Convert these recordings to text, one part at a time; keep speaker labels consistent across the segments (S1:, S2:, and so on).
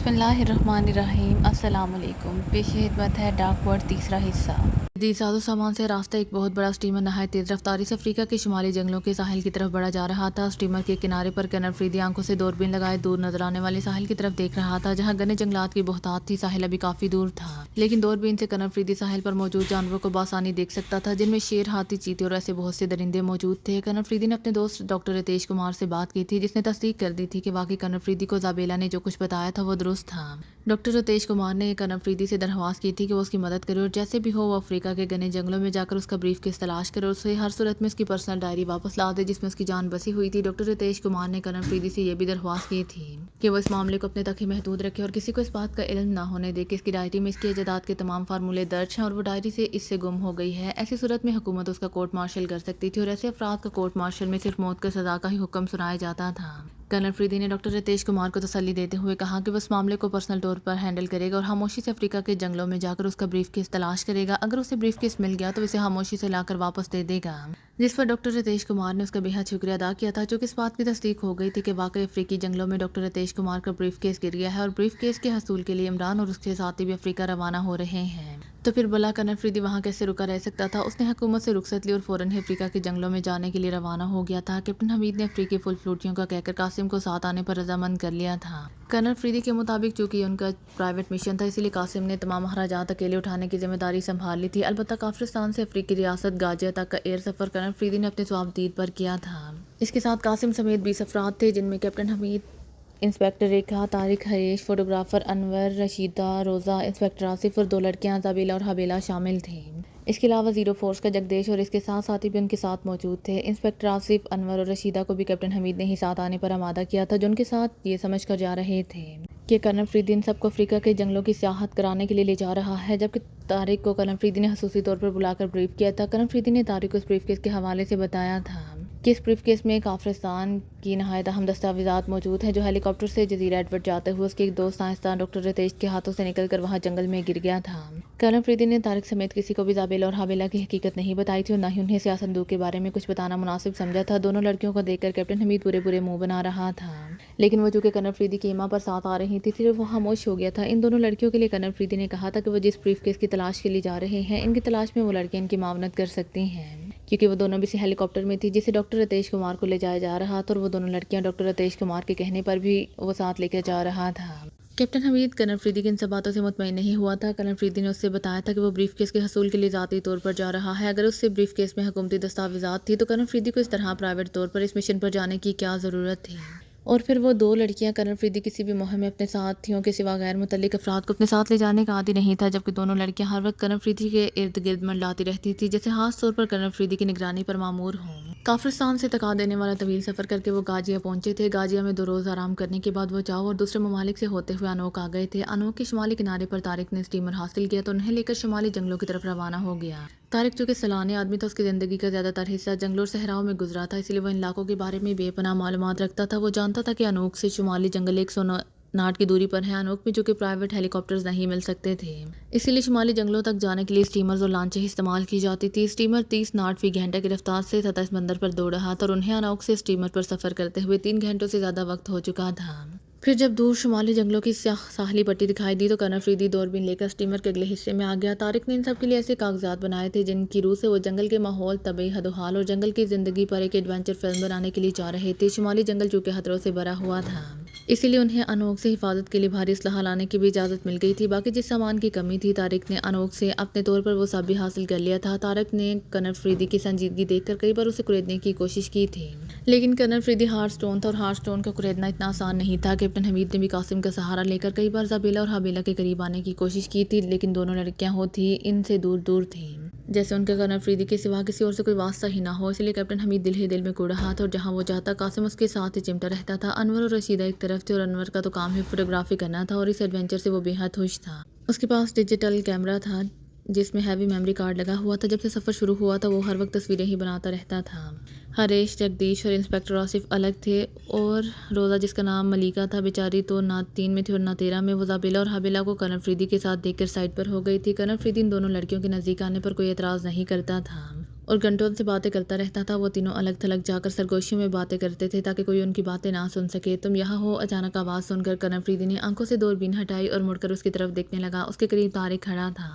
S1: بسم اللہ الرحمن الرحیم۔ السلام علیکم۔ پیش خدمت ہے ڈاک ورڈ تیسرا حصہ۔ جدید ساز و سامان سے راستہ ایک بہت بڑا اسٹیمر نہایت تیز رفتاری سے افریقہ کے شمالی جنگلوں کے ساحل کی طرف بڑھا جا رہا تھا۔ اسٹیمر کے کنارے پر کنر فریدی آنکھوں سے دوربین لگائے دور نظر آنے والے ساحل کی طرف دیکھ رہا تھا، جہاں گھنے جنگلات کی بہتات تھی۔ ساحل ابھی کافی دور تھا، لیکن دوربین سے کنر فریدی ساحل پر موجود جانوروں کو بآسانی دیکھ سکتا تھا، جن میں شیر، ہاتھی، چیتے اور ایسے بہت سے درندے موجود تھے۔ کنر فریدی نے اپنے دوست ڈاکٹر رتیش کمار سے بات کی تھی، جس نے تصدیق کر دی تھی کہ واقعی کنر فریدی کو زابیلا نے جو کچھ بتایا تھا وہ درست تھا۔ ڈاکٹر رتیش کمار نے کنر فریدی سے درخواست کی تھی کہ وہ اس کی مدد کرے اور جیسے بھی ہو وہ افریقہ کے گھنے جنگلوں میں جا کر اس کا بریف کیس تلاش کرے اور اسے ہر صورت میں اس کی پرسنل ڈائری واپس لا دے جس میں اس کی جان بسی ہوئی تھی۔ ڈاکٹر رتیش کمار نے کنر فریدی سے یہ بھی درخواست کی تھی کہ وہ اس معاملے کو اپنے تک ہی محدود رکھے اور کسی کو اس بات کا علم نہ ہونے دے کہ اس کی ڈائری میں اس کے ایجادات کے تمام فارمولے درج ہیں اور وہ ڈائری سے اس سے گم ہو گئی ہے۔ ایسی صورت میں حکومت اس کا کورٹ مارشل کر سکتی تھی اور ایسے افراد کا کورٹ مارشل میں صرف موت کی سزا کا ہی حکم سنایا جاتا تھا۔ کنر فریدی نے ڈاکٹر رتیش کمار کو تسلی دیتے ہوئے کہا کہ وہ اس معاملے کو پرسنل طور پر ہینڈل کرے گا اور خاموشی سے افریقہ کے جنگلوں میں جا کر اس کا بریف کیس تلاش کرے گا۔ اگر اسے بریف کیس مل گیا تو اسے خاموشی سے لا کر واپس دے دے گا، جس پر ڈاکٹر رتیش کمار نے اس کا بے حد شکریہ ادا کیا تھا، چونکہ اس بات کی تصدیق ہو گئی تھی کہ واقعی افریقی جنگلوں میں ڈاکٹر رتیش کمار کا بریف کیس گر گیا ہے اور بریف کیس کے حصول کے لیے عمران اور اس کے ساتھی بھی افریقہ روانہ ہو رہے ہیں۔ تو پھر بلا کنر فریدی وہاں کیسے رکا رہ سکتا تھا؟ اس نے حکومت سے رخصت لی اور فوراً ہی افریقہ کے جنگلوں میں جانے کے لیے روانہ ہو گیا تھا۔ کیپٹن حمید نے افریقی فل فلوٹیوں کا کہہ کر قاسم کو ساتھ آنے پر رضامند کر لیا تھا۔ کنر فریدی کے مطابق چونکہ یہ ان کا پرائیویٹ مشن تھا، اسی لیے قاسم نے تمام اخراجات اکیلے اٹھانے کی ذمہ داری سنبھال لی تھی۔ البتہ کافرستان سے افریقی ریاست گاجیا تک کا ایئر سفر کنر فریدی نے اپنے صوابدید پر کیا تھا۔ اس کے ساتھ قاسم سمیت 20 افراد تھے، جن میں کیپٹن حمید، انسپکٹر ریکھا، طارق، ہریش، فوٹوگرافر انور، رشیدہ، روزہ، انسپکٹر آصف اور 2 لڑکیاں زابیلا اور حبیلہ شامل تھیں۔ اس کے علاوہ زیرو فورس کا جگدیش اور اس کے ساتھ ساتھی بھی ان کے ساتھ موجود تھے۔ انسپکٹر آصف، انور اور رشیدہ کو بھی کیپٹن حمید نے ہی ساتھ آنے پر آمادہ کیا تھا، جو ان کے ساتھ یہ سمجھ کر جا رہے تھے کہ کنر فریدی ان سب کو افریقہ کے جنگلوں کی سیاحت کرانے کے لیے لے جا رہا ہے، جبکہ طارق کو کنر فریدی نے خصوصی طور پر بلا کر بریف کیا تھا۔ کنر فریدی نے طارق کو اس بریف کیس کے حوالے سے بتایا تھا کہ اس بریف کیس میں کافرستان کی نہایت اہم دستاویزات موجود ہیں، جو ہیلی کاپٹر سے جزیرہ ایڈورڈ جاتے ہوئے اس کے ایک دوست سائنسدان ڈاکٹر رتیش کے ہاتھوں سے نکل کر وہاں جنگل میں گر گیا تھا۔ کنر فریدی نے طارق سمیت کسی کو بھی زابیلا اور حبیلہ کی حقیقت نہیں بتائی تھی اور نہ ہی انہیں سیاہ صندوق کے بارے میں کچھ بتانا مناسب سمجھا تھا۔ دونوں لڑکیوں کو دیکھ کر کیپٹن حمید برے منہ بنا رہا تھا، لیکن وہ چونکہ کنر فریدی کی ایما پر ساتھ آ رہی تھی، پھر وہ خاموش ہو گیا تھا۔ ان دونوں لڑکیوں کے لیے کنر فریدی نے کہا تھا کہ وہ جس بریف کیس کی تلاش کے لیے جا رہے ہیں، ان کی تلاش میں وہ لڑکیاں ان کی معاونت کر سکتی ہیں، کیونکہ وہ دونوں بھی اسی ہیلی کاپٹر میں تھی جسے ڈاکٹر رتیش کمار کو لے جایا جا رہا تھا، اور وہ دونوں لڑکیاں ڈاکٹر رتیش کمار کے کہنے پر بھی وہ ساتھ لے کر جا رہا تھا۔ کیپٹن حمید کنر فریدی کی ان سب باتوں سے مطمئن نہیں ہوا تھا۔ کنر فریدی نے اس سے بتایا تھا کہ وہ بریف کیس کے حصول کے لیے ذاتی طور پر جا رہا ہے۔ اگر اس سے بریف کیس میں حکومتی دستاویزات تھی تو کنر فریدی کو اس طرح پرائیویٹ طور پر اس مشن پر جانے کی کیا ضرورت تھی؟ اور پھر وہ 2 لڑکیاں، کنر فریدی کسی بھی مہم میں اپنے ساتھیوں کے سوا غیر متعلق افراد کو اپنے ساتھ لے جانے کا عادی نہیں تھا، جبکہ دونوں لڑکیاں ہر وقت کنر فریدی کے ارد گرد منڈلاتی رہتی تھی، جیسے خاص طور پر کنر فریدی کی نگرانی پر مامور ہوں۔ کافرستان سے تکا دینے والا طویل سفر کر کے وہ گاجیا پہنچے تھے۔ گاجیا میں 2 روز آرام کرنے کے بعد وہ چاؤ اور دوسرے ممالک سے ہوتے ہوئے انوک آ گئے تھے۔ انوک کے شمالی کنارے پر طارق نے اسٹیمر حاصل کیا تو انہیں لے کر شمالی جنگلوں کی طرف روانہ ہو گیا۔ طارق چونکہ سیلانی آدمی تھا، اس کی زندگی کا زیادہ تر حصہ جنگلوں اور صحراؤں میں گزرا تھا، اس لیے وہ ان علاقوں کے بارے میں بے پناہ معلومات رکھتا تھا۔ وہ جانتا تھا کہ انوک سے شمالی جنگل 109 ناٹ کی دوری پر ہیں۔ انوک میں چونکہ پرائیویٹ ہیلی کاپٹرز نہیں مل سکتے تھے، اسی لیے شمالی جنگلوں تک جانے کے لیے اسٹیمرز اور لانچیں استعمال کی جاتی تھی۔ اسٹیمر 30 ناٹ فی گھنٹہ کی رفتار سے سطح سمندر پر دوڑ رہا تھا اور انہیں انوک سے اسٹیمر پر سفر کرتے ہوئے 3 گھنٹوں سے زیادہ وقت ہو چکا تھا۔ پھر جب دور شمالی جنگلوں کی ساحلی پٹی دکھائی دی تو کنر فریدی دوربین لے کر اسٹیمر کے اگلے حصے میں آ گیا۔ طارق نے ان سب کے لیے ایسے کاغذات بنائے تھے جن کی روح سے وہ جنگل کے ماحول، طبعی حد و حال اور جنگل کی زندگی پر ایک ایڈونچر فلم بنانے کے لیے چاہ رہے تھے۔ شمالی جنگل چونکہ خطروں سے بھرا ہوا تھا، اسی لیے انہیں انوک سے حفاظت کے لیے بھاری اسلحہ لانے کی بھی اجازت مل گئی تھی۔ باقی جس سامان کی کمی تھی، طارق نے انوک سے اپنے طور پر وہ سب بھی حاصل کر لیا تھا۔ طارق نے کنر فریدی کی سنجیدگی دیکھ کر کئی بار اسے کریدنے کی کوشش کی تھی، لیکن کنر فریدی ہارڈ سٹون تھا اور ہارڈ سٹون کو کریدنا اتنا آسان نہیں تھا۔ کیپٹن حمید نے بھی قاسم کا سہارا لے کر کئی بار زابیلا اور حبیلہ کے قریب آنے کی کوشش کی تھی، لیکن دونوں لڑکیاں ہوتی ان سے دور دور تھیں، جیسے ان کا کنر فریدی کے سوا کسی اور سے کوئی واسطہ ہی نہ ہو۔ اس لیے کیپٹن حمید دل ہی دل میں کوڑ رہا تھا اور جہاں وہ جاتا قاسم اس کے ساتھ ہی چمٹا رہتا تھا۔ انور اور رشیدہ ایک طرف تھے اور انور کا تو کام ہی فوٹوگرافی کرنا تھا اور اس ایڈونچر سے وہ بے حد خوش تھا۔ اس کے پاس ڈیجیٹل کیمرہ تھا جس میں ہیوی میموری کارڈ لگا ہوا تھا۔ جب سے سفر شروع ہوا تھا وہ ہر وقت تصویریں ہی بناتا رہتا تھا۔ ہریش، جگدیش اور انسپکٹر آصف الگ تھے اور روزہ، جس کا نام ملیکا تھا، بیچاری تو نہ 3 میں تھی اور نہ 13 میں۔ وہ زابیلا اور حبیلہ کو کنر فریدی کے ساتھ دیکھ کر سائڈ پر ہو گئی تھی۔ کنر فریدی ان دونوں لڑکیوں کے نزدیک آنے پر کوئی اعتراض نہیں کرتا تھا اور گھنٹوں سے باتیں کرتا رہتا تھا۔ وہ تینوں الگ تھلگ جا کر سرگوشیوں میں باتیں کرتے تھے تاکہ کوئی ان کی باتیں نہ سن سکے۔ تم یہاں ہو؟ اچانک آواز سن کر کرن افریدی نے آنکھوں سے دوربین ہٹائی اور مڑ کر اس کی طرف دیکھنے لگا۔ اس کے قریب طارق کھڑا تھا۔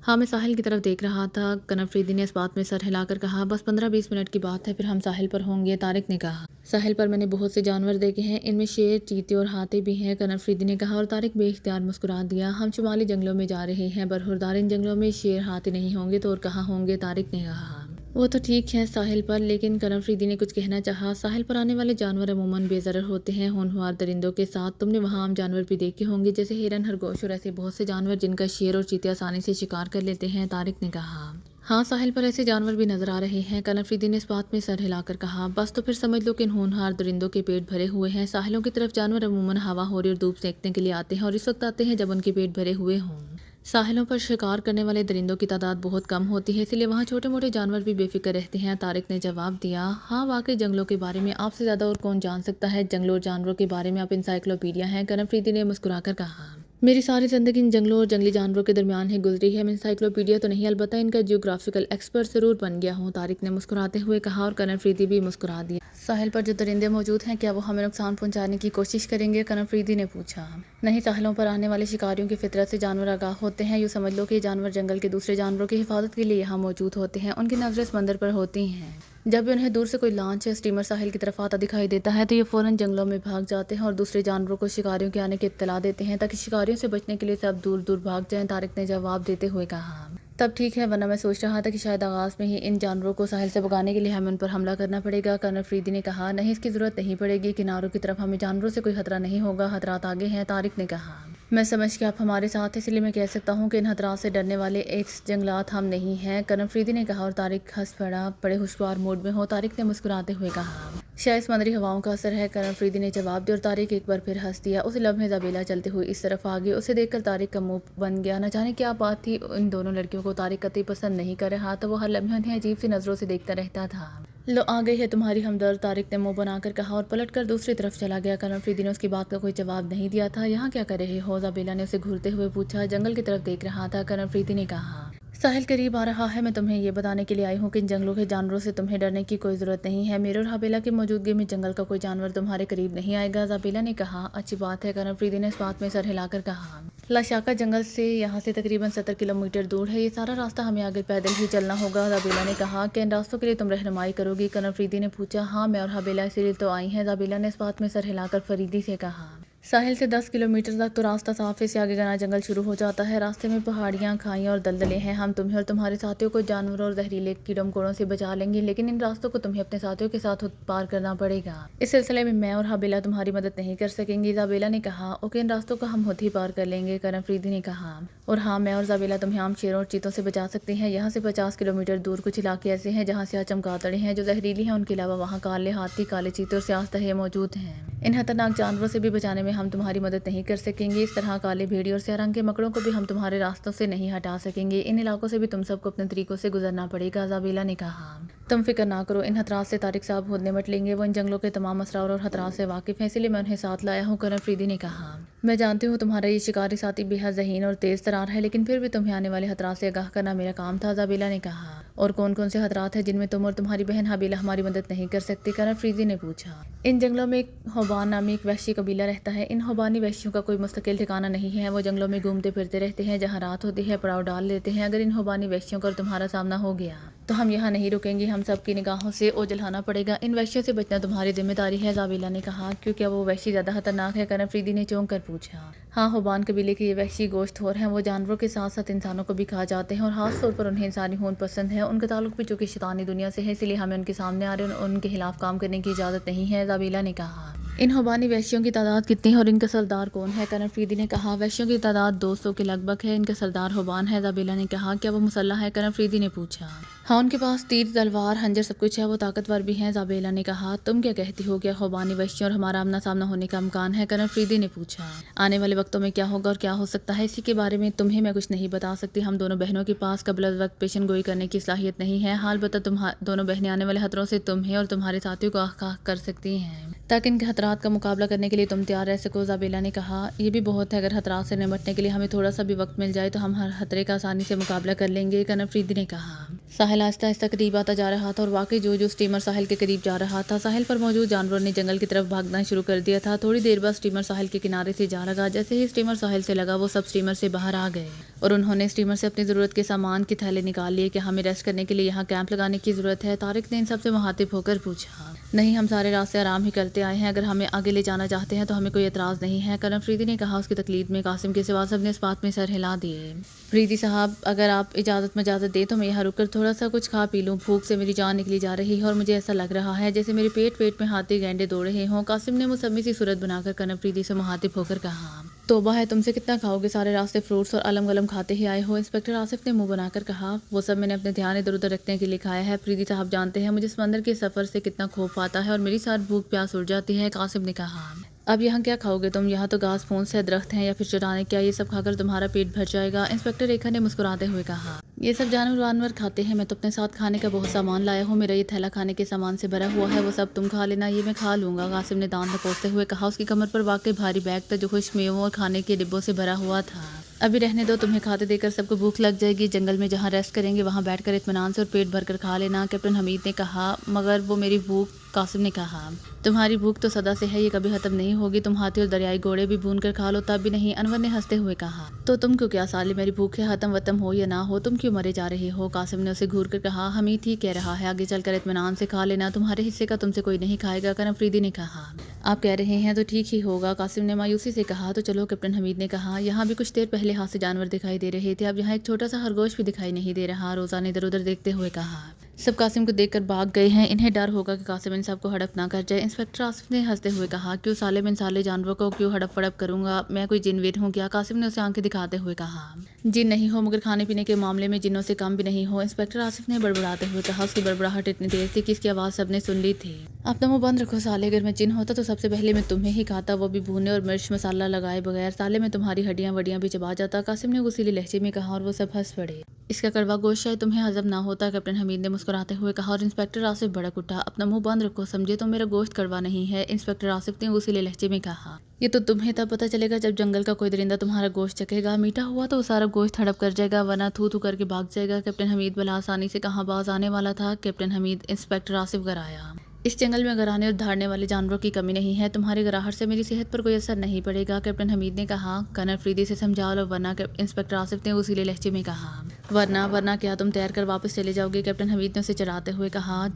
S1: ہاں، میں ساحل کی طرف دیکھ رہا تھا۔ کرن افریدی نے اس بات میں سر ہلا کر کہا۔ بس 15-20 منٹ کی بات ہے، پھر ہم ساحل پر ہوں گے، طارق نے کہا۔ ساحل پر میں نے بہت سے جانور دیکھے ہیں، ان میں شیر، چیتے اور ہاتھی بھی ہیں، کرن افریدی نے کہا، اور طارق بے اختیار مسکرا دیا۔ ہم شمالی جنگلوں میں جا رہے ہیں، برہردار ان جنگلوں میں شیر ہاتھی نہیں ہوں گے تو اور کہاں ہوں گے، طارق نے کہا۔ وہ تو ٹھیک ہے ساحل پر، لیکن کرن افریدی نے کچھ کہنا چاہا۔ ساحل پر آنے والے جانور عموماً بے ضرر ہوتے ہیں، ہونہار درندوں کے ساتھ۔ تم نے وہاں عام جانور بھی دیکھے ہوں گے، جیسے ہرن، خرگوش اور ایسے بہت سے جانور جن کا شیر اور چیتے آسانی سے شکار کر لیتے ہیں، طارق نے کہا۔ ہاں، ساحل پر ایسے جانور بھی نظر آ رہے ہیں، کرن افریدی نے اس بات میں سر ہلا کر کہا۔ بس تو پھر سمجھ لو کہ ان ہونہار درندوں کے پیٹ بھرے ہوئے ہیں۔ ساحلوں کی طرف جانور عموماً ہوا ہوری اور دھوپ سینکنے کے لیے آتے ہیں، اور اس وقت آتے ہیں جب ان کے پیٹ بھرے ہوئے ہوں۔ ساحلوں پر شکار کرنے والے درندوں کی تعداد بہت کم ہوتی ہے، اس لیے وہاں چھوٹے موٹے جانور بھی بے فکر رہتے ہیں، طارق نے جواب دیا۔ ہاں، واقعی جنگلوں کے بارے میں آپ سے زیادہ اور کون جان سکتا ہے؟ جنگلوں اور جانوروں کے بارے میں آپ انسائکلوپیڈیا ہیں، کرن افریدی نے مسکرا کر کہا۔ میری ساری زندگی ان جنگلوں اور جنگلی جانوروں کے درمیان ہی گزری ہے۔ میں انسائکلوپیڈیا تو نہیں، البتہ ان کا جیوگرافیکل ایکسپرٹ ضرور بن گیا ہوں، طارق نے مسکراتے ہوئے کہا، اور کرن افریدی بھی مسکرا دیا۔ ساحل پر جو درندے موجود ہیں، کیا وہ ہمیں نقصان پہنچانے کی کوشش کریں گے؟ کرن افریدی نے پوچھا۔ نہیں، ساحلوں پر آنے والے شکاریوں کی فطرت سے جانور آگاہ ہوتے ہیں۔ یوں سمجھ لو کہ یہ جانور جنگل کے دوسرے جانوروں کی حفاظت کے لیے یہاں موجود ہوتے ہیں۔ ان کی نظریں سمندر پر ہوتی ہیں۔ جب بھی انہیں دور سے کوئی لانچ یا اسٹیمر ساحل کی طرف آتا دکھائی دیتا ہے تو یہ فوراً جنگلوں میں بھاگ جاتے ہیں اور دوسرے جانوروں کو شکاریوں کے آنے کی اطلاع دیتے ہیں تاکہ شکاریوں سے بچنے کے لیے سب دور دور بھاگ جائیں، طارق نے جواب دیتے ہوئے کہا۔ تب ٹھیک ہے، ورنہ میں سوچ رہا تھا کہ شاید آغاز میں ہی ان جانوروں کو ساحل سے بھگانے کے لیے ہمیں ان پر حملہ کرنا پڑے گا، کرن افریدی نے کہا۔ نہیں، اس کی ضرورت نہیں پڑے گی، کناروں کی طرف ہمیں جانوروں سے کوئی خطرہ نہیں ہوگا، خطرات آگے ہیں، طارق نے کہا۔ میں سمجھ کہ آپ ہمارے ساتھ ہیں، اس لیے میں کہہ سکتا ہوں کہ ان خطرات سے ڈرنے والے ایکس جنگلات ہم نہیں ہیں، کرن افریدی نے کہا، اور طارق ہنس پڑا۔ بڑے خوشگوار موڈ میں ہو، طارق نے مسکراتے ہوئے کہا۔ شاید سمندری ہواؤں کا اثر ہے، کرن افریدی نے جواب دیا، اور طارق ایک بار پھر ہنس دیا۔ اسی لمحے زابیلہ چلتے ہوئے اس طرف آ گئی۔ اسے دیکھ کر طارق کا منہ بن گیا۔ نہ جانے کیا بات تھی، ان دونوں لڑکیوں کو طارق قطعی پسند نہیں کر رہا تھا، وہ ہر لمحے انہیں عجیب سی نظروں سے دیکھتا رہتا تھا۔ لو، آ گئی ہے تمہاری ہمدرد، طارق نے منہ بنا کر کہا، اور پلٹ کر دوسری طرف چلا گیا۔ کرن افریدی نے اس کی بات کا کوئی جواب نہیں دیا تھا۔ یہاں کیا کر رہے ہو؟ زابیلہ نے اسے گھورتے ہوئے پوچھا۔ جنگل کی طرف دیکھ رہا تھا، کرن افریدی نے کہا۔ ساحل قریب آ رہا ہے، میں تمہیں یہ بتانے کے لیے آئی ہوں کہ ان جنگلوں کے جانوروں سے تمہیں ڈرنے کی کوئی ضرورت نہیں ہے۔ میرے اور حبیلہ کی موجودگی میں جنگل کا کوئی جانور تمہارے قریب نہیں آئے گا، زابیلہ نے کہا۔ اچھی بات ہے، کرن افریدی نے اس بات میں سر ہلا کر کہا۔ لاشاکا جنگل سے یہاں سے تقریباً 70 کلومیٹر دور ہے، یہ سارا راستہ ہمیں آگے پیدل ہی چلنا ہوگا، زابیلہ نے کہا۔ کیا ان راستوں کے لیے تم رہنمائی کرو گی؟ کرن افریدی نے پوچھا۔ ہاں، میں اور حبیلہ اسی لیے تو آئی ہیں، زابیلہ نے اس بات میں سر ہلا کر فریدی سے کہا۔ ساحل سے 10 کلومیٹر تک تو راستہ صاف ہے، اس سے آگے گھنا جنگل شروع ہو جاتا ہے، راستے میں پہاڑیاں، کھائیاں اور دلدلیں ہیں۔ ہم تمہیں اور تمہارے ساتھیوں کو جانوروں اور زہریلے کیڑوں مکوڑوں سے بچا لیں گے، لیکن ان راستوں کو تمہیں اپنے ساتھیوں کے ساتھ خود پار کرنا پڑے گا۔ اس سلسلے میں اور حبیلہ تمہاری مدد نہیں کر سکیں گی، زابیلہ نے کہا۔ اوکے، ان راستوں کو ہم خود ہی پار کر لیں گے، کرن افریدی نے کہا۔ اور ہاں، میں اور زابیلہ تمہیں عام شیروں اور چیتوں سے بچا سکتے ہیں۔ یہاں سے 50 کلومیٹر دور کچھ علاقے ایسے ہیں جہاں سیاہ چمگادڑیں ہیں جو زہریلی ہیں، ان کے علاوہ وہاں کالے ہاتھی، کالے چیتے اور سیاہ تہے موجود ہیں۔ ان خطرناک جانوروں سے بھی بچانے میں ہم تمہاری مدد نہیں کر سکیں گے، اس طرح کالے بھیڑی اور سیاہ رنگ کے مکڑوں کو بھی ہم تمہارے راستوں سے نہیں ہٹا سکیں گے، ان علاقوں سے بھی تم سب کو اپنے طریقوں سے گزرنا پڑے گا، زابیلہ نے کہا۔ تم فکر نہ کرو، ان خطرات سے طارق صاحب خود نمٹ لیں گے، وہ ان جنگلوں کے تمام اسرار اور خطرات سے واقف ہیں، اسی لیے میں انہیں ساتھ لایا ہوں، کرن افریدی نے کہا۔ میں جانتی ہوں تمہارا یہ شکاری ساتھی بے حد ذہین اور تیز ترار ہے، لیکن پھر بھی تمہیں آنے والے خطرات سے آگاہ کرنا میرا کام تھا، زابیلہ نے کہا۔ اور کون کون سے خطرات ہیں جن میں تم اور تمہاری بہن حبیلہ ہماری مدد نہیں کر سکتی؟ کرن افریدی نے پوچھا۔ ان جنگلوں میں ایک ہوبان نامی ایک وحشی قبیلہ رہتا ہے، ان ہوبانی وحشیوں کا کوئی مستقل ٹھکانہ نہیں ہے، وہ جنگلوں میں گھومتے پھرتے رہتے ہیں، جہاں رات ہوتی ہے پڑاؤ ڈال لیتے ہیں۔ اگر ان ہوبانی وحشیوں کا اور تمہارا سامنا ہو گیا تو ہم یہاں نہیں رکیں گے، ہم سب کی نگاہوں سے اوجھل ہونا پڑے گا، ان وحشیوں سے بچنا تمہاری ذمہ داری ہے، زابیلہ نے کہا۔ کیوں، کیا وہ وحشی زیادہ خطرناک ہے؟ کرن افریدی نے چونک کر پوچھا۔ ہاں، ہوبان قبیلے کے یہ وحشی گوشت خور ہیں، وہ جانوروں کے ساتھ ساتھ انسانوں کو بھی کھا جاتے ہیں اور خاص طور پر انہیں انسانی خون پسند ہے، ان کا تعلق بھی چونکہ شیطانی دنیا سے ہے، اس لیے ہمیں ان کے سامنے آ رہے اور ان کے خلاف کام کرنے کی اجازت نہیں ہے، زابیلہ نے کہا۔ ان ہوبانی وحشیوں کی تعداد کتنی ہے اور ان کا سردار کون ہے؟ کرن افریدی نے کہا۔ وحشیوں کی تعداد 200 کے لگ بھگ ہے، ان کا سردار ہوبان ہے، زابیلہ نے کہا۔ کیا وہ مسلح ہے؟ کرن افریدی نے پوچھا۔ ہاں، ان کے پاس تیر، تلوار، خنجر سب کچھ ہے، وہ طاقتور بھی ہیں، زابیلہ نے کہا۔ تم کیا کہتی ہو، کیا ہوبانی وحشیوں اور ہمارا آمنا سامنا ہونے کا امکان ہے؟ کرن افریدی نے پوچھا۔ آنے والے وقتوں میں کیا ہوگا اور کیا ہو سکتا ہے، اسی کے بارے میں تمہیں میں کچھ نہیں بتا سکتی، ہم دونوں بہنوں کے پاس قبل از وقت پیشن گوئی کرنے کی صلاحیت نہیں ہے، ہاں البتہ تم دونوں بہنیں آنے والے خطروں سے تمہیں اور تمہارے ساتھیوں کو آگاہ کر سکتی ہیں تاکہ ان کے خطرات کا مقابلہ کرنے کے لیے تم تیار رہ سکو، زابیلہ نے کہا۔ یہ بھی بہت ہے، اگر خطرات سے نمٹنے کے لیے ہمیں تھوڑا سا بھی وقت مل جائے تو ہم ہر خطرے کا آسانی سے مقابلہ کر لیں گے، کرن افریدی نے کہا۔ ساحل ساحل آہستہ آہستہ قریب آتا جا رہا تھا اور واقعی جو اسٹیمر ساحل کے قریب جا رہا تھا، ساحل پر موجود جانوروں نے جنگل کی طرف بھاگنا شروع کر دیا تھا۔ تھوڑی دیر بعد اسٹیمر ساحل کے کنارے سے جا لگا۔ جیسے ہی اسٹیمر ساحل سے لگا، وہ سب اسٹیمر سے باہر آ گئے اور انہوں نے اسٹیمر سے اپنی ضرورت کے سامان کے تھیلے نکال لیے کہ ہمیں ریسٹ کرنے کے لیے یہاں کیمپ لگانے کی ضرورت ہے۔ طارق نے ان سب سے مخاطب ہو کر پوچھا۔ نہیں، ہم سارے راستے آرام ہی کرتے آئے ہیں، اگر ہمیں آگے لے جانا چاہتے ہیں تو ہمیں کوئی اعتراض نہیں ہے، کرن فریدی نے کہا۔ اس کی تقلید میں قاسم کے سوا سب نے اس بات میں سر ہلا دیے۔ فریدی صاحب، اگر آپ اجازت دیں تو میں یہاں رک کر تھوڑا سا کچھ کھا پی لوں، بھوک سے میری جان نکلی جا رہی ہے اور مجھے ایسا لگ رہا ہے جیسے میرے پیٹ میں ہاتھی گینڈے دوڑ رہے ہوں۔ قاسم نے مسمی سی صورت بنا کر کرن فریدی سے مخاطب ہو کر کہا۔ توبہ ہے، تم سے کتنا کھاؤ گے، سارے راستے فروٹس اور علم گلم کھاتے ہی آئے ہو۔ انسپکٹر آصف نے منہ بنا کر کہا۔ وہ سب میں نے اپنے دھیان ادھر ادھر رکھنے کے لیے کھایا ہے۔ فریدی صاحب جانتے ہیں مجھے سمندر کے سفر سے کتنا خوف آتا ہے اور میری ساتھ بھوک پیاس اڑ جاتی ہے، قاسم نے کہا۔ اب یہاں کیا کھاؤ گے تم؟ یہاں تو گھاس پھونس ہے، درخت ہیں یا پھر چٹانیں، کیا یہ سب کھا کر تمہارا پیٹ بھر جائے گا؟ انسپکٹر ریکھا نے مسکراتے ہوئے کہا۔ یہ سب جانور کھاتے ہیں، میں تو اپنے ساتھ کھانے کا بہت سامان لایا ہوں، میرا یہ تھیلا کھانے کے سامان سے بھرا ہوا ہے، وہ سب تم کھا لینا، یہ میں کھا لوں گا، قاسم نے دانت نپوچتے ہوئے کہا۔ اس کی کمر پر واقعی بھاری بیگ تھا جو خشک میووں اور کھانے کے ڈبوں سے بھرا ہوا تھا۔ ابھی رہنے دو، تمہیں کھاتے دے کر سب کو بھوک لگ جائے گی، جنگل میں جہاں ریسٹ کریں گے وہاں بیٹھ کر اطمینان سے اور پیٹ بھر کر کھا لینا، کیپٹن حمید نے کہا۔ مگر وہ میری بھوک، قاسم نے کہا۔ تمہاری بھوک تو سدا سے ہے، یہ کبھی ختم نہیں ہوگی، تم ہاتھی اور دریائی گھوڑے بھی بھون کر کھا لو تب بھی نہیں، انور نے ہنستے ہوئے کہا۔ تو تم کیوں، کیا سالے، میری بھوک ہے، ختم وتم ہو یا نہ ہو، تم کیوں مرے جا رہے ہو؟ قاسم نے اسے گھور کر کہا۔ حمید ٹھیک کہہ رہا ہے، آگے چل کر اطمینان سے کھا لینا، تمہارے حصے کا تم سے کوئی نہیں کھائے گا، کرن فریدی نے کہا۔ آپ کہہ رہے ہیں تو ٹھیک ہی ہوگا، قاسم نے مایوسی سے کہا۔ تو چلو، کیپٹن حمید نے کہا۔ یہاں بھی کچھ دیر پہلے ہاتھ سے جانور دکھائی دے رہے تھے، اب یہاں ایک چھوٹا سا خرگوش بھی دکھائی نہیں دے رہا، روزہ نے ادھر ادھر دیکھتے ہوئے کہا۔ سب قاسم کو دیکھ کر بھاگ گئے ہیں، انہیں ڈر ہوگا کہ قاسم ان سب کو ہڑپ نہ کر جائے، انسپکٹر آصف نے ہنستے ہوئے کہا۔ کیوں سالے، میں ان سالے جانوروں کو کیوں ہڑپ وڑپ کروں گا، میں کوئی جن وین ہوں کیا؟ قاسم نے اسے آنکھیں دکھاتے ہوئے کہا۔ جن نہیں ہو، مگر کھانے پینے کے معاملے میں جنوں سے کم بھی نہیں ہو، انسپکٹر آصف نے بڑبڑاتے ہوئے کہا۔ اس کی بڑبڑاہٹ اتنی تیز تھی کہ اس کی آواز سب نے سن لی تھی۔ اپنا منہ بند رکھو سالے، اگر میں جن ہوتا تو سب سے پہلے میں تمہیں ہی کھاتا، وہ بھی بھونے اور مرچ مسالہ لگائے بغیر، سالے میں تمہاری ہڈیاں وڈیاں بھی چبا جاتا، قاسم نے غصیلے لہجے میں کہا اور وہ سب ہنس پڑے۔ اس کا کڑوا گوشت شاید تمہیں ہضم نہ ہوتا، کیپٹن حمید نے مسکراتے ہوئے کہا اور انسپکٹر آصف بھڑک اٹھا۔ اپنا منہ بند رکھو، سمجھے تو میرا گوشت کڑوا نہیں ہے، انسپکٹر آصف نے غصیلے لہجے میں کہا۔ یہ تو تمہیں تب پتہ چلے گا جب جنگل کا کوئی درندہ تمہارا گوشت چکھے گا، میٹھا ہوا تو وہ سارا گوشت ہڑپ کر جائے گا ورنہ تھو تھو کر کے بھاگ جائے گا، کیپٹن حمید بلا آسانی سے کہاں باز آنے والا تھا۔ کیپٹن حمید، انسپکٹر آصف گرایا۔ اس جنگل میں گرانے اور دھاڑنے والے جانوروں کی کمی نہیں ہے، تمہاری گراہٹ سے میری صحت پر کوئی اثر نہیں پڑے گا، کیپٹن حمید نے کہا۔ کرن فریدی سے سمجھا لو ورنہ، انسپکٹر آصف نے غصیلے لہجے میں کہا۔ ورنہ کیا تم تیر کر واپس چلے جاؤ گے، کیپٹن حمید نے اسے چڑھاتے ہوئے کہا۔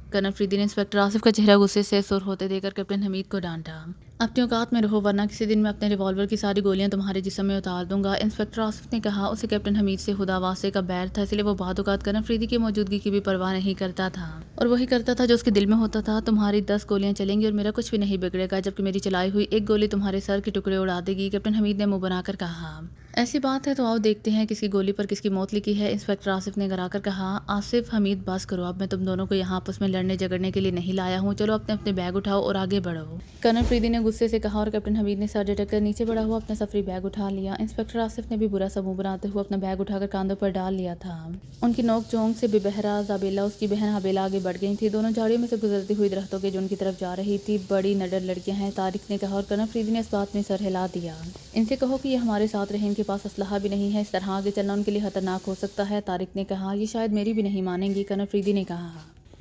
S1: کرن فریدی نے انسپکٹر آصف کا چہرہ غصے سے سرخ ہوتے دیکھ کر کیپٹن حمید کو ڈانٹا۔ اپنی اوقات میں رہو ورنہ کسی دن میں اپنے ریوالور کی ساری گولیاں تمہارے جسم میں اتار دوں گا، انسپکٹر آصف نے کہا۔ اسے کیپٹن حمید سے خدا واسطے کا بیر تھا، اس لیے وہ بعض اوقات کرن فریدی کی موجودگی کی بھی پرواہ نہیں کرتا تھا اور وہی کرتا تھا جو اس کے دل میں ہوتا تھا۔ تمہاری 10 گولیاں چلیں گی اور میرا کچھ بھی نہیں بگڑے گا، جبکہ میری چلائی ہوئی ایک گولی تمہارے سر کے ٹکڑے اڑا دے گی، کیپٹن حمید نے منہ بنا کر کہا۔ ایسی بات ہے تو آؤ دیکھتے ہیں کس کی گولی پر کس کی موت لکھی ہے، انسپکٹر آصف نے گرا کر کہا۔ آصف، حمید، بس کرو، اب میں تم دونوں کو یہاں آپس میں لڑنے جھگڑنے کے لیے نہیں لایا ہوں، چلو اپنے اپنے بیگ اٹھاؤ اور آگے بڑھو، کرن فریدی نے غصے سے کہا اور کیپٹن حمید نے سر جھٹک کر نیچے بڑھا ہوا اپنا سفری بیگ اٹھا لیا۔ انسپکٹر آصف نے بھی برا سا منہ بناتے ہوئے اپنا بیگ اٹھا کر کاندھوں پر ڈال لیا تھا۔ ان کی نوک جھونک سے بے بہرا زابیلا اس کی بہن حبیلہ آگے بڑھ گئی تھی، دونوں جھاڑیوں میں سے گزرتی ہوئی درختوں کے جھنڈ کی طرف جا رہی تھی۔ بڑی نڈر لڑکیاں ہیں، طارق نے کہا اور کرن فریدی نے اس بات میں سر ہلا دیا۔ ان سے کہو کہ یہ ہمارے ساتھ رہیں، ان کے پاس اسلحہ بھی نہیں ہے، اس طرح آگے چلنا ان کے لیے خطرناک ہو سکتا ہے، طارق نے کہا۔ یہ شاید میری بھی نہیں مانیں گی، کرن فریدی نے کہا۔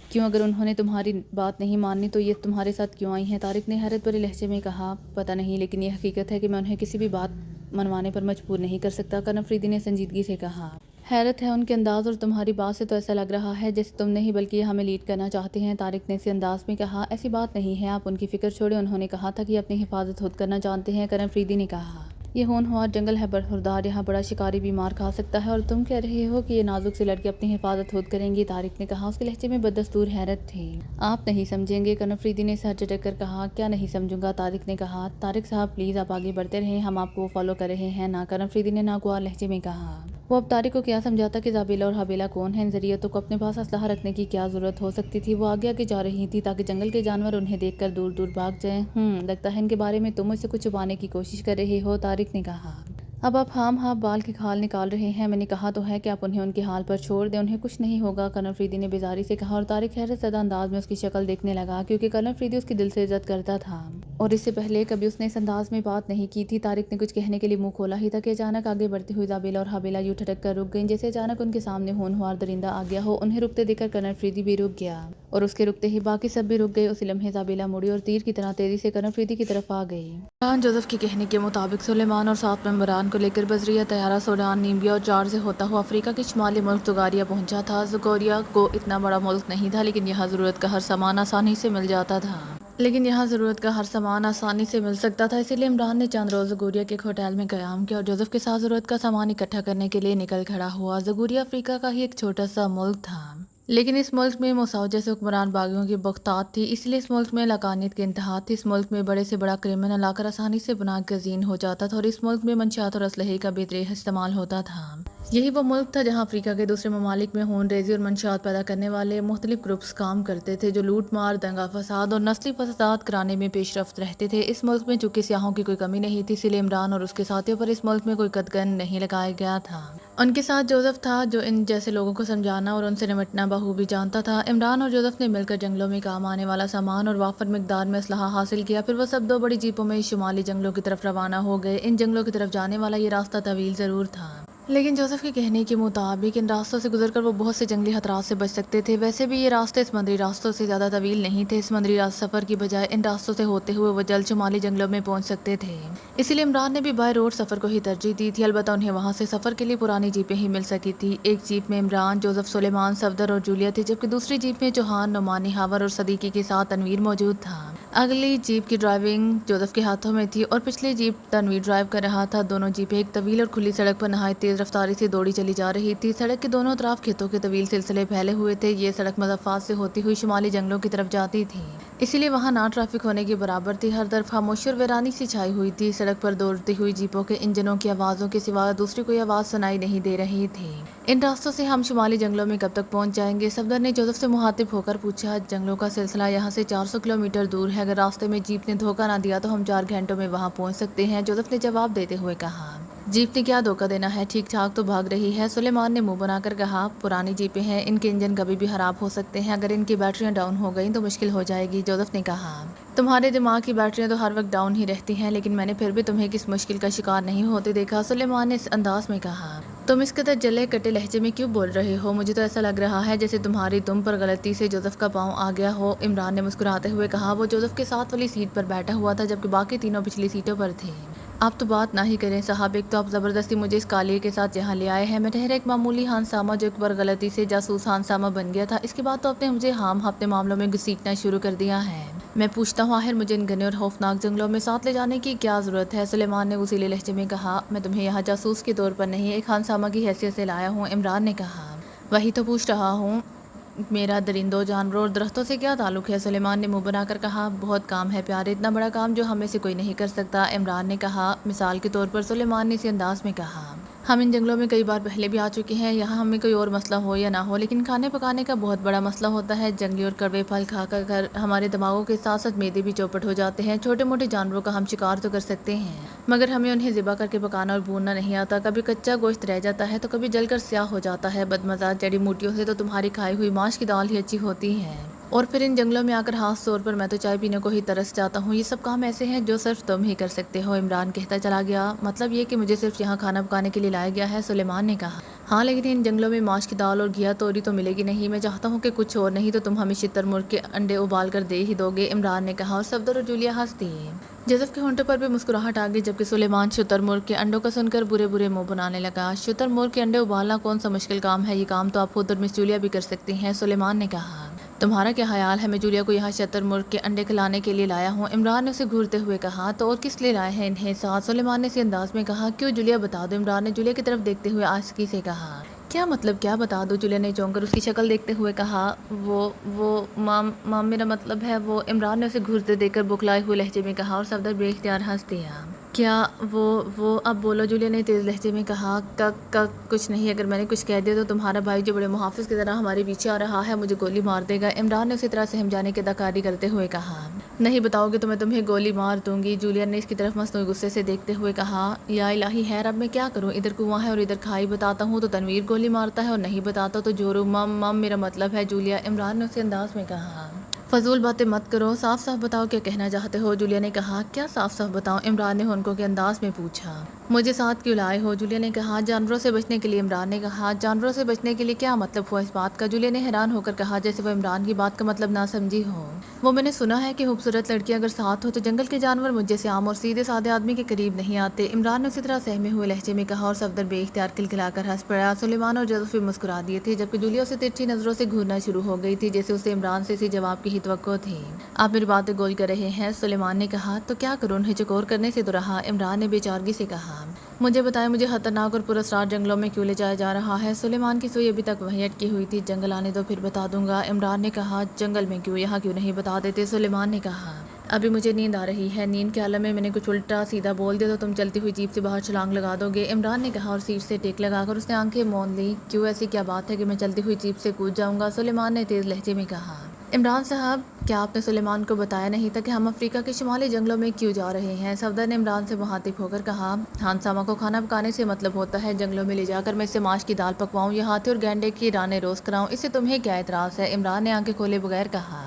S1: کیوں، اگر انہوں نے تمہاری بات نہیں مانی تو یہ تمہارے ساتھ کیوں آئی ہیں، طارق نے حیرت بھرے لہجے میں کہا۔ پتہ نہیں، لیکن یہ حقیقت ہے کہ میں انہیں کسی بھی بات منوانے پر مجبور نہیں کر سکتا، کرن فریدی نے سنجیدگی سے کہا۔ حیرت ہے ان کے انداز اور تمہاری بات سے تو ایسا لگ رہا ہے جیسے تم نہیں بلکہ یہ ہمیں لیڈ کرنا چاہتے ہیں، طارق نے اسی انداز میں کہا۔ ایسی بات نہیں ہے، آپ ان کی فکر چھوڑیں، انہوں نے کہا تھا کہ یہ اپنی حفاظت خود کرنا جانتے ہیں، کرن فریدی نے کہا۔ یہ ہونہار جنگل ہے بردار، یہاں بڑا شکاری بھی مار کھا سکتا ہے اور تم کہہ رہے ہو کہ یہ نازک سی لڑکی اپنی حفاظت خود کریں گی، طارق نے کہا۔ اس کے لہجے میں بدستور حیرت تھی۔ آپ نہیں سمجھیں گے، کرن فریدی نے سر جھٹک کر کہا۔ کیا نہیں سمجھوں گا، طارق نے کہا۔ طارق صاحب پلیز، آپ آگے بڑھتے رہیں، ہم آپ کو فالو کر رہے ہیں نا، کرن فریدی نے ناگوار لہجے میں کہا۔ وہ اب طارق کو کیا سمجھاتا کہ زابیلا اور حبیلہ کون ہیں، ان ذریعتوں کو اپنے پاس اسلحہ رکھنے کی کیا ضرورت ہو سکتی تھی، وہ آگے آگے جا رہی تھی تاکہ جنگل کے جانور انہیں دیکھ کر دور دور بھاگ جائیں۔ لگتا ہے ان کے بارے میں تم مجھ سے کچھ چھپانے کی کوشش کر رہے ہو، طارق نے کہا۔ اب آپ ہاں بال کی کھال نکال رہے ہیں، میں نے کہا تو ہے کہ آپ انہیں ان کے حال پر چھوڑ دیں، انہیں کچھ نہیں ہوگا، کرن فریدی نے بیزاری سے کہا اور طارق حیرت زدہ انداز میں اس کی شکل دیکھنے لگا کیونکہ کرن فریدی اس کی دل سے عزت کرتا تھا۔ اور اس سے پہلے کبھی اس نے اس انداز میں بات نہیں کی تھی۔ طارق نے کچھ کہنے کے لیے منہ کھولا ہی تھا کہ اچانک آگے بڑھتی ہوئی زابیلا اور حابیلہ یوں ٹھٹک کر رک گئیں جیسے اچانک ان کے سامنے ہونہار درندہ آ گیا ہو۔ انہیں رکتے دیکھ کر کرنل فریدی بھی رک گیا اور اس کے رکتے ہی باقی سب بھی رک گئے۔ اسی لمحے زابیلا مڑی اور تیر کی طرح تیزی سے کرنل فریدی کی طرف آ گئی۔ کپتان جوزف کے کہنے کے مطابق سلیمان اور 7 ممبران کو لے کر بحریہ طیارہ سوڈان، نیمبیا اور چاڈ سے ہوتا ہوا افریقہ کے شمالی ملک زگوریہ پہنچا تھا۔ زگوریہ کو اتنا بڑا ملک نہیں تھا لیکن یہاں ضرورت کا ہر سامان آسانی سے مل سکتا تھا۔ اسی لیے عمران نے چند روز زگوریہ کے ایک ہوٹل میں قیام کیا اور جوزف کے ساتھ ضرورت کا سامان اکٹھا کرنے کے لیے نکل کھڑا ہوا۔ زگوریہ افریقہ کا ہی ایک چھوٹا سا ملک تھا لیکن اس ملک میں موساؤ جیسے حکمران باغیوں کی بغتات تھی، اس لیے اس ملک میں لاقانیت کی انتہا تھی۔ اس ملک میں بڑے سے بڑا کرمنل آ کر آسانی سے پناہ گزین ہو جاتا تھا اور اس ملک میں منشیات اور اسلحے کا بے دریغ استعمال ہوتا تھا۔ یہی وہ ملک تھا جہاں افریقہ کے دوسرے ممالک میں خون ریزی اور منشیات پیدا کرنے والے مختلف گروپس کام کرتے تھے جو لوٹ مار، دنگا فساد اور نسلی فسادات کرانے میں پیش رفت رہتے تھے۔ اس ملک میں چونکہ سیاحوں کی کوئی کمی نہیں تھی، اسی لیے عمران اور اس کے ساتھیوں پر اس ملک میں کوئی قدغن نہیں لگایا گیا تھا۔ ان کے ساتھ جوزف تھا جو ان جیسے لوگوں کو سمجھانا اور ان سے نمٹنا بخوبی جانتا تھا۔ عمران اور جوزف نے مل کر جنگلوں میں کام آنے والا سامان اور وافر مقدار میں اسلحہ حاصل کیا۔ پھر وہ سب 2 بڑی جیپوں میں شمالی جنگلوں کی طرف روانہ ہو گئے۔ ان جنگلوں کی طرف جانے والا یہ راستہ طویل ضرور تھا لیکن جوزف کے کہنے کے مطابق ان راستوں سے گزر کر وہ بہت سے جنگلی خطرات سے بچ سکتے تھے۔ ویسے بھی یہ راستے سمندری راستوں سے زیادہ طویل نہیں تھے۔ سمندری سفر کی بجائے ان راستوں سے ہوتے ہوئے وہ جلد شمالی جنگلوں میں پہنچ سکتے تھے۔ اسی لیے عمران نے بھی بائی روڈ سفر کو ہی ترجیح دی تھی، البتہ انہیں وہاں سے سفر کے لیے پرانی جیپیں ہی مل سکی تھی۔ ایک جیپ میں عمران، جوزف، سلیمان، صفدر اور جولیا تھے جبکہ دوسری جیپ میں چوہان، نعمانی، ہاور اور صدیقی کے ساتھ تنویر موجود تھا۔ اگلی جیپ کی ڈرائیونگ جوزف کے ہاتھوں میں تھی اور پچھلی جیپ تنویر ڈرائیو کر رہا تھا۔ دونوں جیپیں ایک طویل اور کھلی سڑک پر نہایت تیز رفتاری سے دوڑی چلی جا رہی تھی۔ سڑک کے دونوں طرف کھیتوں کے طویل سلسلے پھیلے ہوئے تھے۔ یہ سڑک مضافات سے ہوتی ہوئی شمالی جنگلوں کی طرف جاتی تھی، اسی لیے وہاں نہ ٹریفک ہونے کے برابر تھی۔ ہر طرف خاموشی اور ویرانی سی چھائی ہوئی تھی۔ سڑک پر دوڑتی ہوئی جیپوں کے انجنوں کی آوازوں کے سوا دوسری کوئی آواز سنائی نہیں دے رہی تھی۔ ان راستوں سے ہم شمالی جنگلوں میں کب تک پہنچ جائیں گے؟ صفدر نے جوزف سے مخاطب ہو کر پوچھا۔ جنگلوں کا سلسلہ یہاں سے 400 کلومیٹر دور ہے۔ اگر راستے میں جیپ نے دھوکہ نہ دیا تو ہم 4 گھنٹوں میں وہاں پہنچ سکتے ہیں، جوزف نے جواب دیتے ہوئے کہا۔ جیپ نے کیا دھوکہ دینا ہے، ٹھیک ٹھاک تو بھاگ رہی ہے، سلیمان نے منہ بنا کر کہا۔ پرانی جیپیں ہیں، ان کے انجن کبھی بھی خراب ہو سکتے ہیں، اگر ان کی بیٹریاں ڈاؤن ہو گئیں تو مشکل ہو جائے گی، جوزف نے کہا۔ تمہارے دماغ کی بیٹریاں تو ہر وقت ڈاؤن ہی رہتی ہیں لیکن میں نے پھر بھی تمہیں کس مشکل کا شکار نہیں ہوتے دیکھا، سلیمان نے اس انداز میں کہا۔ تم اس قدر جلے کٹے لہجے میں کیوں بول رہے ہو؟ مجھے تو ایسا لگ رہا ہے جیسے تمہاری دم پر غلطی سے جوزف کا پاؤں آ گیا ہو، عمران نے مسکراتے ہوئے کہا۔ وہ جوزف کے ساتھ والی سیٹ پر بیٹھا ہوا تھا جبکہ باقی تینوں پچھلی سیٹوں پر تھے۔ آپ تو بات نہ ہی کریں صاحب، ایک تو آپ زبردستی مجھے اس کالیے کے ساتھ یہاں لے آئے ہیں، میں ٹھہرا ایک معمولی خانسامہ جو ایک بار غلطی سے جاسوس خانسامہ بن گیا تھا، اس کے بعد تو آپ نے مجھے ہم اپنے معاملوں میں گھسیٹنا شروع کر دیا ہے۔ میں پوچھتا ہوں آخر مجھے ان گھنے اور خوفناک جنگلوں میں ساتھ لے جانے کی کیا ضرورت ہے؟ سلیمان نے غصیلے لہجے میں کہا۔ میں تمہیں یہاں جاسوس کے طور پر نہیں، ایک خانسامہ کی حیثیت سے لایا ہوں، عمران نے کہا۔ وہی تو پوچھ رہا ہوں، میرا درندوں، جانوروں اور درختوں سے کیا تعلق ہے؟ سلیمان نے منہ بنا کر کہا۔ بہت کام ہے پیارے، اتنا بڑا کام جو ہم میں سے کوئی نہیں کر سکتا، عمران نے کہا۔ مثال کے طور پر، سلیمان نے اسی انداز میں کہا، ہم ان جنگلوں میں کئی بار پہلے بھی آ چکے ہیں، یہاں ہمیں کوئی اور مسئلہ ہو یا نہ ہو لیکن کھانے پکانے کا بہت بڑا مسئلہ ہوتا ہے۔ جنگلی اور کڑوے پھل کھا کر ہمارے دماغوں کے ساتھ ساتھ معدے بھی چوپٹ ہو جاتے ہیں۔ چھوٹے موٹے جانوروں کا ہم شکار تو کر سکتے ہیں مگر ہمیں انہیں ذبح کر کے پکانا اور بھوننا نہیں آتا۔ کبھی کچا گوشت رہ جاتا ہے تو کبھی جل کر سیاہ ہو جاتا ہے۔ بدمزہ جڑی بوٹیوں سے تو تمہاری کھائی ہوئی ماش کی دال ہی اچھی ہوتی ہے، اور پھر ان جنگلوں میں آ کر خاص طور پر میں تو چائے پینے کو ہی ترس جاتا ہوں۔ یہ سب کام ایسے ہیں جو صرف تم ہی کر سکتے ہو، عمران کہتا چلا گیا۔ مطلب یہ کہ مجھے صرف یہاں کھانا پکانے کے لیے لایا گیا ہے، سلیمان نے کہا۔ ہاں لیکن ان جنگلوں میں ماش کی دال اور گھیا توری تو ملے گی نہیں، میں چاہتا ہوں کہ کچھ اور نہیں تو تم ہمیں شتر مرغ کے انڈے ابال کر دے ہی دو گے، عمران نے کہا، اور صفدر اور جولیا ہنس دیے۔ جوزف کے ہونٹوں پر بھی مسکراہٹ آ گئی جبکہ سلیمان شتر مرغ کے انڈوں کا سن کر برے برے منہ بنانے لگا۔ شتر مرغ کے انڈے ابالنا کون سا مشکل کام ہے، یہ کام تو آپ خود اور مس جولیا بھی کر سکتی ہیں، سلیمان نے کہا۔ تمہارا کیا خیال ہے میں جولیا کو یہاں شتر مرغ کے انڈے کھلانے کے لیے لایا ہوں، عمران نے اسے گھورتے ہوئے کہا۔ تو اور کس لیے لائے ہیں انہیں ساتھ، سلیمان نے اسی انداز میں کہا۔ کیوں جولیا بتا دو، عمران نے جولیا کی طرف دیکھتے ہوئے آہستگی سے کہا۔ کیا مطلب کیا بتا دو، جولیا نے چونک کر اس کی شکل دیکھتے ہوئے کہا۔ مام میرا مطلب ہے وہ، عمران نے اسے گھورتے دیکھ کر بوکھلائے ہوئے لہجے میں کہا اور صفدر بے اختیار ہنس دیا۔ کیا وہ اب بولو، جولیا نے تیز لہجے میں کہا۔ کچھ نہیں، اگر میں نے کچھ کہہ دیا تو تمہارا بھائی جو بڑے محافظ کی طرح ہمارے پیچھے آ رہا ہے مجھے گولی مار دے گا، عمران نے اسی طرح سے سمجھانے کی اداکاری کرتے ہوئے کہا۔ نہیں بتاؤ گے تو میں تمہیں گولی مار دوں گی، جولیا نے اس کی طرف مصنوعی غصے سے دیکھتے ہوئے کہا۔ یا الہی خیر، اب میں کیا کروں، ادھر کنواں ہے اور ادھر کھائی، بتاتا ہوں تو تنویر گولی مارتا ہے اور نہیں بتاتا تو جورو۔ مام میرا مطلب ہے جولیا، عمران نے اسی انداز میں کہا۔ فضول باتیں مت کرو، صاف صاف بتاؤ کیا کہنا چاہتے ہو، جولیا نے کہا۔ کیا صاف صاف بتاؤں، عمران نے ہونکوں کے انداز میں پوچھا۔ مجھے ساتھ کیوں لائے ہو، جولیا نے کہا۔ جانوروں سے بچنے کے لیے، عمران نے کہا۔ جانوروں سے بچنے کے لیے کیا مطلب ہوا اس بات کا، جولیا نے حیران ہو کر کہا، جیسے وہ عمران کی بات کا مطلب نہ سمجھی ہو۔ وہ میں نے سنا ہے کہ خوبصورت لڑکیاں اگر ساتھ ہو تو جنگل کے جانور مجھ جیسے عام اور سیدھے سادے آدمی کے قریب نہیں آتے، عمران نے اسی طرح سہمے ہوئے لہجے میں کہا، اور صفدر بے اختیار کھلکھلا کر ہنس پڑا۔ سلیمان اور جوزف بھی مسکرا دیے تھے، جبکہ جولیا اسے ترچھی نظروں سے گھورنا شروع ہو گئی تھی، جیسے اسے عمران سے اسی جواب کی ہی توقع تھی۔ آپ میری باتیں گول کر رہے ہیں، سلیمان نے کہا۔ تو کیا کروں، انہیں چکور کرنے سے تو رہا، عمران نے بے چارگی سے کہا۔ مجھے بتائیں، مجھے خطرناک اور پراسرار جنگلوں میں کیوں لے جایا جا رہا ہے، سلیمان کی سوئی ابھی تک وہیں اٹکی ہوئی تھی۔ جنگل آنے دو پھر بتا دوں گا، عمران نے کہا۔ جنگل میں کیوں، یہاں کیوں نہیں بتا دیتے، سلیمان نے کہا۔ ابھی مجھے نیند آ رہی ہے، نیند کے عالم میں نے کچھ الٹا سیدھا بول دیا تو تم چلتی ہوئی جیپ سے باہر چھلانگ لگا دو گے، عمران نے کہا، اور سیٹ سے ٹیک لگا کر اس نے آنکھیں موند لی۔ کیوں، ایسی کیا بات ہے کہ میں چلتی ہوئی جیپ سے کود جاؤں گا، سلیمان نے تیز لہجے میں کہا۔ عمران صاحب، کیا آپ نے سلیمان کو بتایا نہیں تھا کہ ہم افریقہ کے شمالی جنگلوں میں کیوں جا رہے ہیں، صفدر نے عمران سے مخاطب ہو کر کہا۔ ہانسامہ کو کھانا پکانے سے مطلب ہوتا ہے، جنگلوں میں لے جا کر میں اس سے ماش کی دال پکواؤں یا ہاتھی اور گینڈے کی رانیں روسٹ کراؤں، اس سے تمہیں کیا اعتراض ہے، عمران نے آنکھیں کھولے بغیر کہا۔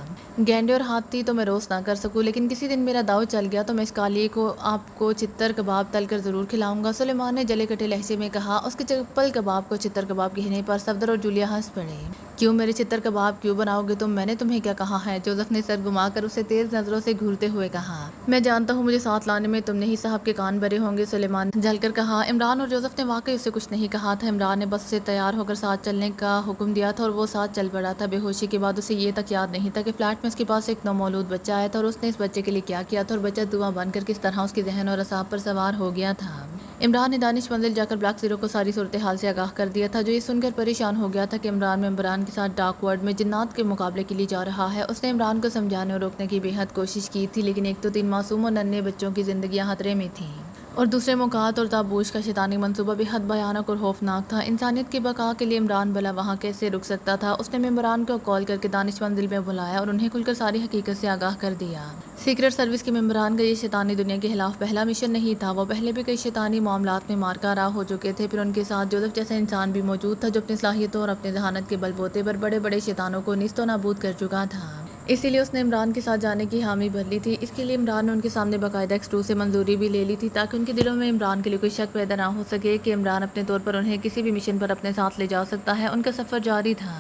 S1: گینڈے اور ہاتھی تو میں روسٹ نہ کر سکوں، لیکن کسی دن میرا داؤ چل گیا تو میں اس کالیے کو آپ کو چتر کباب تل کر ضرور کھلاؤں گا، سلیمان نے جلے کٹے لہجے میں کہا۔ اس کے چپل کباب کو چتر کباب کہنے پر صفدر اور جولیا ہنس پڑے۔ کیوں، میرے چتر کباب کیوں بناؤ گے تم، میں نے تمہیں کیا کہا ہے، جوزف نے سر گھما کر اسے تیز نظروں سے گھورتے ہوئے کہا۔ میں جانتا ہوں مجھے ساتھ لانے میں تم نہیں صاحب کے کان بھرے ہوں گے، سلیمان نے جھل کر کہا۔ عمران اور جوزف نے واقعی اسے کچھ نہیں کہا تھا، عمران نے بس اسے تیار ہو کر ساتھ چلنے کا حکم دیا تھا اور وہ ساتھ چل پڑا تھا۔ بے ہوشی کے بعد اسے یہ تک یاد نہیں تھا کہ فلیٹ میں اس کے پاس ایک نومولود بچہ آیا تھا اور اس نے اس بچے کے لیے کیا کیا تھا اور بچہ دھواں بن کر کس طرح اس کے ذہن اور اعصاب پر سوار ہو گیا تھا۔ عمران نے دانش منزل جا کر بلیک زیرو کو ساری صورتحال سے آگاہ کر دیا تھا، جو یہ سن کر پریشان ہو گیا تھا کہ عمران ممبران کے ساتھ ڈارک ورلڈ میں جنات کے مقابلے کے لیے جا رہا ہے۔ اس نے عمران کو سمجھانے اور روکنے کی بے حد کوشش کی تھی، لیکن ایک تو 3 معصوم اور ننھے بچوں کی زندگیاں خطرے میں تھیں، اور دوسرے موقعات اور تابوش کا شیطانی منصوبہ بے حد بھیانک اور خوفناک تھا۔ انسانیت کی بقا کے لیے عمران بھلا وہاں کیسے رک سکتا تھا، اس نے ممبران کو کال کر کے دانش منزل میں بلایا اور انہیں کھل کر ساری حقیقت سے آگاہ کر دیا۔ سیکرٹ سروس کے ممبران کا یہ شیطانی دنیا کے خلاف پہلا مشن نہیں تھا، وہ پہلے بھی کئی شیطانی معاملات میں مارکا راہ ہو چکے تھے، پھر ان کے ساتھ جوزف جیسا انسان بھی موجود تھا جو اپنی صلاحیتوں اور اپنے ذہانت کے بل بوتے پر بڑے بڑے شیطانوں کو نیست و نابود کر چکا تھا۔ اسی لیے اس نے عمران کے ساتھ جانے کی حامی بھر لی تھی، اس کے لیے عمران نے ان کے سامنے باقاعدہ ایکس2 سے منظوری بھی لے لی تھی، تاکہ ان کے دلوں میں عمران کے لیے کوئی شک پیدا نہ ہو سکے کہ عمران اپنے طور پر انہیں کسی بھی مشن پر اپنے ساتھ لے جا سکتا ہے۔ ان کا سفر جاری تھا،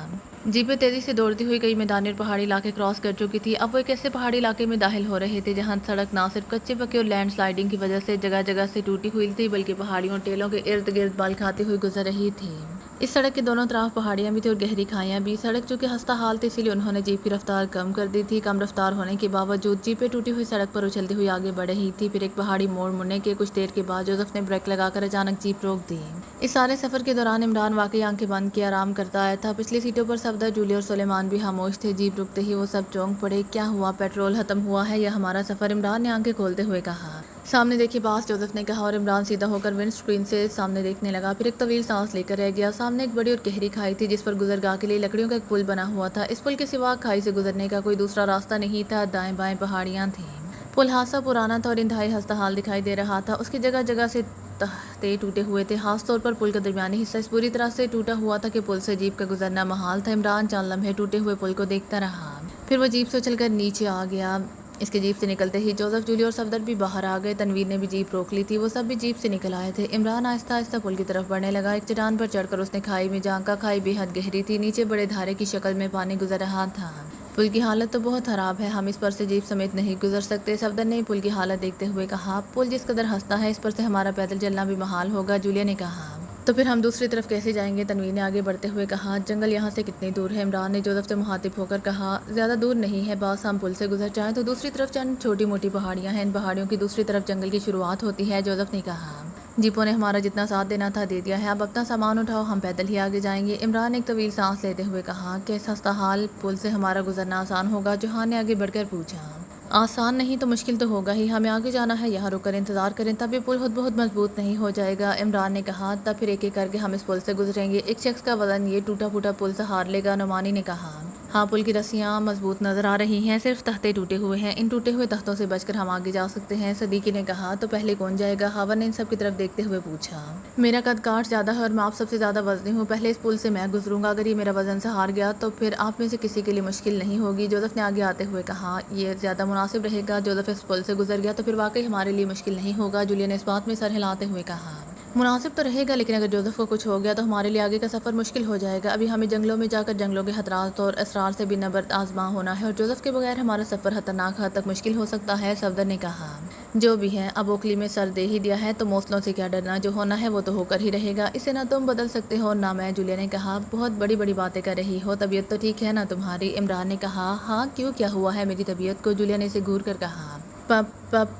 S1: جیپیں تیزی سے دوڑتی ہوئی کئی میدانی اور پہاڑی علاقے کراس کر چکی تھی۔ اب وہ ایک ایسے پہاڑی علاقے میں داخل ہو رہے تھے جہاں سڑک نہ صرف کچے پکے اور لینڈ سلائڈنگ کی وجہ سے جگہ جگہ سے ٹوٹی ہوئی تھی، بلکہ پہاڑیوں اور ٹیلوں کے ارد گرد بال کھاتی ہوئی گزر رہی تھی۔ اس سڑک کے دونوں طرف پہاڑیاں بھی تھیں اور گہری کھائیاں بھی۔ سڑک چونکہ خستہ حال تھی، اسی لیے انہوں نے جیپ کی رفتار کم کر دی تھی۔ کم رفتار ہونے کے باوجود جیپیں ٹوٹی ہوئی سڑک پر اچھلتی ہوئی آگے بڑھ رہی تھی۔ پھر ایک پہاڑی موڑ مڑنے کے کچھ دیر کے بعد جوزف نے بریک لگا کر اچانک جیپ روک دی۔ اس سارے سفر کے دوران عمران واقعی آنکھیں بند کیے آرام کرتا آیا تھا۔ پچھلی سیٹوں پر صفدر، جولیا اور سلیمان بھی خاموش تھے۔ جیپ رکتے ہی وہ سب چونک پڑے۔ کیا ہوا، پیٹرول ختم ہوا ہے یا ہمارا سفر، عمران نے آنکھیں کھولتے ہوئے کہا۔ سامنے دیکھیے باس، جوزف نے کہا، اور عمران سیدھا ہو کر ونڈ اسکرین سے سامنے دیکھنے لگا، پھر ایک طویل سانس لے کر رہ گیا۔ سامنے ایک بڑی اور گہری کھائی تھی جس پر گزرگاہ کے لیے لکڑیوں کا ایک پل بنا ہوا تھا۔ اس پل کے سوا کھائی سے گزرنے کا کوئی دوسرا راستہ نہیں تھا، دائیں بائیں پہاڑیاں تھیں۔ پل خاصا پرانا تھا اور انتہائی خستہ حال دکھائی دے رہا تھا، اس کی جگہ جگہ سے تختے ٹوٹے ہوئے تھے، خاص طور پر پل کا درمیانی حصہ اس پوری طرح سے ٹوٹا ہوا تھا کہ پل سے جیپ کا گزرنا محال تھا۔ عمران چند لمحے ٹوٹے ہوئے پل کو دیکھتا رہا، پھر وہ جیپ سے اچھل کر نیچے آ گیا۔ اس کے جیپ سے نکلتے ہی جوزف، جولی اور صفدر بھی باہر آ گئے۔ تنویر نے بھی جیپ روک لی تھی، وہ سب بھی جیپ سے نکل آئے تھے۔ عمران آہستہ آہستہ پل کی طرف بڑھنے لگا۔ ایک چٹان پر چڑھ کر اس نے کھائی میں جھانکا، کھائی بے حد گہری تھی، نیچے بڑے دھارے کی شکل میں پانی گزر رہا تھا۔ پل کی حالت تو بہت خراب ہے، ہم اس پر سے جیپ سمیت نہیں گزر سکتے، صفدر نے پل کی حالت دیکھتے ہوئے کہا۔ پل جس قدر خستہ ہے، اس پر سے ہمارا پیدل چلنا بھی محال ہوگا، جولیا نے کہا۔ تو پھر ہم دوسری طرف کیسے جائیں گے، تنویر نے آگے بڑھتے ہوئے کہا۔ جنگل یہاں سے کتنی دور ہے، عمران نے جوزف سے مخاطب ہو کر کہا۔ زیادہ دور نہیں ہے باس، ہم پل سے گزر جائیں تو دوسری طرف چند چھوٹی موٹی پہاڑیاں ہیں، ان پہاڑیوں کی دوسری طرف جنگل کی شروعات ہوتی ہے، جوزف نے کہا۔ جیپوں نے ہمارا جتنا ساتھ دینا تھا دے دیا ہے، اب اپنا سامان اٹھاؤ، ہم پیدل ہی آگے جائیں گے، عمران نے ایک طویل سانس لیتے ہوئے کہا۔ کہ اس خستہ حال پل سے ہمارا گزرنا آسان ہوگا، جوہان نے آگے بڑھ کر پوچھا۔ آسان نہیں تو مشکل تو ہوگا ہی، ہمیں آگے جانا ہے، یہاں رک کر انتظار کریں تب یہ پل خود بہت مضبوط نہیں ہو جائے گا، عمران نے کہا۔ تب پھر ایک ایک کر کے ہم اس پل سے گزریں گے، ایک شخص کا وزن یہ ٹوٹا پھوٹا پل سہار لے گا، نعمانی نے کہا۔ ہاں پل کی رسیاں مضبوط نظر آ رہی ہیں، صرف تختے ٹوٹے ہوئے ہیں، ان ٹوٹے ہوئے تختوں سے بچ کر ہم آگے جا سکتے ہیں، صدیقی نے کہا۔ تو پہلے کون جائے گا؟ ہاور نے ان سب کی طرف دیکھتے ہوئے پوچھا۔ میرا قد کاٹ زیادہ ہے اور میں آپ سب سے زیادہ وزنی ہوں، پہلے اس پل سے میں گزروں گا، اگر یہ میرا وزن سہار گیا تو پھر آپ میں سے کسی کے لیے مشکل نہیں ہوگی، جوزف نے آگے آتے ہوئے کہا۔ یہ زیادہ مناسب رہے گا، جوزف اس پل سے گزر گیا تو پھر واقعی ہمارے لیے مشکل نہیں ہوگا، جولیا نے اس بات میں سر ہلاتے ہوئے کہا۔ مناسب تو رہے گا، لیکن اگر جوزف کو کچھ ہو گیا تو ہمارے لیے آگے کا سفر مشکل ہو جائے گا، ابھی ہمیں جنگلوں میں جا کر جنگلوں کے خطرات اور اسرار سے بھی نبرد آزما ہونا ہے اور جوزف کے بغیر ہمارا سفر خطرناک حد تک مشکل ہو سکتا ہے، صفدر نے کہا۔ جو بھی ہے، اب اوکلی میں سر دے ہی دیا ہے تو موصلوں سے کیا ڈرنا، جو ہونا ہے وہ تو ہو کر ہی رہے گا، اسے نہ تم بدل سکتے ہو اور نہ میں، جولیا نے کہا۔ بہت بڑی بڑی باتیں کر رہی ہو، طبیعت تو ٹھیک ہے نا تمہاری؟ عمران نے کہا۔ ہاں کیوں، کیا ہوا ہے میری طبیعت کو؟ جولیا نے اسے گھور کر کہا۔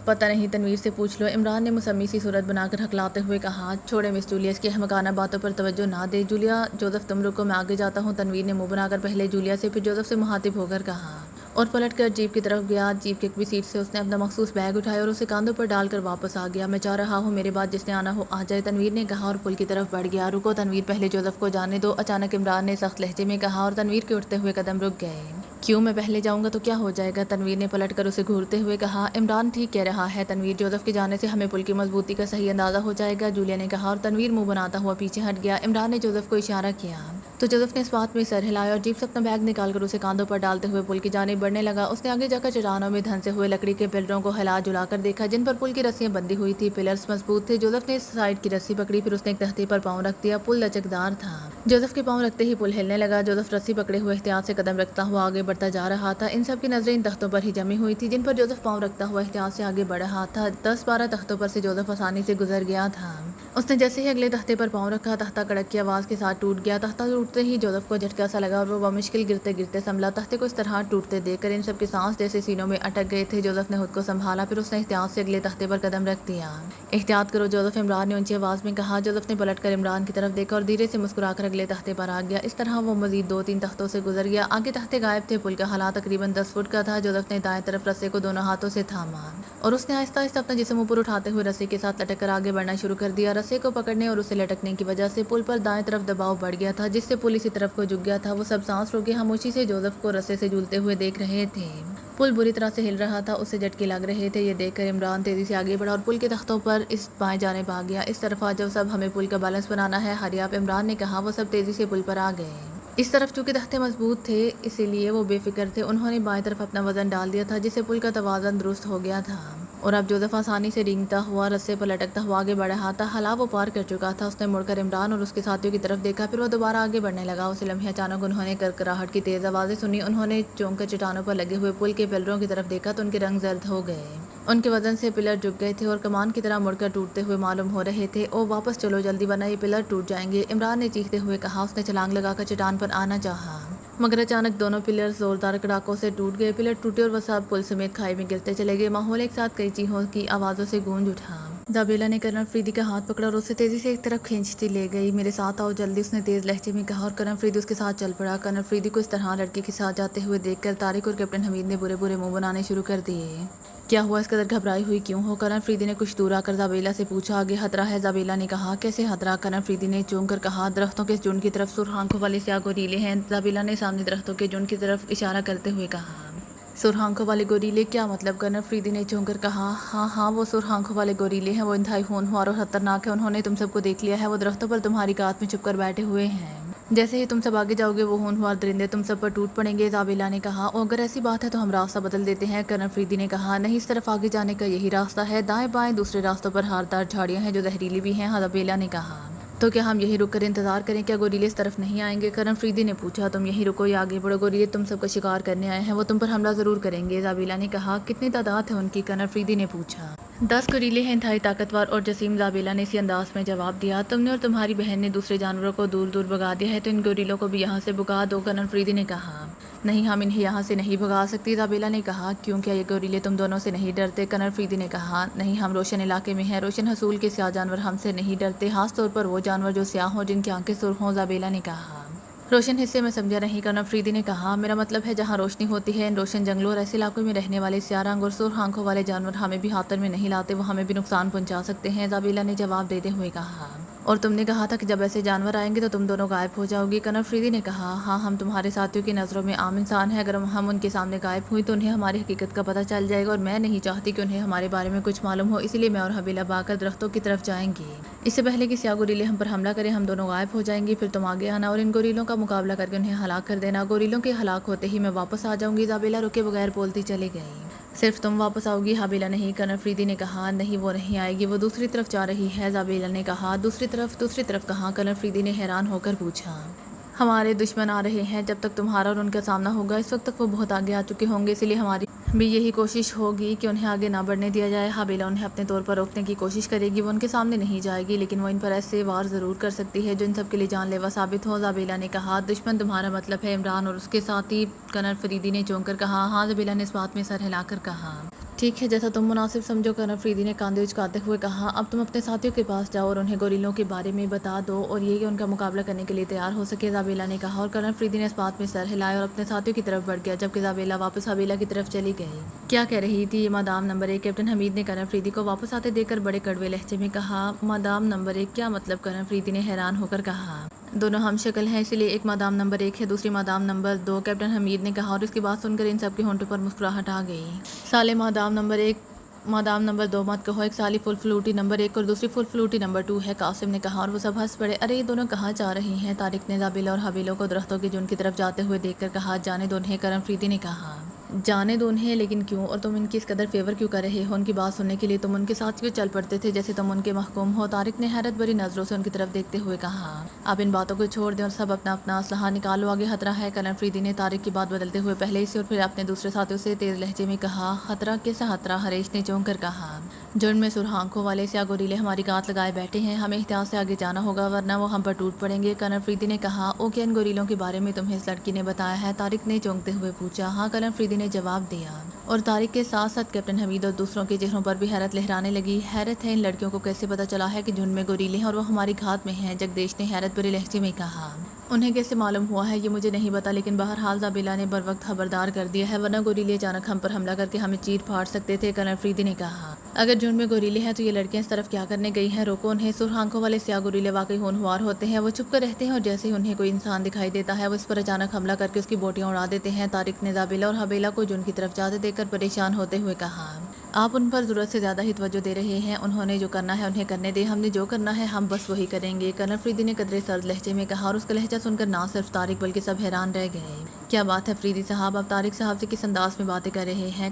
S1: پتہ نہیں، تنویر سے پوچھ لو، عمران نے مسمی سی صورت بنا کر ہکلاتے ہوئے کہا۔ چھوڑے مس جولیا، اس کی احمقانہ باتوں پر توجہ نہ دے۔ جولیا، جوزف تم رکو، میں آگے جاتا ہوں، تنویر نے منہ بنا کر پہلے جولیا سے پھر جوزف سے مخاطب ہو کر کہا اور پلٹ کر جیپ کی طرف گیا۔ جیپ کی ایک سیٹ سے اس نے اپنا مخصوص بیگ اٹھایا اور اسے کاندھوں پر ڈال کر واپس آ گیا۔ میں چاہ رہا ہوں میرے بعد جس نے آنا ہو آ جائے، تنویر نے کہا اور پل کی طرف بڑھ گیا۔ رکو تنویر، پہلے جوزف کو جانے دو، اچانک عمران نے سخت لہجے میں کہا اور تنویر کے اٹھتے ہوئے قدم رک گئے۔ کیوں، میں پہلے جاؤں گا تو کیا ہو جائے گا؟ تنویر نے پلٹ کر اسے گھورتے ہوئے کہا۔ عمران ٹھیک کہہ رہا ہے تنویر، جوزف کے جانے سے ہمیں پل کی مضبوطی کا صحیح اندازہ ہو جائے گا، جولیا نے کہا اور تنویر منہ بناتا ہوا پیچھے ہٹ گیا۔ عمران نے جوزف کو اشارہ کیا تو جوزف نے اس بات میں سر ہلایا اور جیپ سے اپنا بیگ نکال کر اسے کاندھوں پر ڈالتے ہوئے پل کی جانب بڑھنے لگا۔ اس نے آگے جا کر چٹانوں میں دھنسے ہوئے لکڑی کے پلروں کو ہلا جلا کر دیکھا جن پر پل کی رسیاں بندھی ہوئی تھی، پلرز مضبوط تھے۔ جوزف نے اس سائیڈ کی رسی پکڑی، پھر اس نے ایک تختے پر پاؤں رکھ دیا، پل لچکدار تھا۔ جوزف کے پاؤں رکھتے ہی پل ہلنے لگا، جوزف رسی پکڑے ہوئے احتیاط سے قدم رکھتا ہوا آگے بڑھتا جا رہا تھا۔ ان سب کی نظریں ان تختوں پر ہی جمی ہوئی تھی جن پر جوزف پاؤں رکھتا ہوا احتیاط سے آگے بڑھ رہا تھا۔ 10-12 تختوں پر سے جوزف آسانی سے گزر گیا تھا۔ اس نے جیسے ہی اگلے تختے پر پاؤں رکھا، تختہ کڑک کی آواز کے ساتھ ٹوٹ گیا۔ تختہ ٹوٹتے ہی جوزف کو جھٹکا سا لگا اور وہ بمشکل گرتے گرتے سنبھلا۔ تختے کو اس طرح ٹوٹتے دیکھ کر ان سب کے سانس جیسے سینوں میں اٹک گئے تھے۔ جوزف نے خود کو سنبھالا، پھر اس نے احتیاط سے اگلے تختے پر قدم رکھ دیا۔ احتیاط کرو جوزف، عمران نے اونچی آواز میں کہا۔ جوزف نے پلٹ کر عمران کی طرف دیکھا اور دھیرے سے مسکرا کر اگلے تختے پر آ گیا۔ اس طرح وہ مزید 2-3 تختوں سے گزر گیا، آگے تختے غائب تھے۔ پل کا خلا تقریباً 10 فٹ کا تھا۔ جوزف نے دائیں طرف رسے کو دونوں ہاتھوں سے تھاما اور اس نے آہستہ آہستہ اپنا جسم اوپر اٹھاتے ہوئے رسی کے ساتھ لٹک کر آگے بڑھنا شروع کر دیا۔ رسے کو پکڑنے اور اسے لٹکنے کی وجہ سے پل پر دائیں طرف دباؤ بڑھ گیا تھا، جس سے پل اسی طرف کو جھک گیا تھا۔ وہ سب سانس روکے خاموشی سے جوزف کو رسے سے جھولتے ہوئے دیکھ رہے تھے۔ پل بری طرح سے ہل رہا تھا، اسے جھٹکے لگ رہے تھے۔ یہ دیکھ کر عمران تیزی سے آگے بڑھا اور پل کے تختوں پر اس بائیں جانب آ گیا۔ اس طرف آ جاؤ سب، ہمیں پل کا بیلنس بنانا ہے، ہری آپ، عمران نے کہا۔ وہ سب تیزی سے پل پر آ گئے۔ اس طرف چونکہ تختے مضبوط تھے اسی لیے وہ بے فکر تھے، انہوں نے بائیں طرف اپنا وزن ڈال دیا تھا جس سے پل کا توازن درست ہو گیا تھا اور اب جوزف آسانی سے رینگتا ہوا رسے پر لٹکتا ہوا آگے بڑھ رہا تھا۔ خلا وہ پار کر چکا تھا۔ اس نے مڑ کر عمران اور اس کے ساتھیوں کی طرف دیکھا، پھر وہ دوبارہ آگے بڑھنے لگا۔ اسی لمحے اچانک انہوں نے کرکراہٹ کی تیز آوازیں سنی، انہوں نے چونک کر چٹانوں پر لگے ہوئے پل کے پلروں کی طرف دیکھا تو ان کے رنگ زرد ہو گئے، ان کے وزن سے پلر جھک گئے تھے اور کمان کی طرح مڑ کر ٹوٹتے ہوئے معلوم ہو رہے تھے۔ او واپس چلو جلدی ورنہ یہ پلر ٹوٹ جائیں گے، عمران نے چیختے ہوئے کہا۔ اس نے چھلانگ لگا کر چٹان پر آنا چاہا مگر اچانک دونوں پلرز زوردار کڑاکوں سے ٹوٹ گئے، پلر ٹوٹے اور وہ سب پل سمیت کھائی میں گرتے چلے گئے۔ ماحول ایک ساتھ کئی چیخوں کی آوازوں سے گونج اٹھا۔ زابیلا نے کرن فریدی کا ہاتھ پکڑا اور اسے تیزی سے ایک طرف کھینچتی لے گئی۔ میرے ساتھ آؤ جلدی، اس نے تیز لہجے میں کہا اور کرن فریدی اس کے ساتھ چل پڑا۔ کرن فریدی کو اس طرح لڑکی کے ساتھ جاتے ہوئے دیکھ کر طارق اور کیپٹن حمید نے برے برے منہ بنانے شروع کر دیے۔ کیا ہوا، اس قدر گھبرائی ہوئی کیوں ہو؟ کرن فریدی نے کچھ دور آ کر زابیلا سے پوچھا۔ آگے خطرہ ہے، زابیلا نے کہا۔ کیسے خطرہ؟ کرن فریدی نے چونک کر کہا۔ درختوں کے اس جھنڈ کی طرف سرخ آنکھوں والے سیاہ گوریلے ہیں، زابیلا نے سامنے درختوں کے جھنڈ کی طرف اشارہ کرتے ہوئے کہا۔ سرخ آنکھوں والے گوریلے، کیا مطلب؟ کرن فریدی نے چونک کر کہا۔ ہاں وہ سرخ آنکھوں والے گوریلے ہیں، وہ انتہائی ہونہار اور خطرناک ہیں، انہوں نے تم سب کو دیکھ لیا ہے، وہ درختوں پر تمہاری کات میں چھپ کر بیٹھے ہوئے ہیں، جیسے ہی تم سب آگے جاؤ گے وہ ہونہار درندے تم سب پر ٹوٹ پڑیں گے، زابیلا نے کہا۔ اگر ایسی بات ہے تو ہم راستہ بدل دیتے ہیں، کرن فریدی نے کہا۔ نہیں، اس طرف آگے جانے کا یہی راستہ ہے، دائیں بائیں دوسرے راستوں پر ہاردار جھاڑیاں ہیں جو زہریلی بھی ہیں، زابیلا نے کہا۔ تو کیا ہم یہیں رک کر انتظار کریں؟ کیا گوریلے اس طرف نہیں آئیں گے؟ کرن فریدی نے پوچھا۔ تم یہیں رکو یا آگے بڑھو، گوریلے تم سب کا شکار کرنے آئے ہیں، وہ تم پر حملہ ضرور کریں گے، زابیلا نے کہا۔ کتنی تعداد ہے ان کی؟ کرن فریدی نے پوچھا۔ 10 گوریلے ہیں، انتہائی طاقتور اور جسیم، زابیلا نے اسی انداز میں جواب دیا۔ تم نے اور تمہاری بہن نے دوسرے جانوروں کو دور دور بھگا دیا ہے تو ان گوریلوں کو بھی یہاں سے بھگا دو، کرن فریدی نے کہا۔ نہیں، ہم انہیں یہاں سے نہیں بھگا سکتی، زابیلا نے کہا۔ کیوں، کیا یہ گوریلے تم دونوں سے نہیں ڈرتے؟ کرن فریدی نے کہا۔ نہیں، ہم روشن علاقے میں ہیں، روشن حصول کے سیاہ جانور ہم سے نہیں ڈرتے، خاص طور پر وہ جانور جو سیاہ ہوں، جن کی آنکھیں سرخ ہوں، زابیلا نے کہا۔ روشن حصے میں سمجھا نہیں، کرن فریدی نے کہا۔ میرا مطلب ہے جہاں روشنی ہوتی ہے، ان روشن جنگلوں اور ایسے علاقوں میں رہنے والے سیاہ رنگ اور سرخ آنکھوں والے جانور ہمیں بھی خاطر میں نہیں لاتے، وہ ہمیں بھی نقصان پہنچا سکتے ہیں، زابیلا نے جواب دیتے ہوئے کہا۔ اور تم نے کہا تھا کہ جب ایسے جانور آئیں گے تو تم دونوں غائب ہو جاؤ گی۔ کنر فریدی نے کہا، ہاں ہم تمہارے ساتھیوں کی نظروں میں عام انسان ہیں، اگر ہم ان کے سامنے غائب ہوئی تو انہیں ہماری حقیقت کا پتہ چل جائے گا، اور میں نہیں چاہتی کہ انہیں ہمارے بارے میں کچھ معلوم ہو، اسی لیے میں اور حویلا بھاگ کر درختوں کی طرف جائیں گے۔ اس سے پہلے کہ سیاہ گوریلے ہم پر حملہ کریں ہم دونوں غائب ہو جائیں گے، پھر تم آگے آنا اور ان گوریلوں کا مقابلہ کر کے انہیں ہلاک کر دینا۔ گوریلوں کے ہلاک ہوتے ہی میں واپس آ جاؤں گی۔ ایزابیلا رکے بغیر بولتی چلی گئی، صرف تم واپس آؤ گی؟ حویلا نہیں، کنر فریدی نے کہا، نہیں وہ نہیں آئے گی، وہ دوسری طرف جا رہی ہے۔ ایزابیلا نے کہا، دوسری طرف کہاں؟ کنر فریدی نے حیران ہو کر پوچھا۔ ہمارے دشمن آ رہے ہیں، جب تک تمہارا اور ان کا سامنا ہوگا اس وقت تک وہ بہت آگے آ چکے ہوں گے، اسی لیے ہماری بھی یہی کوشش ہوگی کہ انہیں آگے نہ بڑھنے دیا جائے۔ حویلا انہیں اپنے طور پر روکنے کی کوشش کرے گی، وہ ان کے سامنے نہیں جائے گی، لیکن وہ ان پر ایسے وار ضرور کر سکتی ہے جو ان سب کے لیے جان لیوا ثابت ہو۔ ایزابیلا نے کہا، دشمن تمہارا مطلب ہے عمران اور اس کے ساتھی؟ کنر فریدی نے چونک کر کہا، ہاں۔ ایزابیلا نے اس بات میں سر ہلا کر کہا، ٹھیک ہے، جیسا تم مناسب سمجھو۔ کنر فریدی نے کاندھے اچکاتے ہوئے کہا، اب تم اپنے ساتھیوں کے پاس جاؤ اور انہیں گوریلوں کے بارے میں بتا دو، اور یہ کہ ان کا مقابلہ کرنے کے لیے تیار ہو سکے۔ ایزابیلا نے کہا، اور کنر فریدی نے اس بات میں سر ہلایا اور اپنے ساتھیوں کی طرف بڑھ گیا، جبکہ ایزابیلا واپس حویلا کی طرف چلی گئی۔ کیا کہہ رہی تھی یہ مادام نمبر 1؟ کیپٹن حمید نے کنر فریدی کو واپس آتے دیکھ کر بڑے کڑوے لہجے میں کہا۔ مادام نمبر 1 کیا مطلب؟ کنر فریدی نے حیران ہو کر کہا۔ دونوں ہم شکل ہیں، اسی لیے ایک مادام نمبر 1 ہے، دوسری مادام نمبر 2، کیپٹن حمید نے کہا، اور اس کی بات سن کر ان سب کے ہونٹوں پر مسکراہٹ آ گئی۔ سالے مادام نمبر 1 مادام نمبر 2 مت کہو، ایک سالی فل فلوٹی نمبر 1 اور دوسری فل فلوٹی نمبر 2 ہے، قاسم نے کہا، اور وہ سب ہنس پڑے۔ ارے یہ دونوں کہاں جا رہی ہیں؟ طارق نے ایزابیلا اور حویلا کو درختوں کے جھنڈ کی طرف جاتے ہوئے دیکھ کر کہا، جانے دو انہیں۔ کنر فریدی نے کہا، جانے دو انہیں، لیکن کیوں؟ اور تم ان کی اس قدر فیور کیوں کر رہے ہو؟ ان کی بات سننے کے لیے تم ان کے ساتھ کیوں چل پڑتے تھے جیسے تم ان کے محکوم ہو؟ طارق نے حیرت بھری نظروں سے ان کی طرف دیکھتے ہوئے کہا، اب ان باتوں کو چھوڑ دیں اور سب اپنا اپنا اسلحہ نکالو، آگے خطرہ ہے۔ کنر فریدی نے طارق کی بات بدلتے ہوئے پہلے اسے اور پھر اپنے دوسرے ساتھیوں سے تیز لہجے میں کہا، خطرہ؟ کیسا خطرہ؟ ہریش نے چونک کر کہا، جھنڈ میں سرخ آنکھوں والے سیاہ گوریلے ہماری گھات لگائے بیٹھے ہیں، ہمیں احتیاط سے آگے جانا ہوگا ورنہ وہ ہم پر ٹوٹ پڑیں گے۔ کنر فریدی نے کہا، او کیا ان گوریلوں کے بارے میں تمہیں اس لڑکی نے بتایا ہے؟ طارق نے چونکتے ہوئے پوچھا۔ ہاں، کنر فریدی نے جواب دیا، اور طارق کے ساتھ ساتھ کیپٹن حمید اور دوسروں کے چہروں پر بھی حیرت لہرانے لگی۔ حیرت ہے ان لڑکیوں کو کیسے پتہ چلا ہے کہ جھنڈ میں گوریلے ہیں اور وہ ہماری گھات میں ہیں؟ جگدیش نے حیرت بھرے لہجے میں کہا، انہیں کیسے معلوم ہوا ہے یہ مجھے نہیں پتا، لیکن بہرحال ایزابیلا نے بر وقت خبردار کر دیا ہے، ورنہ گوریلے اچانک ہم پر حملہ کر کے ہمیں چیر پھاڑ سکتے تھے۔ کنر فریدی نے کہا، اگر جھنڈ میں گوریلے ہیں تو یہ لڑکیاں اس طرف کیا کرنے گئی ہیں؟ روکو انہیں۔ سرخ آنکھوں والے سیاہ گوریلے واقعی ہونہار ہوتے ہیں، وہ چھپ کر رہتے ہیں اور جیسے ہی انہیں کوئی انسان دکھائی دیتا ہے وہ اس پر اچانک حملہ کر کے اس کی بوٹیاں اڑا دیتے ہیں۔ طارق نے ایزابیلا اور حویلا کو جھنڈ کی طرف جاتے دیکھ کر پریشان ہوتے ہوئے کہا، آپ ان پر ضرورت سے زیادہ ہی توجہ دے رہے ہیں، انہوں نے جو کرنا ہے انہیں کرنے دیں، ہم نے جو کرنا ہے ہم بس وہی کریں گے۔ کنر فریدی نے قدرے سرد لہجے میں کہا، اور اس کا لہجہ سن کر نہ صرف طارق بلکہ سب حیران رہ گئے۔ کیا بات ہے فریدی صاحب، آپ طارق صاحب سے کس انداز میں باتیں کر رہے ہیں؟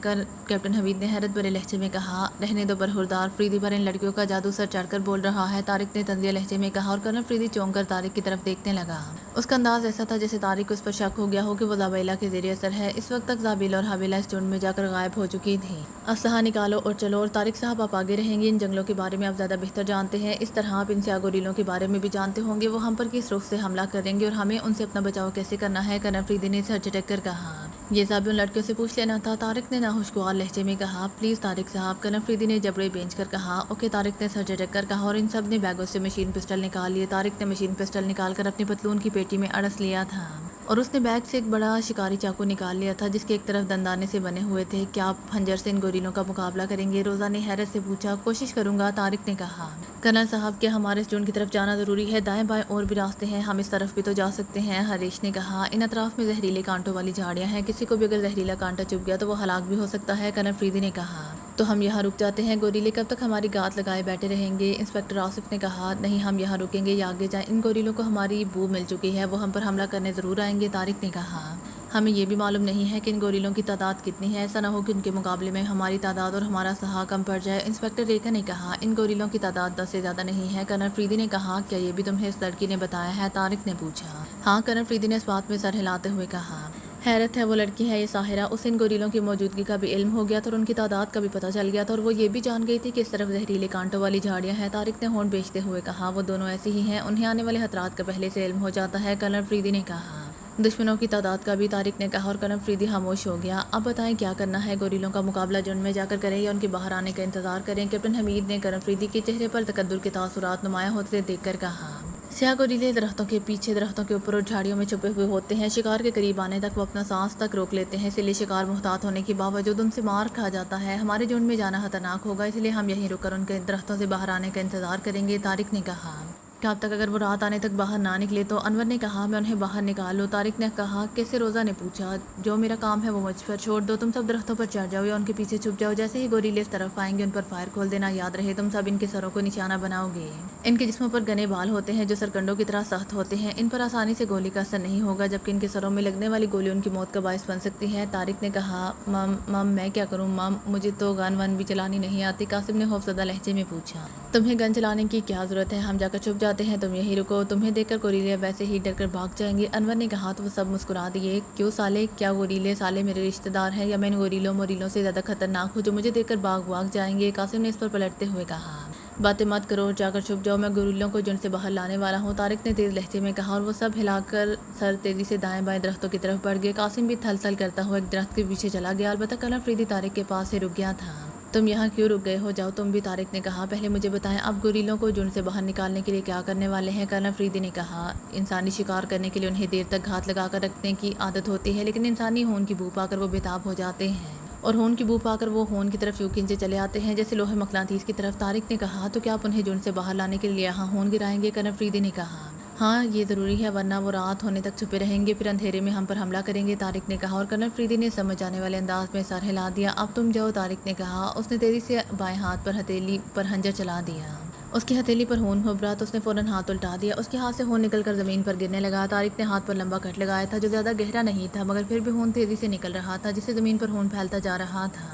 S1: کیپٹن حمید نے حیرت بھرے لہجے میں کہا، رہنے دو برخوردار، فریدی پر ان لڑکیوں کا جادو سر چڑھ کر بول رہا ہے، طارق نے طنزیہ لہجے میں کہا، اور کنر فریدی چونک کر طارق کی طرف دیکھنے لگا۔ اس کا انداز ایسا تھا جیسے طارق کو اس پر شک ہو گیا ہو کہ وہ ایزابیلا کے زیر اثر ہے۔ اس وقت تک ایزابیلا اور حویلا اس جھنڈ میں جا کر غائب ہو چکی تھیں۔ اسلحہ نکالو اور چلو، اور طارق صاحب آپ آگے رہیں گے، ان جنگلوں کے بارے میں آپ زیادہ بہتر جانتے ہیں، اس طرح آپ ان سیاہ گوریلوں کے بارے میں بھی جانتے ہوں گے، وہ ہم پر کس رخ سے حملہ کریں گے اور ہمیں ان سے اپنا بچاؤ کیسے کرنا ہے؟ کنر فریدی نے سر جھٹک کر کہا، یہ سب ان لڑکیوں سے پوچھ لینا تھا۔ طارق نے ناخوشگوار لہجے میں کہا، پلیز طارق صاحب۔ کنر فریدی نے جبڑے بھینچ کر کہا، اوکے۔ طارق نے سر جھٹک کر کہا، اور ان سب نے بیگوں سے مشین پسٹل نکال لیے۔ طارق نے مشین پسٹل نکال کر اپنی پتلون کی پیٹی میں اڑس لیا تھا، اور اس نے بیگ سے ایک بڑا شکاری چاقو نکال لیا تھا جس کے ایک طرف دندانے سے بنے ہوئے تھے۔ کیا آپ خنجر سے ان گوریلوں کا مقابلہ کریں گے؟ روزا نے حیرت سے پوچھا۔ کوشش کروں گا، طارق نے کہا۔ کنر صاحب، کیا ہمارے اس جھنڈ کی طرف جانا ضروری ہے؟ دائیں بائیں اور بھی راستے ہیں، ہم اس طرف بھی تو جا سکتے ہیں، ہریش نے کہا۔ ان اطراف میں زہریلے کانٹوں والی جھاڑیاں ہیں، کسی کو بھی اگر زہریلا کانٹا چبھ گیا تو وہ ہلاک بھی ہو سکتا ہے، کنر فریدی نے کہا۔ تو ہم یہاں رک جاتے ہیں، گوریلے کب تک ہماری گھات لگائے بیٹھے رہیں گے؟ انسپکٹر آصف نے کہا، نہیں ہم یہاں رکیں گے یا آگے جائیں، ان گوریلوں کو ہماری بو مل چکی ہے، وہ ہم پر حملہ کرنے ضرور آئیں گے، طارق نے کہا۔ ہمیں یہ بھی معلوم نہیں ہے کہ ان گوریلوں کی تعداد کتنی ہے، ایسا نہ ہو کہ ان کے مقابلے میں ہماری تعداد اور ہمارا اسلحہ کم پڑ جائے۔ انسپکٹر ریکھا نے کہا، ان گوریلوں کی تعداد 10 سے زیادہ نہیں ہے، کنر فریدی نے کہا۔ کیا یہ بھی تمہیں اس لڑکی نے بتایا ہے؟ طارق نے پوچھا۔ ہاں، کنر فریدی نے اس بات میں سر ہلاتے ہوئے کہا۔ حیرت ہے، وہ لڑکی ہے یہ ساحرہ، اسے ان گوریلوں کی موجودگی کا بھی علم ہو گیا تھا اور ان کی تعداد کا بھی پتہ چل گیا تھا، اور وہ یہ بھی جان گئی تھی کہ اس طرف زہریلے کانٹوں والی جھاڑیاں ہیں۔ طارق نے ہونٹ بھیجتے ہوئے کہا، وہ دونوں ایسی ہی ہیں، انہیں آنے والے خطرات کا پہلے سے علم ہو جاتا ہے، کنر فریدی نے کہا۔ دشمنوں کی تعداد کا بھی، طارق نے کہا، اور کنر فریدی خاموش ہو گیا۔ اب بتائیں کیا کرنا ہے، گوریلوں کا مقابلہ جھنڈ میں جا کر کریں یا ان کے باہر آنے کا انتظار کریں؟ کیپٹن حمید نے کنر فریدی کے چہرے پر تقدر کے تاثرات نمایاں ہوتے دیکھ کر کہا۔ سیاہ گوریلے درختوں کے پیچھے، درختوں کے اوپر اور جھاڑیوں میں چھپے ہوئے ہوتے ہیں، شکار کے قریب آنے تک وہ اپنا سانس تک روک لیتے ہیں، اسی لیے شکار محتاط ہونے کے باوجود ان سے مار کھا جاتا ہے۔ ہمارے جھنڈ میں جانا خطرناک ہوگا، اس لیے ہم یہیں رک کر ان کے درختوں سے باہر آنے کا انتظار کریں گے، طارق نے کہا۔ کہ اب تک اگر وہ رات آنے تک باہر نہ نکلے تو انور نے کہا میں انہیں باہر نکال لوں۔ طارق نے کہا کیسے؟ روزہ نے پوچھا۔ جو میرا کام ہے وہ مجھ پر چھوڑ دو، تم سب درختوں پر چڑھ جاؤ یا ان کے پیچھے چھپ جاؤ، جیسے ہی گوریلے اس طرف آئیں گے ان پر فائر کھول دینا، یاد رہے تم سب ان کے سروں کو نشانہ بناؤ گے۔ ان کے جسموں پر گنے بال ہوتے ہیں جو سرکنڈوں کی طرح سخت ہوتے ہیں، ان پر آسانی سے گولی کا اثر نہیں ہوگا، جبکہ ان کے سروں میں لگنے والی گولی ان کی موت کا باعث بن سکتی ہے۔ طارق نے کہا مم میں کیا کروں مم، مجھے تو گن ون بھی چلانی نہیں آتی۔ قاسم نے خوفزدہ لہجے میں پوچھا تمہیں گن چلانے کی کیا ضرورت ہے؟ ہم جا کر چھپ جاتے ہیں، تم یہی رکو، تمہیں دیکھ کر گوریلے ویسے ہی ڈر کر بھاگ جائیں گے۔ انور نے کہا تو وہ سب مسکرا دیے۔ کیوں سالے؟ کیا گوریلے سالے میرے رشتہ دار ہیں یا میں ان موریلوں سے زیادہ خطرناک ہوں جو مجھے دیکھ کر بھاگ جائیں گے؟ قاسم نے اس پر پلٹتے ہوئے کہا باتیں مت کرو، جا کر چھپ جاؤ، میں گوریلوں کو جن سے باہر لانے والا ہوں۔ طارق نے تیز لہجے میں کہا اور وہ سب ہلا کر سر تیزی سے دائیں بائیں درختوں کی طرف بڑھ گئے۔ قاسم بھی تھل تھل کرتا ہوا ایک درخت کے پیچھے چلا گیا، البتہ قلم افریدی طارق کے پاس سے رک گیا تھا۔ تم یہاں کیوں رک گئے ہو؟ جاؤ تم بھی، طارق نے کہا۔ پہلے مجھے بتائیں آپ گوریلوں کو جن سے باہر نکالنے کے لیے کیا کرنے والے ہیں؟ قلم افریدی نے کہا انسانی شکار کرنے کے لیے انہیں دیر تک گھات لگا کر رکھنے کی عادت ہوتی ہے، لیکن انسانی خون کی بو پا کر وہ بےتاب ہو جاتے ہیں اور خون کی بو پا کر وہ خون کی طرف یوں کھنچے چلے آتے ہیں جیسے لوہے مقناطیس کی طرف۔ طارق نے کہا تو کیا آپ انہیں جن سے باہر لانے کے لیے یہاں خون گرائیں گے؟ قلم افریدی نے کہا ہاں یہ ضروری ہے، ورنہ وہ رات ہونے تک چھپے رہیں گے، پھر اندھیرے میں ہم پر حملہ کریں گے، طارق نے کہا، اور قلم افریدی نے سمجھ آنے والے انداز میں سر ہلا دیا۔ اب تم جاؤ، طارق نے کہا۔ اس نے تیزی سے بائیں ہاتھ پر ہتھیلی پر خنجر چلا دیا۔ اس کی ہتھیلی پر خون ابھرا تو اس نے فوراً ہاتھ الٹا دیا، اس کے ہاتھ سے خون نکل کر زمین پر گرنے لگا۔ طارق نے ہاتھ پر لمبا کٹ لگایا تھا جو زیادہ گہرا نہیں تھا، مگر پھر بھی خون تیزی سے نکل رہا تھا جس سے زمین پر خون پھیلتا جا رہا تھا۔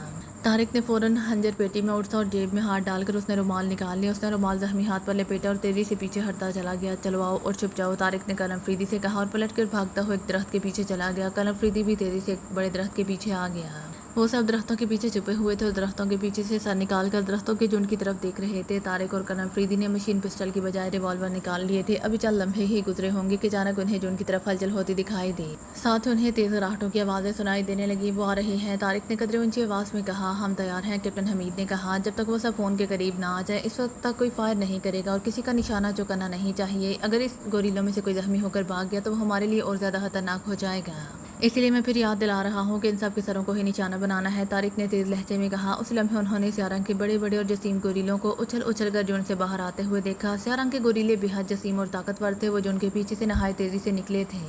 S1: طارق نے فوراً خنجر پیٹی میں اٹھا اور جیب میں ہاتھ ڈال کر اس نے رومال نکال لیا۔ اس نے رومال زخمی ہاتھ پر لپیٹا اور تیزی سے پیچھے ہٹتا چلا گیا۔ چلو آؤ اور چھپ جاؤ، طارق نے قلم افریدی سے کہا اور پلٹ کر بھاگتا ہوا ایک درخت کے پیچھے چلا گیا۔ قلم افریدی بھی تیزی سے ایک بڑے درخت کے پیچھے آ گیا۔ وہ سب درختوں کے پیچھے چھپے ہوئے تھے اور درختوں کے پیچھے سے سر نکال کر درختوں کے جھنڈ کی طرف دیکھ رہے تھے۔ طارق اور قلم افریدی نے مشین پسٹل کی بجائے ریوالور نکال لیے تھے۔ ابھی چند لمحے ہی گزرے ہوں گے کہ اچانک انہیں جھنڈ کی طرف ہلچل ہوتی دکھائی دی۔ ساتھ انہیں تیز راہٹوں کی آوازیں سنائی دینے لگی۔ وہ آ رہے ہیں، طارق نے قدرے اونچی آواز میں کہا۔ ہم تیار ہیں، کیپٹن حمید نے کہا۔ جب تک وہ سب فون کے قریب نہ آ جائے اس وقت تک کوئی فائر نہیں کرے گا اور کسی کا نشانہ چوکنا نہیں چاہیے۔ اگر اس گوریلوں میں سے کوئی زخمی ہو کر بھاگ گیا تو وہ ہمارے لیے اور زیادہ خطرناک ہو جائے گا، اس لیے میں پھر یاد دلا رہا ہوں کہ ان سب کے سروں کو ہی نشانہ بنانا ہے، طارق نے تیز لہجے میں کہا۔ اس لمحے انہوں نے سیاہ رنگ کے بڑے بڑے اور جسیم گوریلوں کو اچھل کر جھنڈ سے باہر آتے ہوئے دیکھا۔ سیاہ رنگ کے گوریلے بے حد جسیم اور طاقتور تھے، وہ جھنڈ کے پیچھے سے نہایت تیزی سے نکلے تھے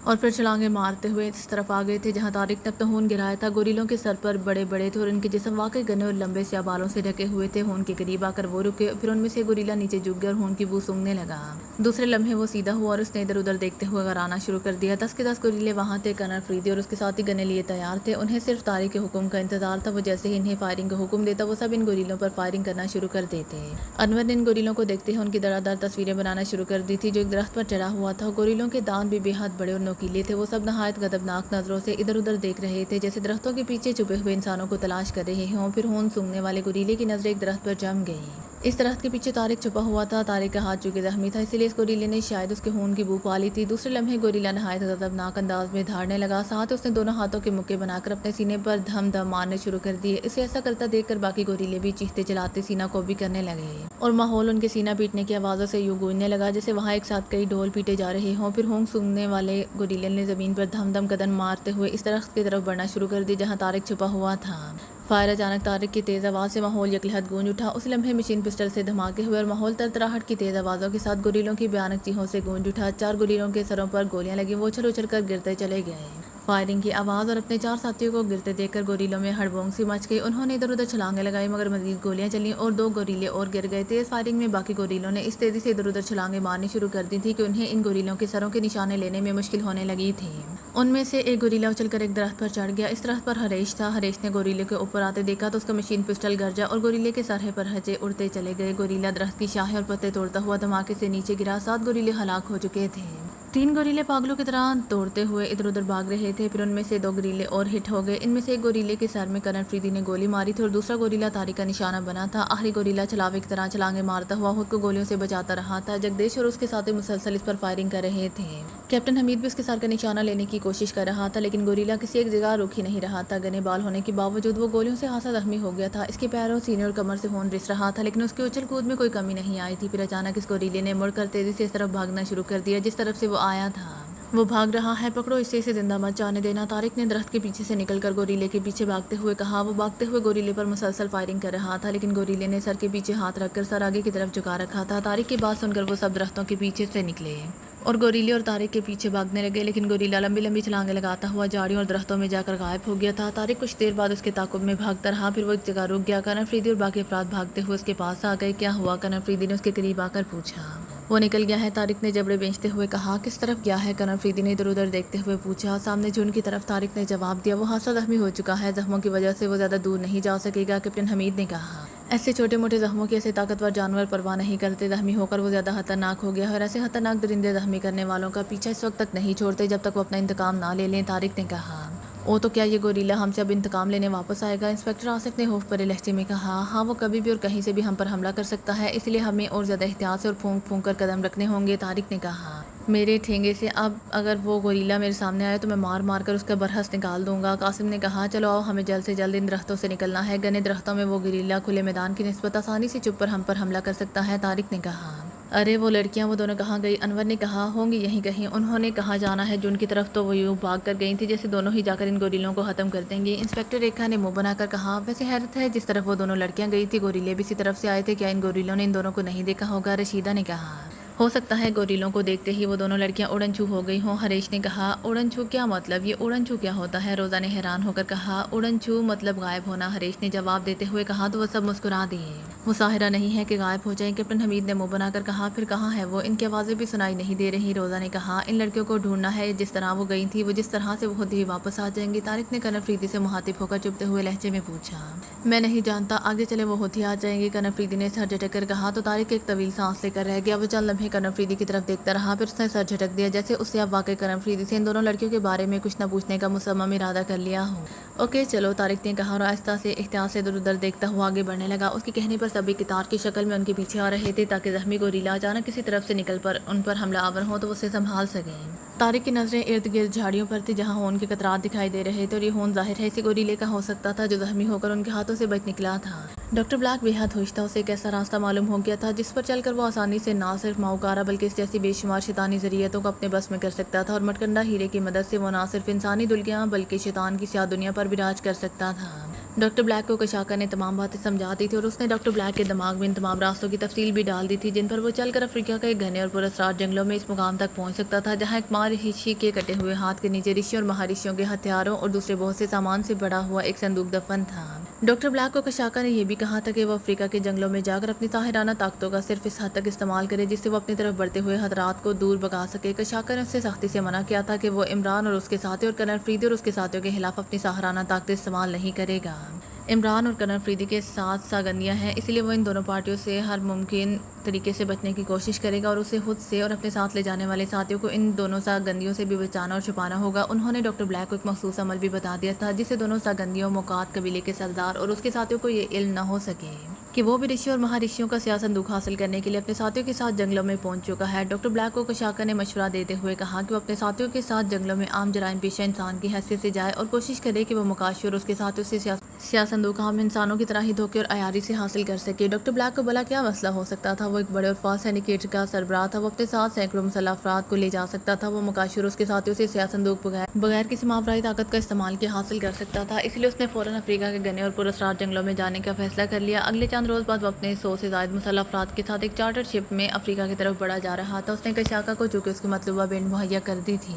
S1: اور پھر چھلانگیں مارتے ہوئے اس طرف آ گئے تھے جہاں طارق نے اپنا خون گرایا تھا۔ گوریلوں کے سر پر بڑے بڑے تھے اور ان کے جسم واقعی گنے اور لمبے سیاہ بالوں سے ڈھکے ہوئے تھے۔ خون کے قریب آ کر وہ رکے، پھر ان میں سے گوریلا نیچے جھک گیا اور خون کی بو سونگھنے لگا۔ دوسرے لمحے وہ سیدھا ہوا اور اس نے ادھر ادھر دیکھتے ہوئے غرانا شروع کر دیا۔ 10 کے 10 گوریلے وہاں تھے، قلم افریدی اور اس کے ساتھی گنے لیے تیار تھے۔ انہیں صرف طارق کے حکم کا انتظار تھا، وہ جیسے ہی انہیں فائرنگ کا حکم دیتا وہ سب ان گوریلوں پر فائرنگ کرنا شروع کر دیتے۔ انور نے ان گوریلوں کو دیکھتے ہی ان کی دڑا دڑ تصویریں بنانا شروع کر دی تھی جو ایک درخت پر چڑھا ہوا تھا۔ گوریلوں کے دانت بھی بے حد بڑے اور نوکیلے تھے، وہ سب نہایت غضبناک نظروں سے ادھر ادھر دیکھ رہے تھے جیسے درختوں کے پیچھے چھپے ہوئے انسانوں کو تلاش کر رہے ہوں۔ پھر خون سونگھنے والے گوریلے کی نظریں ایک درخت پر جم گئی۔ اس درخت کے پیچھے طارق چھپا ہوا تھا۔ طارق کا ہاتھ چونکہ زخمی تھا اسی لیے اس گوریلے نے شاید اس کے خون کی بو پا لی تھی۔ دوسرے لمحے گوریلا نہایت غضبناک انداز میں دھاڑنے لگا، ساتھ اس نے دونوں ہاتھوں کے مکے بنا کر اپنے سینے پر دھم دھم مارنے شروع کر دیے۔ اسے ایسا کرتا دیکھ کر باقی گوریلے بھی چیختے چلاتے سینہ کوبی کرنے لگے اور ماحول ان کے سینہ پیٹنے کی آوازوں سے یوں گونجنے لگا جیسے وہاں ایک ساتھ کئی ڈھول پیٹے جا رہے ہوں۔ پھر خون سونگھنے والے گوریلے نے زمین پر دھم دھم قدم مارتے ہوئے اس درخت کی طرف بڑھنا شروع کر دی جہاں طارق چھپا ہوا تھا۔ فائر! اچانک طارق کی تیز آواز سے ماحول یکلحد گونج اٹھا۔ اس لمحے مشین پسٹل سے دھماکے ہوئے اور ماحول تڑتڑاہٹ کی تیز آوازوں کے ساتھ گوریلوں کی بھیانک چیخوں سے گونج اٹھا۔ 4 گوریلوں کے سروں پر گولیاں لگیں، وہ اچھل کر گرتے چلے گئے۔ فائرنگ کی آواز اور اپنے 4 ساتھیوں کو گرتے دیکھ کر گوریلوں میں ہڑبونگ سی مچ گئی۔ انہوں نے ادھر ادھر چھلانگیں لگائی مگر مزید گولیاں چلیں اور 2 گوریلے اور گر گئے۔ تیز فائرنگ میں باقی گوریلوں نے اس تیزی سے ادھر ادھر چھلانگیں مارنی شروع کر دی تھی کہ انہیں ان گوریلوں کے سروں کے نشانے لینے میں مشکل ہونے لگی تھی۔ ان میں سے ایک گوریلا اچھل کر ایک درخت پر چڑھ گیا۔ اس درخت پر ہریش تھا۔ ہریش نے گوریلے کے اوپر آتے دیکھا تو اس کا مشین پسٹل گرجا اور گوریلے کے سرہے پر ہچے اڑتے چلے گئے۔ گوریلا درخت کی شاخیں اور پتے توڑتا ہوا دھماکے سے نیچے گرا۔ 7 گوریلے ہلاک ہو چکے تھے۔ 3 گوریلے پاگلوں کی طرح دوڑتے ہوئے ادھر ادھر بھاگ رہے تھے۔ پھر ان میں سے 2 گوریلے اور ہٹ ہو گئے۔ ان میں سے ایک گوریلے کے سر میں قلم افریدی نے گولی ماری تھی اور دوسرا گوریلا طارق کا نشانہ بنا تھا۔ آخری گوریلا چھلاوے کی طرح چھلانگیں مارتا ہوا خود کو گولیوں سے بچاتا رہا تھا۔ جگدیش اور اس کے ساتھی مسلسل اس پر فائرنگ کر رہے تھے۔ کیپٹن حمید بھی اس کے سر کا نشانہ لینے کی کوشش کر رہا تھا لیکن گوریلا کسی ایک جگہ رک ہی نہیں رہا تھا۔ گنے بال ہونے کے باوجود وہ گولیوں سے خاصا زخمی ہو گیا تھا۔ اس کے پیروں، سینے اور کمر سے خون رس رہا تھا لیکن اس کی اچھل کود میں کوئی کمی نہیں آئی تھی۔ پھر اچانک اس گوریلے نے مڑ کر تیزی سے اس طرف بھاگنا شروع کر دیا جس طرف سے وہ آیا تھا۔ وہ بھاگ رہا ہے، پکڑو اسے زندہ مت جانے دینا۔ طارق نے درخت کے پیچھے سے نکل کر گوریلے کے پیچھے بھاگتے ہوئے کہا۔ وہ بھاگتے ہوئے گوریلے پر مسلسل فائرنگ کر رہا تھا، لیکن گوریلے نے سر کے پیچھے ہاتھ رکھ کر سر آگے کی طرف جھکا رکھا تھا۔ طارق کی بات سن کر وہ سب درختوں کے پیچھے سے نکلے اور گوریلے اور طارق کے پیچھے بھاگنے لگے، لیکن گوریلا لمبی لمبی چھلانگیں لگاتا ہوا جھاڑیوں اور درختوں میں جا کر غائب ہو گیا تھا۔ طارق کچھ دیر بعد اس کے تعاقب میں بھاگتا رہا، پھر وہ ایک جگہ رک گیا۔ کنر افریدی اور باقی افراد بھاگتے ہوئے اس کے پاس آ گئے۔ کیا ہوا؟ کنر افریدی نے اس کے قریب آ کر پوچھا۔ وہ نکل گیا ہے، طارق نے جبڑے بھینچتے ہوئے کہا۔ کس طرف گیا ہے؟ کنر افریدی نے ادھر ادھر دیکھتے ہوئے پوچھا۔ سامنے جھنڈ کی طرف، طارق نے جواب دیا۔ وہ حادثہ زخمی ہو چکا ہے، زخموں کی وجہ سے وہ زیادہ دور نہیں جا سکے گا، کیپٹن حمید نے کہا۔ ایسے چھوٹے موٹے زخموں کی ایسے طاقتور جانور پرواہ نہیں کرتے، زخمی ہو کر وہ زیادہ خطرناک ہو گیا ہے، اور ایسے خطرناک درندے زخمی کرنے والوں کا پیچھا اس وقت تک نہیں چھوڑتے جب تک وہ اپنا انتقام نہ لے لیں، طارق نے کہا۔ او تو کیا یہ گوریلا ہم سے اب انتقام لینے واپس آئے گا؟ انسپکٹر آصف نے خوف بھرے لہجے میں کہا۔ ہاں، وہ کبھی بھی اور کہیں سے بھی ہم پر حملہ کر سکتا ہے، اس لیے ہمیں اور زیادہ احتیاط سے اور پھونک پھونک کر قدم رکھنے ہوں گے، طارق نے کہا۔ میرے ٹھینگے سے اب اگر وہ گوریلا میرے سامنے آئے تو میں مار مار کر اس کا برہس نکال دوں گا، قاسم نے کہا۔ چلو آؤ، ہمیں جلد سے جلد ان درختوں سے نکلنا ہے، گھنے درختوں میں وہ گوریلا کھلے میدان کی نسبت آسانی سے چھپ کر ہم پر حملہ کر سکتا ہے، طارق نے کہا۔ ارے وہ لڑکیاں، وہ دونوں کہاں گئی؟ انور نے کہا۔ ہوں گی یہیں کہیں، انہوں نے کہاں جانا ہے؟ جھنڈ کی طرف تو وہ یوں بھاگ کر گئی تھی جیسے دونوں ہی جا کر ان گوریلوں کو ختم کر دیں گی، انسپکٹر ریکھا نے منہ بنا کر کہا۔ ویسے حیرت ہے، جس طرف وہ دونوں لڑکیاں گئی تھی گوریلے بھی اسی طرف سے آئے تھے، کیا ان گوریلوں نے ان دونوں کو نہیں دیکھا ہوگا؟ رشیدہ نے کہا۔ ہو سکتا ہے گوریلوں کو دیکھتے ہی وہ دونوں لڑکیاں اڑن چھو ہو گئی ہوں، ہریش نے کہا۔ اڑن چھو کیا مطلب؟ یہ اڑن چھو کیا ہوتا ہے؟ روزا نے حیران ہو کر کہا۔ اڑن چھو مطلب غائب ہونا، ہریش نے جواب دیتے ہوئے کہا، تو وہ سب مسکرا دیے۔ وہ ساحرہ نہیں ہے کہ غائب ہو جائیں، کیپٹن حمید نے منہ بنا کر کہا۔ پھر کہاں ہے وہ؟ ان کی آوازیں بھی سنائی نہیں دے رہی، روزا نے کہا۔ ان لڑکیوں کو ڈھونڈنا ہے، جس طرح وہ گئی تھی وہ جس طرح سے وہ خود ہی واپس آ جائیں گی، طارق نے کنر افریدی سے مخاطب ہو کر چبھتے ہوئے لہجے میں پوچھا۔ میں نہیں جانتا، آگے چلے وہ خود ہی آ جائیں گی، کنر افریدی نے سر جھٹک کر کہا۔ تو طارق ایک طویل سانس لے کر رہ گیا، وہ چند لمحے کنر افریدی کی طرف دیکھتا رہا، پھر اس نے سر جھٹک دیا، جیسے اس سے اب واقعی کنر افریدی سے ان دونوں لڑکیوں کے بارے میں کچھ نہ پوچھنے کا مصمم ارادہ کر لیا ہو۔ اوکے چلو، طارق نے کہا اور آہستہ سے احتیاط سے ادھر ادھر دیکھتا ہوا آگے بڑھنے لگا۔ اس کے کہنے پر سبھی قطار کی شکل میں ان کے پیچھے آ رہے تھے، تاکہ زخمی گوریلا اچانک کسی طرف سے نکل پر ان پر حملہ آور ہو تو وہ اسے سنبھال سکیں۔ طارق کی نظریں ارد گرد جھاڑیوں پر تھی، جہاں خون کے قطرات دکھائی دے رہے تھے، اور یہ خون ظاہر ہے اسی گوریلے کا ہو سکتا تھا جو زخمی ہو کر ان کے ہاتھوں سے بچ نکلا تھا۔ ڈاکٹر بلیک بے حد خوش تھا، اسے ایک ایسا راستہ معلوم ہو گیا تھا جس پر چل کر وہ آسانی سے نہ صرف ماؤکارا بلکہ اس جیسی بے شمار شیطانی ذریعتوں کو اپنے بس میں کر سکتا تھا، اور مٹکنڈا ہیرے کی مدد سے وہ نہ صرف انسانی دنیا بلکہ شیطان کی سیاہ دنیا پر بھی راج کر سکتا تھا۔ ڈاکٹر بلیک کو کشاکا نے تمام باتیں سمجھا دی تھی، اور اس نے ڈاکٹر بلیک کے دماغ میں ان تمام راستوں کی تفصیل بھی ڈال دی تھی جن پر وہ چل کر افریقہ کے گھنے اور پراسرار جنگلوں میں اس مقام تک پہنچ سکتا تھا جہاں ایک مہارشی کے کٹے ہوئے ہاتھ کے نیچے رشی اور مہارشیوں کے ہتھیاروں اور دوسرے بہت سے سامان سے بڑا ہوا ایک صندوق دفن تھا۔ ڈاکٹر بلیک کو کشاکا نے یہ بھی کہا تھا کہ وہ افریقہ کے جنگلوں میں جا کر اپنی ساحرانہ طاقتوں کا صرف اس حد تک استعمال کرے جس سے وہ اپنی طرف بڑھتے ہوئے خطرات کو دور بھگا سکے۔ کشاکا نے اس سے سختی سے منع کیا تھا کہ وہ عمران اور اس کے ساتھی اور کنر افریدی اور اس کے ساتھیوں کے خلاف اپنی ساحرانہ طاقتیں استعمال نہیں کرے گا۔ عمران اور کنر افریدی کے ساتھ ساگندیاں ہیں، اس لیے وہ ان دونوں پارٹیوں سے ہر ممکن طریقے سے بچنے کی کوشش کرے گا، اور اسے خود سے اور اپنے ساتھ لے جانے والے ساتھیوں کو ان دونوں ساگندیوں سے بھی بچانا اور چھپانا ہوگا۔ انہوں نے ڈاکٹر بلیک کو ایک مخصوص عمل بھی بتا دیا تھا جس سے دونوں ساگندیوں موقات قبیلے کے سردار اور اس کے ساتھیوں کو یہ علم نہ ہو سکے کہ وہ بھی رشی اور مہارشیوں کا سیاہ صندوق حاصل کرنے کے لیے اپنے ساتھیوں کے ساتھ جنگلوں میں پہنچ چکا ہے۔ ڈاکٹر بلیک کو کشاکا نے مشورہ دیتے ہوئے کہا کہ وہ اپنے ساتھیوں کے ساتھ جنگلوں میں عام جرائم پیشہ انسان کی حیثیت سے جائے اور کوشش کرے کہ وہ مکاشی اور اس کے ساتھیوں سے سیاہ صندوق عام انسانوں کی طرح ہی دھوکے اور عیاری سے حاصل کر سکے۔ ڈاکٹر بلیک کو بھلا کیا مسئلہ ہو سکتا تھا؟ وہ ایک بڑے اور فاسٹ سینڈیکیٹ کا سربراہ تھا، وہ اپنے ساتھ سینکڑوں مسلح افراد کو لے جا سکتا تھا، وہ مکاشی اور اس کے ساتھیوں سے سیاہ صندوق بغیر کسی ماورائی طاقت کا استعمال کے حاصل کر سکتا تھا، اس لیے اس نے فوراً افریقہ کے گھنے اور پراسرار جنگلوں میں جانے کا فیصلہ کر لیا۔ اگلے چند روز بعد وہ اپنے 100 سے زائد مسلح افراد کے ساتھ ایک چارٹر شپ میں افریقہ کی طرف بڑھا جا رہا تھا۔ اس نے کشاکا کو چونکہ اس کی مطلوبہ بینڈ مہیا کر دی تھی،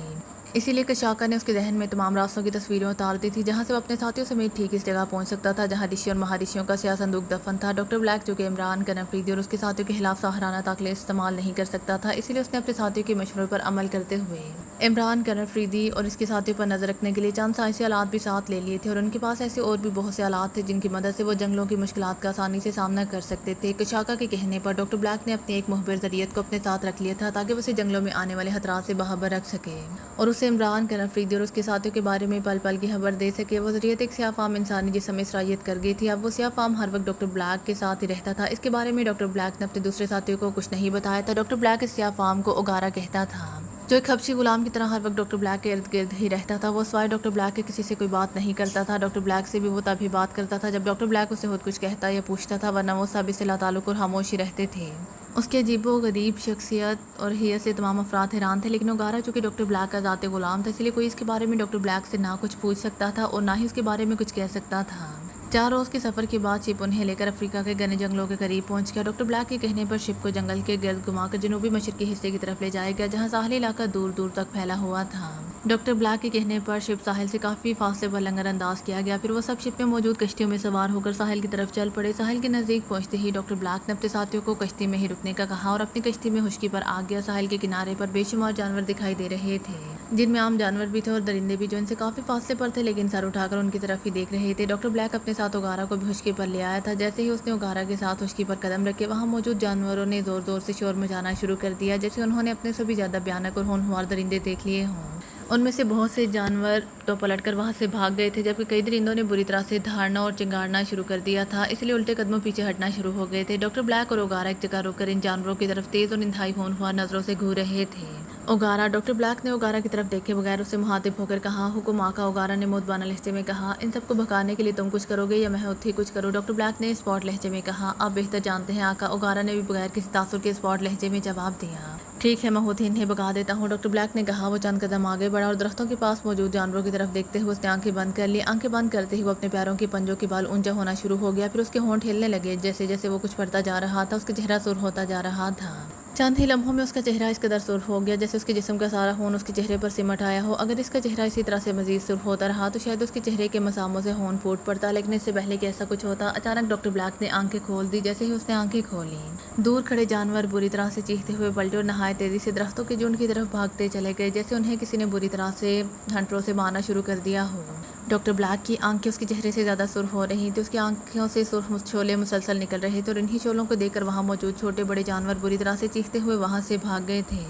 S1: اسی لیے کشاکا نے اس کے ذہن میں تمام راستوں کی تصویریں اتار دی تھی جہاں سے وہ اپنے ساتھیوں سمیت ٹھیک اس جگہ پہنچ سکتا تھا جہاں رشی اور مہارشیوں کا سیاہ صندوق دفن تھا۔ ڈاکٹر بلیک جو کہ عمران، کنر افریدی اور اس کے ساتھیوں کے خلاف ساحرانہ طاقتیں استعمال نہیں کر سکتا تھا، اسی لیے اس نے اپنے ساتھیوں کے مشورے پر عمل کرتے ہوئے عمران، کنر افریدی اور اس کے ساتھیوں پر نظر رکھنے کے لیے چند سائنسی آلات بھی ساتھ لے لیے تھے، اور ان کے پاس ایسے اور بھی بہت سے آلات تھے جن کی مدد سے وہ جنگلوں کی مشکلات کا آسانی سے سامنا کر سکتے تھے۔ کشاکا کے کہنے پر ڈاکٹر بلیک نے اپنی ایک مخبر ذریعت کو اپنے ساتھ رکھ لیا تھا تاکہ وہ اسے جنگلوں میں آنے والے خطرات سے باخبر رکھ سکے اور اسے عمران، کنر افریدی اور اس کے ساتھیوں کے بارے میں پل پل کی خبر دے سکے۔ وہ ذریعت ایک سیاہ فام انسانی جسم میں سرایت کر گئی تھی، اب وہ سیاہ فام ہر وقت ڈاکٹر بلیک کے ساتھ ہی رہتا تھا۔ اس کے بارے میں ڈاکٹر بلیک نے اپنے دوسرے ساتھیوں کو کچھ نہیں بتایا تھا۔ ڈاکٹر بلیک اس سیاہ فام کو اوگارا کہتا تھا، جو ایک حبشی غلام کی طرح ہر وقت ڈاکٹر بلیک کے ارد گرد ہی رہتا تھا۔ وہ سوائے ڈاکٹر بلیک کے کسی سے کوئی بات نہیں کرتا تھا۔ ڈاکٹر بلیک سے بھی وہ تب ہی بات کرتا تھا جب ڈاکٹر بلیک اسے خود کچھ کہتا یا پوچھتا تھا، ورنہ وہ سب اس سے لا تعلق اور خاموش ہی رہتے تھے۔ اس کی عجیب و غریب شخصیت اور حیثیت سے تمام افراد حیران تھے، لیکن اوگارا چونکہ ڈاکٹر بلیک کا ذاتی غلام تھا، اس لیے کوئی اس کے بارے میں ڈاکٹر بلیک سے نہ کچھ پوچھ سکتا تھا اور نہ ہی اس کے بارے میں کچھ کہہ سکتا تھا۔ 4 روز کے سفر کے بعد شپ انہیں لے کر افریقہ کے گھنے جنگلوں کے قریب پہنچ گیا۔ ڈاکٹر بلیک کے کہنے پر شپ کو جنگل کے گرد گھما کر جنوبی مشرقی حصے کی طرف لے جایا گیا، جہاں ساحلی علاقہ دور دور تک پھیلا ہوا تھا۔ ڈاکٹر بلیک کے کہنے پر شپ ساحل سے کافی فاصلے پر لنگر انداز کیا گیا، پھر وہ سب شپ میں موجود کشتیوں میں سوار ہو کر ساحل کی طرف چل پڑے۔ ساحل کے نزدیک پہنچتے ہی ڈاکٹر بلیک نے اپنے ساتھیوں کو کشتی میں ہی رکنے کا کہا اور اپنی کشتی میں خشکی پر آ گیا۔ ساحل کے کنارے پر بے شمار جانور دکھائی دے رہے تھے، جن میں عام جانور بھی تھے اور درندے بھی، جو ان سے کافی فاصلے پر تھے لیکن سر اٹھا کر ان کی طرف ہی دیکھ رہے تھے۔ ڈاکٹر بلیک اپنے ساتھ اوگارا کو بھی خشکی پر لے آیا تھا۔ جیسے ہی اس نے اوگارا کے ساتھ خشکی پر قدم رکھے، وہاں موجود جانوروں نے زور زور سے شور مچانا شروع کر دیا، جیسے انہوں نے اپنے سے بھی زیادہ بھیانک اور ہونہار درندے دیکھ لیے ہوں۔ ان میں سے بہت سے جانور تو پلٹ کر وہاں سے بھاگ گئے تھے، جبکہ کئی درندوں نے بری طرح سے دھاڑنا اور چنگاڑنا شروع کر دیا تھا، اس لیے الٹے قدموں پیچھے ہٹنا شروع ہو گئے تھے۔ ڈاکٹر بلیک اور اوگارا ایک جگہ رک کر ان جانوروں کی طرف تیز اور انتہائی ہونہار نظروں سے گھور رہے تھے۔ ڈاکٹر بلیک نے اوگارا کی طرف دیکھے بغیر اسے مخاطب ہو کر کہا، حکم آقا۔ اوگارا نے مؤدبانہ لہجے میں کہا، ان سب کو بھگانے کے لیے تم کچھ کرو گے یا میں خود ہی کچھ کروں؟ ڈاکٹر بلیک نے اسپاٹ لہجے میں کہا، آپ بہتر جانتے ہیں آقا۔ اوگارا نے بھی بغیر کسی تاثر کے اسپاٹ لہجے میں جواب دیا، ٹھیک ہے، میں خود ہی انہیں بھگا دیتا ہوں۔ ڈاکٹر بلیک نے کہا۔ وہ چند قدم آگے بڑھا اور درختوں کے پاس موجود جانوروں کی طرف دیکھتے ہوئے اس نے آنکھیں بند کر لی۔ آنکھیں بند کرتے ہی وہ اپنے پیروں کے پنجوں کے بال اونچا ہونا شروع ہو گیا، پھر اس کے ہونٹ ہلنے لگے۔ جیسے جیسے وہ کچھ پڑھتا جا رہا تھا، اس کا چہرہ سرخ ہوتا جا رہا تھا۔ چند ہی لمحوں میں اس کا چہرہ اس قدر سرخ ہو گیا جیسے اس کے جسم کا سارا خون اس کے چہرے پر سمٹ آیا ہو۔ اگر اس کا چہرہ اسی طرح سے مزید سرخ ہوتا رہا تو شاید اس کے چہرے کے مساموں سے خون پھوٹ پڑتا، لیکن اس سے پہلے کہ ایسا کچھ ہوتا، اچانک ڈاکٹر بلیک نے آنکھیں کھول دی۔ جیسے ہی اس نے آنکھیں کھولی، دور کھڑے جانور بری طرح سے چیختے ہوئے پلٹے اور نہایت تیزی سے درختوں کے جھنڈ کی طرف بھاگتے چلے گئے، جیسے انہیں کسی نے بری طرح سے ہنٹروں سے مارنا شروع کر دیا ہو۔ ڈاکٹر بلیک کی آنکھیں اس کے چہرے سے زیادہ سرخ ہو رہی تھیں، اس کی آنکھوں سے سرخ شعلے مسلسل نکل رہے تھے اور انہی شعلوں کو دیکھ کر وہاں موجود چھوٹے بڑے جانور بری طرح سے چیختے ہوئے وہاں سے بھاگ گئے تھے۔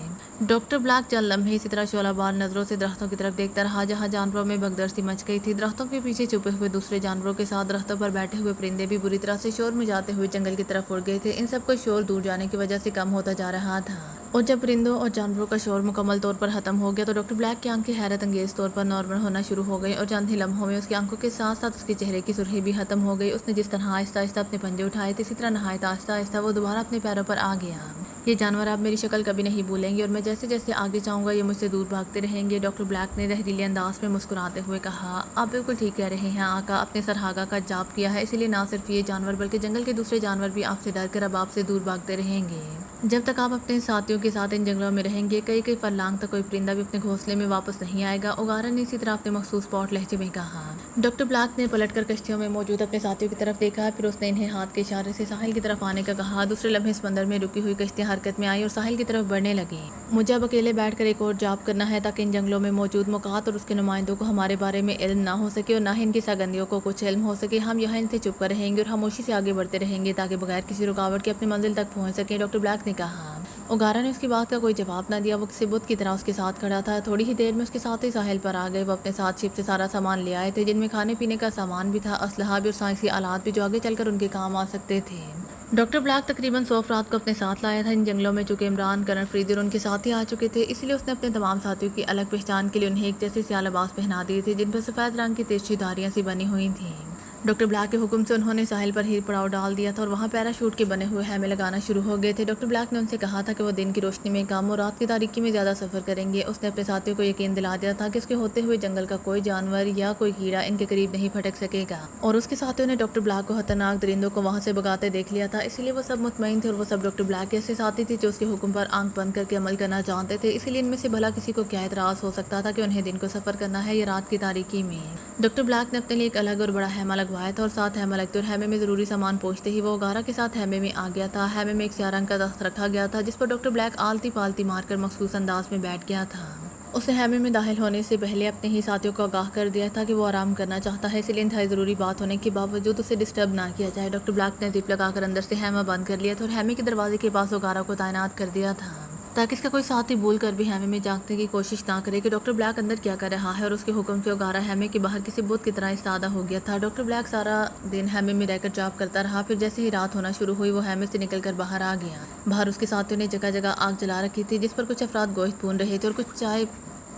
S1: ڈاکٹر بلیک چند لمحے اسی طرح شعلہ بار نظروں سے درختوں کی طرف دیکھتا رہا، جہاں جانوروں میں بھگدڑ سی مچ گئی تھی۔ درختوں کے پیچھے چھپے ہوئے دوسرے جانوروں کے ساتھ درختوں پر بیٹھے ہوئے پرندے بھی بری طرح سے شور مچاتے ہوئے جنگل کی طرف اڑ گئے تھے۔ ان سب کا شور دور جانے کی وجہ سے کم ہوتا جا رہا تھا، اور جب پرندوں اور جانوروں کا شور مکمل طور پر ختم ہو گیا تو ڈاکٹر بلیک کی آنکھیں حیرت انگیز طور پر نارمل ہونا شروع ہو گئی، اور چند ہی لمحوں میں اس کی آنکھوں کے ساتھ ساتھ اس کے چہرے کی سرخی بھی ختم ہو گئی۔ اس نے جس طرح آہستہ آہستہ اپنے پنجے اٹھائے تھے، اسی طرح نہایت آہستہ آہستہ وہ دوبارہ اپنے پیروں پر آ گیا۔ یہ جانور آپ میری شکل کبھی نہیں بھولیں گے، اور میں جیسے جیسے آگے جاؤں گا یہ مجھ سے دور بھاگتے رہیں گے۔ ڈاکٹر بلیک نے زہریلے انداز میں مسکراتے ہوئے کہا، آپ بالکل ٹھیک کہہ رہے ہیں آقا، اپنے سرہاگا کا جاپ کیا ہے، اسی لیے نہ صرف یہ جانور بلکہ جنگل کے دوسرے جانور بھی آپ سے ڈر کر اب آپ سے دور بھاگتے رہیں گے۔ جب تک آپ اپنے ساتھیوں کے ساتھ ان جنگلوں میں رہیں گے، کئی کئی فرلانگ تک کوئی پرندہ بھی اپنے گھونسلے میں واپس نہیں آئے گا۔ اوگارا نے اسی طرح اپنے مخصوص اسپاٹ لہجے میں کہا۔ ڈاکٹر بلیک نے پلٹ کر کشتیوں میں موجود اپنے ساتھیوں کی طرف دیکھا، پھر اس نے انہیں ہاتھ کے اشارے سے ساحل کی طرف آنے کا کہا۔ دوسرے لمحے سمندر میں رکی ہوئی کشتیاں حرکت میں آئیں اور ساحل کی طرف بڑھنے لگیں۔ مجھے اب اکیلے بیٹھ کر ایک اور جاپ کرنا ہے تاکہ ان جنگلوں میں موجود موقعات اور اس کے نمائندوں کو ہمارے بارے میں علم نہ ہو سکے اور نہ ہی ان کی سرگرمیوں کو کچھ علم ہو سکے۔ ہم یہاں ان سے چھپ کر رہیں گے اور خاموشی سے آگے بڑھتے رہیں گے تاکہ بغیر کسی رکاوٹ کے اپنی منزل تک پہنچ سکیں، ڈاکٹر بلیک نے کہا۔ اوگارا نے اس کی بات کا کوئی جواب نہ دیا، وہ کسی بت کی طرح اس کے ساتھ کھڑا تھا۔ تھوڑی ہی دیر میں اس کے ساتھی ساحل پر آ گئے۔ وہ اپنے ساتھ شپ سے سارا سامان لے آئے تھے، جن میں کھانے پینے کا سامان بھی تھا، اسلحہ بھی اور سائنسی آلات بھی جو آگے چل کر ان کے کام آ سکتے تھے۔ ڈاکٹر بلیک تقریباً 100 افراد کو اپنے ساتھ لایا تھا۔ ان جنگلوں میں چونکہ عمران، کرن فریدی اور ان کے ساتھی آ چکے تھے، اس لیے اس نے اپنے تمام ساتھیوں کی الگ پہچان کے لیے انہیں ایک جیسے سیاہ لباس پہنا دیے تھے، جن پر سفید رنگ کی تیرچھی دھاریاں سی بنی ہوئی تھیں۔ ڈاکٹر بلیک کے حکم سے انہوں نے ساحل پر ہی پڑاؤ ڈال دیا تھا اور وہاں پیراشوٹ کے بنے ہوئے خیمے لگانا شروع ہو گئے تھے۔ ڈاکٹر بلیک نے ان سے کہا تھا کہ وہ دن کی روشنی میں کم اور رات کی تاریکی میں زیادہ سفر کریں گے۔ اس نے اپنے ساتھیوں کو یقین دلا دیا تھا کہ اس کے ہوتے ہوئے جنگل کا کوئی جانور یا کوئی کیڑا ان کے قریب نہیں پھٹک سکے گا، اور اس کے ساتھیوں نے ڈاکٹر بلیک کو خطرناک درندوں کو وہاں سے بھگاتے دیکھ لیا تھا، اسی لیے وہ سب مطمئن تھے، اور وہ سب ڈاکٹر بلیک کے ایسے ساتھی تھے جو اس کے حکم پر آنکھ بند کر کے عمل کرنا جانتے تھے، اسی لیے ان میں سے بھلا کسی کو کیا اعتراض ہو سکتا تھا کہ انہیں دن کو سفر کرنا ہے یا رات کی تاریکی میں۔ ڈاکٹر بلیک نے اپنے لیے ایک الگ اور بڑا خیمہ لگوایا تھا اور ساتھ خیمہ لگتے اور خیمے میں ضروری سامان پہنچتے ہی وہ اوگارا کے ساتھ خیمے میں آ گیا تھا۔ خیمے میں ایک سیاہ رنگ کا تخت رکھا گیا تھا جس پر ڈاکٹر بلیک آلتی پالتی مار کر مخصوص انداز میں بیٹھ گیا تھا۔ اس نے خیمے میں داخل ہونے سے پہلے اپنے ہی ساتھیوں کو آگاہ کر دیا تھا کہ وہ آرام کرنا چاہتا ہے، اس لیے انتہائی ضروری بات ہونے کے باوجود اسے ڈسٹرب نہ کیا جائے۔ ڈاکٹر بلیک نے زپ لگا کر اندر سے خیمہ بند کر لیا تھا اور خیمے کے دروازے کے پاس اوگارا کو تعینات کر دیا تھا تاکہ اس کا کوئی ساتھی بھول کر بھی خیمے میں جھانکنے کی کوشش نہ کرے کہ ڈاکٹر بلیک اندر کیا کر رہا ہے، اور اس کے حکم سے اوگارا خیمے کے باہر کسی بت کی طرح استادہ ہو گیا تھا۔ ڈاکٹر بلیک سارا دن خیمے میں رہ کر جاپ کرتا رہا، پھر جیسے ہی رات ہونا شروع ہوئی وہ خیمے سے نکل کر باہر آ گیا۔ باہر اس کے ساتھیوں نے جگہ جگہ آگ جلا رکھی تھی جس پر کچھ افراد گوشت بھون رہے تھے اور کچھ چائے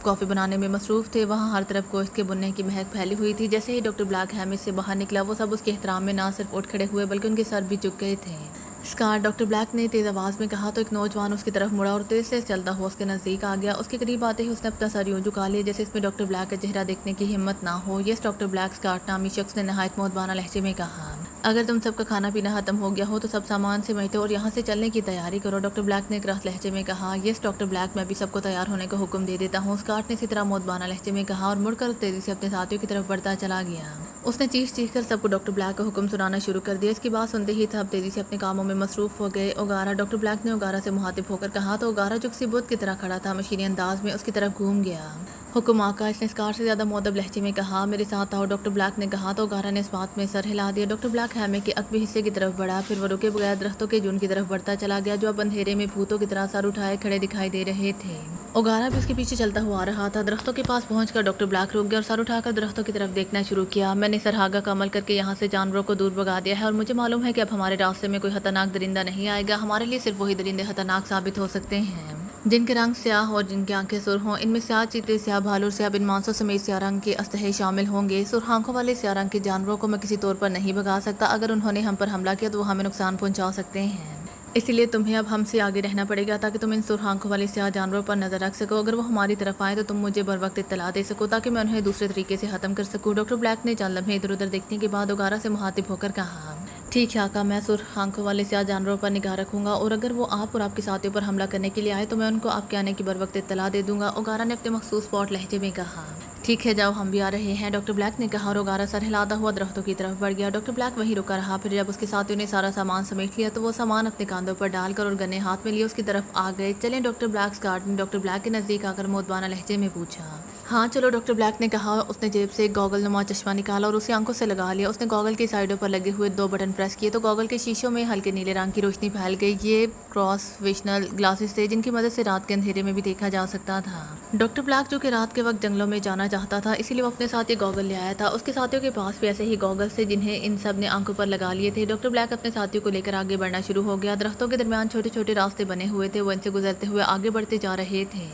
S1: کافی بنانے میں مصروف تھے۔ وہاں ہر طرف گوشت کے بننے کی مہک پھیلی ہوئی تھی۔ جیسے ہی ڈاکٹر بلیک خیمے سے باہر نکلا وہ سب اس کے احترام میں نہ صرف اٹھ کھڑے ہوئے بلکہ ان کے سر بھی جھک گئے تھے۔ اسکار، ڈاکٹر بلیک نے تیز آواز میں کہا تو ایک نوجوان اس کی طرف مڑا اور تیز سے چلتا ہوا اس کے نزدیک آ گیا۔ اس کے قریب آتے ہی اس نے اپنا سر یوں جھکا لیا جیسے اس میں ڈاکٹر بلیک کا چہرہ دیکھنے کی ہمت نہ ہو۔ یس ڈاکٹر بلیک، اسکار نامی شخص نے نہایت مؤدبانہ لہجے میں کہا، اگر تم سب کا کھانا پینا ختم ہو گیا ہو تو سب سامان سمیٹو اور یہاں سے چلنے کی تیاری کرو۔ ڈاکٹر بلیک نے ایک راست لہجے میں کہا۔ یس ڈاکٹر بلیک، میں بھی سب کو تیار ہونے کا حکم دے دیتا ہوں، اسکار نے اسی طرح مؤدبانہ لہجے میں کہا اور مڑ کر تیزی سے اپنے ساتھیوں کی طرف بڑھتا چلا گیا۔ اس نے چیخ چیخ کر سب کو ڈاکٹر بلیک کا حکم سنانا شروع کر دیا۔ اس کی بات سنتے ہی سب تیزی سے اپنے کاموں میں مصروف ہو گئے۔ اوگارا، ڈاکٹر بلیک نے اوگارا سے مخاطب ہو کر کہا تو اوگارا جو کسی بت کی طرح کھڑا تھا مشینی انداز میں اس کی طرف گھوم گیا۔ حکم آقا، اس نے اسکار سے زیادہ مؤدب لہجے میں کہا۔ میرے ساتھ آؤ، ڈاکٹر بلیک نے کہا تو اوگارا نے اس بات میں سر ہلا دیا۔ ڈاکٹر بلیک خیمے کے عقبی حصے کی طرف بڑھا، پھر وہ رکے بغیر درختوں کے جھنڈ کی طرف بڑھتا چلا گیا جو اب اندھیرے میں بھوتوں کی طرح سر اٹھائے کھڑے دکھائی دے رہے تھے۔ اوگارا بھی اس کے پیچھے چلتا ہوا آ رہا تھا۔ درختوں کے پاس پہنچ کر ڈاکٹر بلیک رک گیا اور سر اٹھا کر درختوں کی طرف دیکھنا شروع کیا۔ میں نے سرہاگا کا عمل کر کے یہاں سے جانوروں کو دور بھگا دیا ہے اور مجھے معلوم ہے کہ اب ہمارے راستے میں کوئی خطرناک درندہ نہیں آئے گا۔ ہمارے لیے صرف وہی درندے خطرناک ثابت ہو سکتے ہیں جن کے رنگ سیاہ اور جن کی آنکھیں سرخ ہوں۔ ان میں سیاہ چیتے، سیاہ بھالو اور سیاہ بن مانسوں سمیت سیاہ رنگ کے اسلحے شامل ہوں گے۔ سرخ آنکھوں والے سیاہ رنگ کے جانوروں کو میں کسی طور پر نہیں بھگا سکتا۔ اگر انہوں نے ہم پر حملہ کیا تو وہ ہمیں نقصان پہنچا سکتے ہیں، اسی لیے تمہیں اب ہم سے آگے رہنا پڑے گا تاکہ تم ان سرخ آنکھوں والے سیاہ جانوروں پر نظر رکھ سکو۔ اگر وہ ہماری طرف آئیں تو تم مجھے بر وقت اطلاع دے سکو تاکہ میں انہیں دوسرے طریقے سے ختم کر سکوں۔ ڈاکٹر بلیک نے چند لمحے ادھر ادھر دیکھنے کے بعد اوگارا سے مخاطب ہو کر کہا، ٹھیک ہے آقا، میں سرخ آنکھوں والے سیاہ جانوروں پر نگاہ رکھوں گا اور اگر وہ آپ اور آپ کے ساتھیوں پر حملہ کرنے کے لیے آئے تو میں ان کو آپ کے آنے کی بر وقت اطلاع دے دوں گا۔ اوگارا نے اپنے مخصوص پاٹ لہجے میں کہا، ٹھیک ہے جاؤ، ہم بھی آ رہے ہیں، ڈاکٹر بلیک نے کہا اور اوگارا سر ہلاتا ہوا درختوں کی طرف بڑھ گیا۔ ڈاکٹر بلیک وہیں رکا رہا، پھر جب اس کے ساتھیوں نے سارا سامان سمیٹ لیا تو وہ سامان اپنے کاندھوں پر ڈال کر اور گنے ہاتھ میں لیے اس کی طرف آ گئے۔ چلیں ڈاکٹر بلیک، اسکار نے ڈاکٹر بلیک کے نزدیک آ کر مؤدبانہ لہجے میں پوچھا۔ ہاں چلو، ڈاکٹر بلیک نے کہا۔ اس نے جیب سے ایک گوگل نما چشمہ نکالا اور اسے آنکھوں سے لگا لیا۔ اس نے گوگل کی سائڈوں پر لگے ہوئے 2 بٹن پریس کیے تو گوگل کے شیشوں میں ہلکے نیلے رنگ کی روشنی پھیل گئی۔ یہ کراس ویژنل گلاسز تھے جن کی مدد سے رات کے اندھیرے میں بھی دیکھا جا سکتا تھا۔ ڈاکٹر بلیک جو کہ رات کے وقت جنگلوں میں جانا چاہتا تھا اسی لیے وہ اپنے ساتھ یہ گوگل لے آیا تھا۔ اس کے ساتھیوں کے پاس بھی ایسے ہی گوگلز تھے جنہیں ان سب نے آنکھوں پر لگا لیے تھے۔ ڈاکٹر بلیک اپنے ساتھیوں کو لے کر آگے بڑھنا شروع ہو گیا۔ درختوں کے درمیان چھوٹے چھوٹے راستے بنے ہوئے تھے، وہ ان سے گزرتے ہوئے آگے بڑھتے جا رہے تھے۔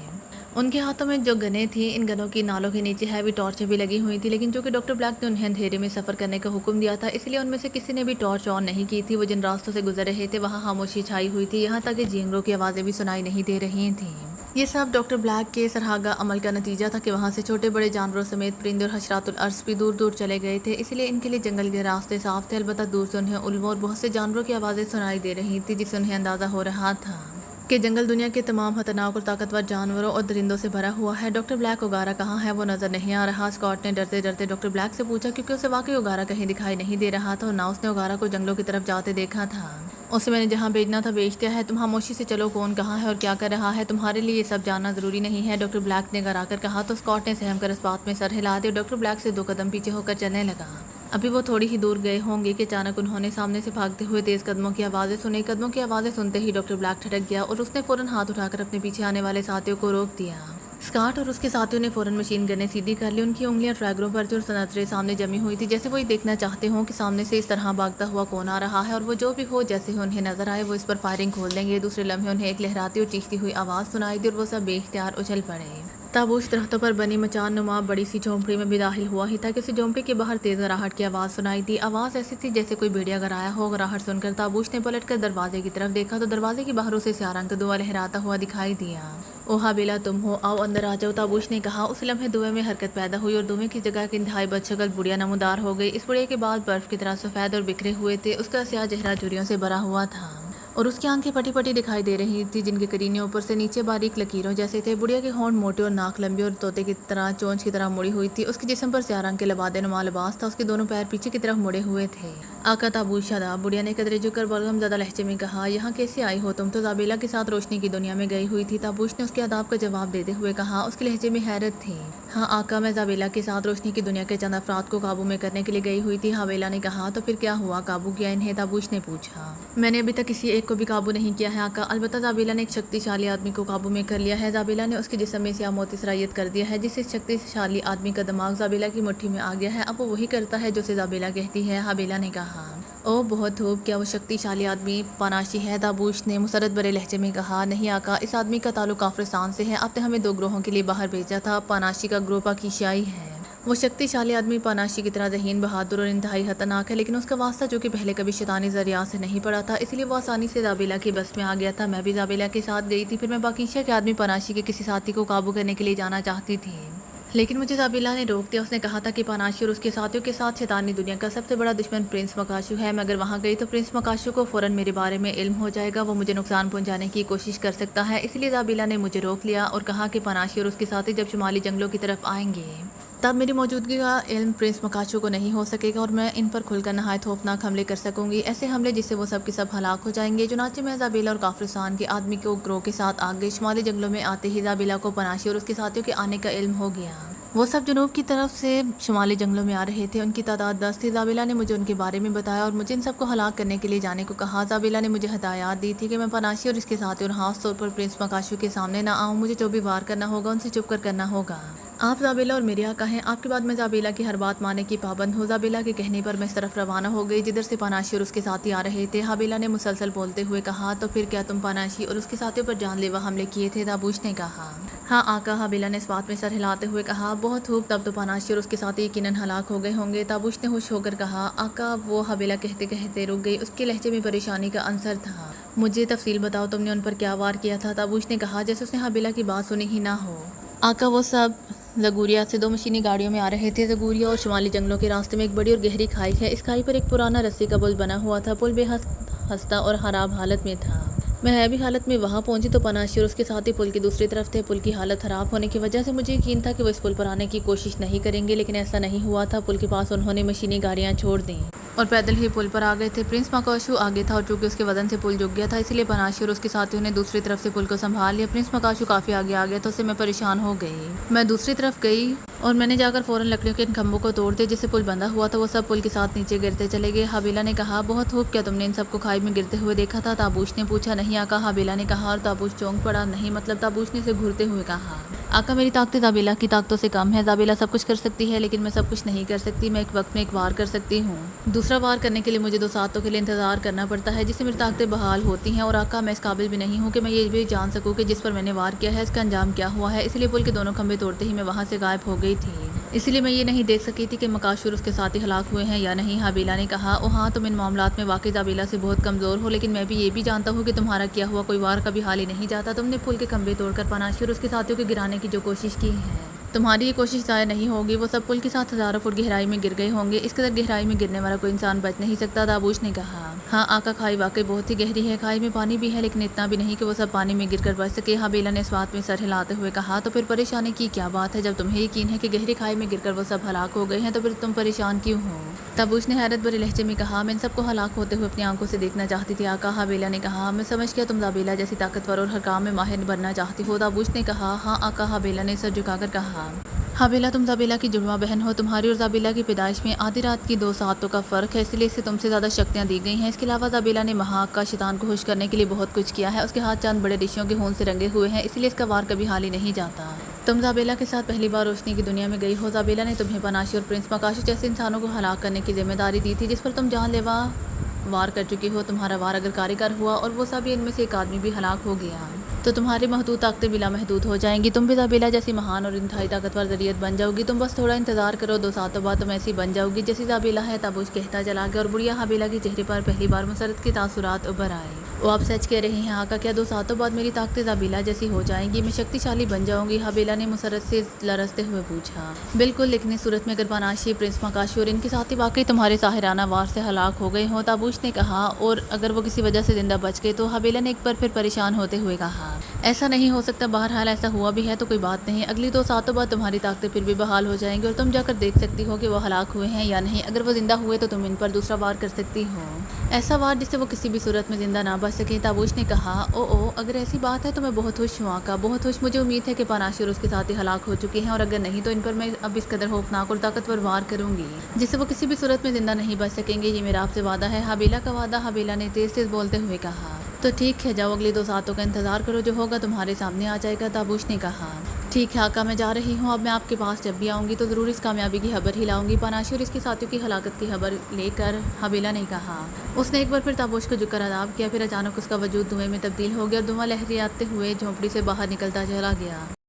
S1: ان کے ہاتھوں میں جو گنیں تھیں، ان گنوں کی نالوں کے نیچے ہیوی ٹارچیں بھی لگی ہوئی تھیں، لیکن چونکہ ڈاکٹر بلیک نے انہیں اندھیرے میں سفر کرنے کا حکم دیا تھا اس لیے ان میں سے کسی نے بھی ٹارچ آن نہیں کی تھی۔ وہ جن راستوں سے گزر رہے تھے وہاں خاموشی چھائی ہوئی تھی، یہاں تک کہ جھینگروں کی آوازیں بھی سنائی نہیں دے رہی تھیں۔ یہ سب ڈاکٹر بلیک کے سرہاگا عمل کا نتیجہ تھا کہ وہاں سے چھوٹے بڑے جانوروں سمیت پرندے اور حشرات الارض بھی دور دور چلے گئے تھے، اس لیے ان کے لیے جنگل کے راستے صاف تھے۔ البتہ دور سے انہیں الووں اور بہت سے جانوروں کی آوازیں سنائی دے رہی تھیں جس سے انہیں اندازہ ہو رہا تھا کہ جنگل دنیا کے تمام خطرناک اور طاقتور جانوروں اور درندوں سے بھرا ہوا ہے۔ ڈاکٹر بلیک، اوگارا کہاں ہے؟ وہ نظر نہیں آ رہا، اسکاٹ نے ڈرتے ڈرتے ڈاکٹر بلیک سے پوچھا، کیونکہ اسے واقعی اوگارا کہیں دکھائی نہیں دے رہا تھا اور نہ اس نے اوگارا کو جنگلوں کی طرف جاتے دیکھا تھا۔ اسے میں نے جہاں بھیجنا تھا بھیج دیا ہے، تم خاموشی سے چلو، کون کہاں ہے اور کیا کر رہا ہے تمہارے لیے یہ سب جاننا ضروری نہیں ہے، ڈاکٹر بلیک نے گھرا کر کہا تو اسکاٹ نے سہم کر اس بات میں سر ہلا دیا اور ڈاکٹر بلیک سے 2 قدم پیچھے ہو کر چلنے لگا۔ ابھی وہ تھوڑی ہی دور گئے ہوں گے کہ اچانک انہوں نے سامنے سے بھاگتے ہوئے تیز قدموں کی آوازیں سنی۔ قدموں کی آوازیں سنتے ہی ڈاکٹر بلیک ٹھٹک گیا اور اس نے فوراً ہاتھ اٹھا کر اپنے پیچھے آنے والے ساتھیوں کو روک دیا۔ اسکاٹ اور اس کے ساتھیوں نے فوراً مشین گنیں سیدھی کر لی، ان کی انگلیاں ٹریگروں پر تھیں اور نظریں سامنے جمی ہوئی تھی جیسے وہ یہ دیکھنا چاہتے ہوں کہ سامنے سے اس طرح بھاگتا ہوا کون آ رہا ہے، اور وہ جو بھی ہو جیسے ہی انہیں نظر آئے وہ اس پر فائرنگ کھول دیں گے۔ دوسرے لمحے انہیں ایک لہراتی اور چیختی ہوئی آواز سنائی دی اور وہ سب بے اختیار اچھل پڑے۔ تابوش درختوں پر بنی مچان نما بڑی سی جھونپڑی میں بھی داخل ہوا ہی تھا کہ اسے جھونپڑی کے باہر تیز گھراہٹ کی آواز سنائی دی۔ آواز ایسی تھی جیسے کوئی بھیڑیا گھرایا ہو۔ گھراہٹ سن کر تابوش نے پلٹ کر دروازے کی طرف دیکھا تو دروازے کے باہر اسے سیاہ رنگ کا دھواں لہراتا ہوا دکھائی دیا۔ او ہابیلا، تم ہو، آؤ اندر آ جاؤ، تابوش نے کہا۔ اس لمحے دھویں میں حرکت پیدا ہوئی اور دھویں کی جگہ ایک انتہائی بدشکل بڑھیا نمودار ہو گئی۔ اس بڑھیا کے بال برف کی طرح سفید اور بکھرے ہوئے تھے، اس کا سیاہ چہرہ جھریوں سے بھرا ہوا تھا اور اس کی آنکھیں پٹی پٹی دکھائی دے رہی تھی جن کے کرینے اوپر سے نیچے باریک لکیروں جیسے تھے۔ بڑھیا کے ہونٹ موٹے اور ناک لمبی اور طوطے کی طرح چونچ کی طرح مڑی ہوئی تھی۔ اس کے جسم پر سیاہ رنگ کے لبادے نما لباس تھا، اس کے دونوں پیر پیچھے کی طرف مڑے ہوئے تھے۔ آقا تابوش شاداب، بڑھیا نے قدرے جھک کر بلغم زدہ لہجے میں کہا، یہاں کیسے آئی ہو تم؟ تو زابیلا کے ساتھ روشنی کی دنیا میں گئی ہوئی تھی، تابوش نے اس کے آداب کا جواب دیتے ہوئے کہا۔ اس کے لہجے میں حیرت تھی۔ ہاں آقا، میں زابیلا کے ساتھ روشنی کی دنیا کے چند افراد کو قابو میں کرنے کے لیے گئی ہوئی تھی، ہابیلا نے کہا۔ تو پھر کیا ہوا؟ قابو کیا انہیں؟ تابوش نے پوچھا۔ میں نے ابھی تک کسی ایک کو بھی قابو نہیں کیا ہے آقا، البتہ زابیلا نے ایک شکتی شالی آدمی کو قابو میں کر لیا ہے۔ زابیلا نے اس کے جسم میں سیاہ موتی سرایت کر دیا ہے جس سے اس شکتی شالی آدمی کا دماغ زابیلا کی مٹھی میں آ گیا ہے، اب وہ وہی کرتا ہے جو اسے زابیلا کہتی ہے، ہابیلا نے کہا۔ او بہت خوب، کیا وہ شکتی شالی آدمی پاناشی ہے؟ تابوش نے مسرت بھرے لہجے میں کہا۔ نہیں آقا، اس آدمی کا تعلق کافرستان سے ہے، آپ نے ہمیں 2 گروہوں کے لیے باہر بھیجا تھا، پاناشی کا گروہ پاکیشیائی ہے وہ شکتیشالی آدمی پاناشی کی طرح ذہین، بہادر اور انتہائی خطرناک ہے، لیکن اس کا واسطہ جو کہ پہلے کبھی شیطانی ذریعہ سے نہیں پڑا تھا، اس لیے وہ آسانی سے زابیلا کی بس میں آ گیا تھا۔ میں بھی زابیلا کے ساتھ گئی تھی۔ پھر میں باکیشا کے آدمی پاناشی کے کسی ساتھی کو قابو کرنے کے لیے جانا چاہتی تھی، لیکن مجھے زابیلا نے روک دیا۔ اس نے کہا تھا کہ پاناشی اور اس کے ساتھیوں کے ساتھ شیطانی دنیا کا سب سے بڑا دشمن پرنس مکاشو ہے۔ میں اگر وہاں گئی تو پرنس مکاشو کو فوراً میرے بارے میں علم ہو جائے گا، وہ مجھے نقصان پہنچانے کی کوشش کر سکتا ہے۔ اس لیے زابیلا نے مجھے روک لیا اور کہا کہ پاناشی اور اس کے ساتھی جب شمالی جنگلوں کی طرف آئیں گے تب میری موجودگی کا علم پرنس مکاشو کو نہیں ہو سکے گا اور میں ان پر کھل کر نہایت خوفناک حملے کر سکوں گی، ایسے حملے جس سے وہ سب کے سب ہلاک ہو جائیں گے۔ چنانچہ میں زابیلا اور کافرستان کے آدمی کو گروہ کے ساتھ آ گئی۔ شمالی جنگلوں میں آتے ہی زابیلا کو پاناشی اور اس کے ساتھیوں کے آنے کا علم ہو گیا۔ وہ سب جنوب کی طرف سے شمالی جنگلوں میں آ رہے تھے، ان کی تعداد 10 تھی۔ زابیلا نے مجھے ان کے بارے میں بتایا اور مجھے ان سب کو ہلاک کرنے کے لیے جانے کو کہا۔ زابیلا نے مجھے ہدایات دی تھی کہ میں پاناشی اور اس کے ساتھیوں اور خاص طور پر پرنس مکاشو کے سامنے نہ آؤں۔ مجھے جو بھی وار کرنا ہوگا ان سے چھپ کر کرنا ہوگا۔ آپ زابیلا اور میرے آقا ہیں، آپ کے بعد میں زابیلا کی ہر بات ماننے کی پابند ہوں۔ زابیلا کے کہنے پر میں اس طرف روانہ ہو گئی جدھر سے پاناشی اور اس کے ساتھی آ رہے تھے۔ زابیلا نے مسلسل بولتے ہوئے کہا، تو پھر کیا تم پاناشی اور اس کے ساتھیوں پر جان لیوا حملے کیے تھے؟ تابوش نے کہا، ہاں آقا۔ زابیلا نے اس بات میں سر ہلاتے ہوئے کہا، بہت خوب، تب تو پاناشی اور اس کے ساتھی یقیناً ہلاک ہو گئے ہوں گے۔ تابوش نے خوش ہو کر کہا، آقا۔ وہ زابیلا کہتے کہتے رک گئی، اس کے لہجے میں پریشانی کا عنصر تھا۔ مجھے تفصیل بتاؤ، تم نے ان پر کیا وار کیا تھا؟ تابوش نے کہا جیسے اس نے زابیلا کی بات سنی ہی نہ ہو۔ آقا، وہ سب زگوریا سے 2 مشینی گاڑیوں میں آ رہے تھے۔ زگوریا اور شمالی جنگلوں کے راستے میں ایک بڑی اور گہری کھائی ہے۔ اس کھائی پر ایک پرانا رسی کا پل بنا ہوا تھا۔ پل بے حد خستہ اور خراب حالت میں تھا۔ میں ابھی حالت میں وہاں پہنچی تو پاناشی اور اس کے ساتھی پل کی دوسری طرف تھے۔ پل کی حالت خراب ہونے کی وجہ سے مجھے یقین تھا کہ وہ اس پل پر آنے کی کوشش نہیں کریں گے، لیکن ایسا نہیں ہوا تھا۔ پل کے پاس انہوں نے مشینی گاڑیاں چھوڑ دیں اور پیدل ہی پل پر آ گئے تھے۔ پرنس مکاشو آگے تھا اور چونکہ اس کے وزن سے پل جھک گیا تھا، اس لیے پاناشی اور اس کے ساتھیوں نے دوسری طرف سے پل کو سنبھال لیا۔ پرنس مکاشو کافی آگے آ گیا تھا، اس سے میں پریشان ہو گئی۔ میں دوسری طرف گئی اور میں نے جا کر فوراً لکڑیوں کے ان کھمبوں کو توڑ دیا جس سے پل بندھا ہوا تھا۔ وہ سب پل کے ساتھ نیچے گرتے چلے گئے۔ زابیلا نے کہا، بہت خوب، کیا تم نے ان سب کو کھائی میں گرتے ہوئے دیکھا تھا؟ تابوش نے پوچھا۔ نہیں آقا، زابیلا نے کہا اور تابوش چونک پڑا۔ نہیں مطلب؟ تابوش نے اسے گھورتے ہوئے کہا۔ آقا، میری طاقتیں زابیلا کی طاقتوں سے کم ہے۔ زابیلا سب کچھ کر سکتی ہے لیکن میں سب کچھ نہیں کر سکتی۔ میں ایک وقت میں ایک وار کر سکتی ہوں، دوسرا وار کرنے کے لیے مجھے 2 ساعتوں کے لیے انتظار کرنا پڑتا ہے جس سے میری طاقتیں بحال ہوتی ہیں۔ اور آقا، میں اس قابل بھی نہیں ہوں کہ میں یہ بھی جان سکوں کہ جس پر میں نے وار کیا ہے اس کا انجام کیا ہوا ہے، اس لیے پل کے دونوں کھمبے توڑتے ہی میں وہاں سے غائب ہو گئی تھی، اس لیے میں یہ نہیں دیکھ سکی تھی کہ مکاشو اور اس کے ساتھی ہلاک ہوئے ہیں یا نہیں۔ زابیلا نے کہا، او ہاں، تم ان معاملات میں واقعی زابیلا سے بہت کمزور ہو، لیکن میں بھی یہ بھی جانتا ہوں کہ تمہارا کیا ہوا کوئی وار کبھی حال ہی نہیں جاتا۔ تم نے پل کے کھمبے توڑ کر پاناشی اور اس کے ساتھیوں کو گرانے کی جو کوشش کی ہے، تمہاری یہ کوشش ضائع نہیں ہوگی۔ وہ سب پل کے ساتھ ہزاروں فٹ گہرائی میں گر گئے ہوں گے، اس قدر گہرائی میں گرنے والا کوئی انسان بچ نہیں سکتا۔ تابوش نے کہا، ہاں آقا، کھائی واقعی بہت ہی گہری ہے۔ کھائی میں پانی بھی ہے لیکن اتنا بھی نہیں کہ وہ سب پانی میں گر کر بچ سکے۔ زابیلا نے اس بات میں سر ہلاتے ہوئے کہا، تو پھر پریشانی کی کیا بات ہے؟ جب تمہیں یقین ہے کہ گہری کھائی میں گر کر وہ سب ہلاک ہو گئے ہیں تو پھر تم پریشان کیوں ہو؟ تابوش نے حیرت بھرے لہجے میں کہا، میں ان سب کو ہلاک ہوتے ہوئے اپنی آنکھوں سے دیکھنا چاہتی تھی آقا۔ زابیلا نے کہا، میں سمجھ گیا، تم زابیلا جیسی طاقتور اور ہر کام میں ماہر بننا چاہتی ہو۔ تابوش نے کہا، ہاں آقا۔ زابیلا نے سر جھکا کر کہا، زابیلا، تم زابیلا کی جڑواں بہن ہو، تمہاری اور زابیلا کی پیدائش میں آدھی رات کی 2 ساعتوں کا فرق ہے، اس لیے اسے تم سے زیادہ شکتیاں دی گئی ہیں۔ اس کے علاوہ زابیلا نے مہاآقا شیطان کو خوش کرنے کے لیے بہت کچھ کیا ہے، اس کے ہاتھ چند بڑے رشیوں کے خون سے رنگے ہوئے ہیں، اس لیے اس کا وار کبھی حال ہی نہیں جاتا۔ تم زابیلا کے ساتھ پہلی بار روشنی کی دنیا میں گئی ہو۔ زابیلا نے تمہیں پاناشی اور پرنس مکاشو جیسے انسانوں کو ہلاک کرنے کی ذمہ داری دی تھی جس پر تم جان لیوا وار کر چکی ہو۔ تمہارا وار اگر کارگر ہوا اور وہ سب ان میں سے ایک آدمی بھی ہلاک ہو گیا تو تمہاری محدود طاقتیں بھی لامحدود ہو جائیں گی، تم بھی زابیلا جیسی مہان اور انتہائی طاقتور ذریعت بن جاؤ گی۔ تم بس تھوڑا انتظار کرو، 2 ساعتوں بعد تم ایسی بن جاؤ گی جیسی زابیلا ہے۔ تابوش کہتا چلا گیا اور بڑھیا زابیلا کے چہرے پر پہلی بار مسرت کے تاثرات ابھر آئے۔ وہ آپ سچ کہہ رہی ہیں آقا، کیا 2 ساعتوں بعد میری طاقتیں زابیلا جیسی ہو جائیں گی؟ میں شکتیشالی بن جاؤں گی؟ زابیلا نے مسرت سے لرزتے ہوئے پوچھا۔ بالکل، لیکن اس صورت میں اگر پاناشی، پرنس مکاشو اور ان کے ساتھی واقعی تمہارے ساحرانہ وار سے ہلاک ہو گئے ہوں، تابوش نے کہا، اور اگر وہ کسی وجہ سے زندہ بچ گئے تو؟ زابیلا نے ایک بار پھر پریشان ہوتے ہوئے کہا، ایسا نہیں ہو سکتا۔ بہرحال ایسا ہوا بھی ہے تو کوئی بات نہیں، اگلی 2 ساعتوں بعد تمہاری طاقتیں پھر بھی بحال ہو جائیں گی اور تم جا کر دیکھ سکتی ہو کہ وہ ہلاک ہوئے ہیں یا نہیں۔ اگر وہ زندہ ہوئے تو تم ان پر دوسرا وار کر سکتی ہو، ایسا وار جس سے وہ کسی بھی صورت میں زندہ نہ بچ سکے۔ تابوش نے کہا، او اگر ایسی بات ہے تو میں بہت خوش ہوں آقا، بہت خوش۔ مجھے امید ہے کہ پاناشی اور اس کے ساتھی ہلاک ہو چکے ہیں، اور اگر نہیں تو ان پر میں اب اس قدر خوفناک اور طاقتور وار کروں گی جس سے وہ کسی بھی صورت میں زندہ نہیں بچ سکیں گے۔ یہ میرا آپ سے وعدہ ہے۔ زابیلا کا وعدہ؟ زابیلا نے تیز تیز بولتے ہوئے کہا، تو ٹھیک ہے، جاؤ اگلی 2 ساعتوں کا انتظار کرو، جو ہوگا تمہارے سامنے آ جائے گا۔ تابوش نے کہا، ٹھیک ہے آقا، میں جا رہی ہوں۔ اب میں آپ کے پاس جب بھی آؤں گی تو ضرور اس کامیابی کی خبر ہی لاؤں گی، پاناشی اور اس کے ساتھیوں کی ہلاکت کی خبر لے کر۔ زابیلا نے کہا۔ اس نے ایک بار پھر تابوش کو جھک کر اداب کیا، پھر اچانک اس کا وجود دھوئیں میں تبدیل ہو گیا اور دھواں لہراتے ہوئے جھونپڑی سے باہر نکلتا چلا گیا۔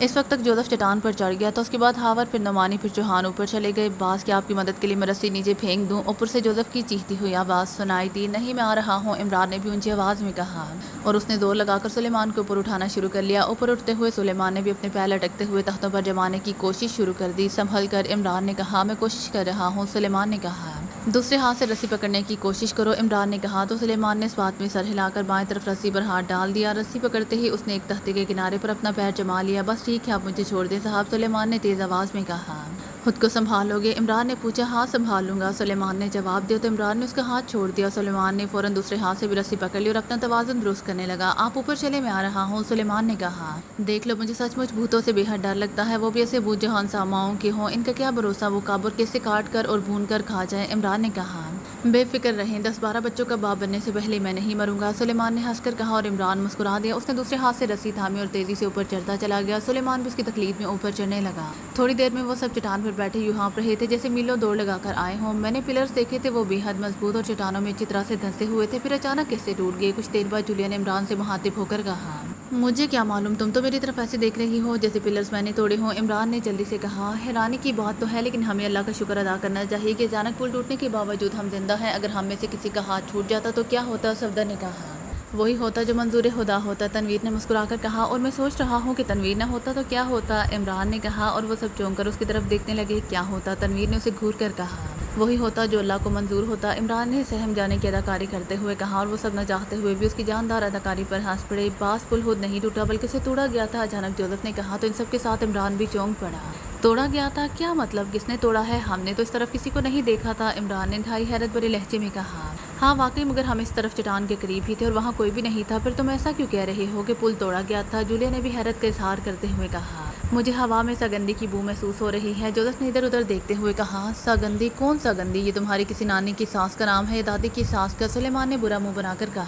S1: اس وقت تک جوزف چٹان پر چڑھ گیا تھا، اس کے بعد ہاور، پھر نعمانی، پھر چوہان اوپر چلے گئے۔ باز کہ آپ کی مدد کے لیے میں رسی نیچے پھینک دوں؟ اوپر سے جوزف کی چیختی ہوئی آواز سنائی دی۔ نہیں، میں آ رہا ہوں، عمران نے بھی اونچی آواز میں کہا، اور اس نے زور لگا کر سلیمان کو اوپر اٹھانا شروع کر لیا۔ اوپر اٹھتے ہوئے سلیمان نے بھی اپنے پیر لٹکتے ہوئے تختوں پر جمانے کی کوشش شروع کر دی۔ سنبھل کر، عمران نے کہا۔ میں کوشش کر رہا ہوں، سلیمان نے کہا۔ دوسرے ہاتھ سے رسی پکڑنے کی کوشش کرو، عمران نے کہا۔ تو سلیمان نے اس بات میں سر ہلا کر بائیں طرف رسی پر ہاتھ ڈال دیا۔ رسی پکڑتے ہی اس نے ایک تختے کے کنارے پر اپنا پیر جما لیا۔ بس ٹھیک ہے، آپ مجھے چھوڑ دیں صاحب، سلیمان نے تیز آواز میں کہا۔ خود کو سنبھالو گے؟ عمران نے پوچھا۔ ہاں، سنبھال لوں گا، سلیمان نے جواب دیا۔ تو عمران نے اس کا ہاتھ چھوڑ دیا۔ سلیمان نے فوراً دوسرے ہاتھ سے بھی رسی پکڑ لی اور اپنا توازن درست کرنے لگا۔ آپ اوپر چلے، میں آ رہا ہوں، سلیمان نے کہا۔ دیکھ لو، مجھے سچ مچ بھوتوں سے بے حد ڈر لگتا ہے، وہ بھی ایسے بھوت جو ہنساماؤں کے ہوں، ان کا کیا بھروسہ، وہ کب اور کیسے کاٹ کر اور بھون کر کھا جائیں، عمران نے کہا۔ بے فکر رہیں، 10-12 بچوں کا باپ بننے سے پہلے میں نہیں مروں گا، سلیمان نے ہنس کر کہا، اور عمران مسکرا دیا۔ اس نے دوسرے ہاتھ سے رسی تھامی اور تیزی سے اوپر چڑھتا چلا گیا۔ سلیمان بھی اس کی تقلید میں اوپر چڑھنے لگا۔ تھوڑی دیر میں وہ سب چٹان پر بیٹھے یوں ہانپ رہے تھے جیسے میلوں دوڑ لگا کر آئے ہوں۔ میں نے پلرز دیکھے تھے، وہ بے حد مضبوط اور چٹانوں میں اچھی طرح سے دھنسے ہوئے تھے، پھر اچانک کیسے ٹوٹ گئے۔ کچھ دیر بعد جولیا نے عمران سے مخاطب ہو کر کہا، مجھے کیا معلوم، تم تو میری طرف ایسے دیکھ رہی ہو جیسے پلرز میں نے توڑے ہوں۔ عمران نے جلدی سے کہا، حیرانی کی بات تو ہے، لیکن ہمیں اللہ کا شکر ادا کرنا چاہیے کہ اچانک پل ٹوٹنے کے باوجود ہم زندہ ہیں۔ اگر ہم میں سے کسی کا ہاتھ چھوٹ جاتا تو کیا ہوتا؟ صفدر نے کہا۔ وہی ہوتا جو منظور خدا ہوتا، تنویر نے مسکرا کر کہا۔ اور میں سوچ رہا ہوں کہ تنویر نہ ہوتا تو کیا ہوتا، عمران نے کہا، اور وہ سب چونک کر اس کی طرف دیکھنے لگے۔ کیا ہوتا؟ تنویر نے اسے گھور کر کہا۔ وہی ہوتا جو اللہ کو منظور ہوتا، عمران نے سہم جانے کی اداکاری کرتے ہوئے کہا، اور وہ سب نہ چاہتے ہوئے بھی اس کی جاندار اداکاری پر ہنس پڑے۔ باس پل خود نہیں ٹوٹا بلکہ اسے توڑا گیا تھا، اچانک جوزف نے کہا۔ تو ان سب کے ساتھ عمران بھی چونک پڑا۔ توڑا گیا تھا؟ کیا مطلب؟ کس نے توڑا ہے؟ ہم نے تو اس طرف کسی کو نہیں دیکھا تھا، عمران نے انتہائی حیرت بھرے لہجے میں کہا۔ ہاں واقعی، مگر ہم اس طرف چٹان کے قریب ہی تھے اور وہاں کوئی بھی نہیں تھا۔ پھر تم ایسا کیوں کہہ رہے ہو کہ پل توڑا گیا تھا؟ جولیا نے بھی حیرت کا اظہار کرتے ہوئے کہا۔ مجھے ہوا میں ساگندی کی بو محسوس ہو رہی ہے، جوزف نے ادھر ادھر دیکھتے ہوئے کہا۔ ساگندی؟ کون ساگندی؟ یہ تمہاری کسی نانی کی سانس کا نام ہے یا دادی کی سانس کا؟ سلیمان نے برا منہ بنا کر کہا۔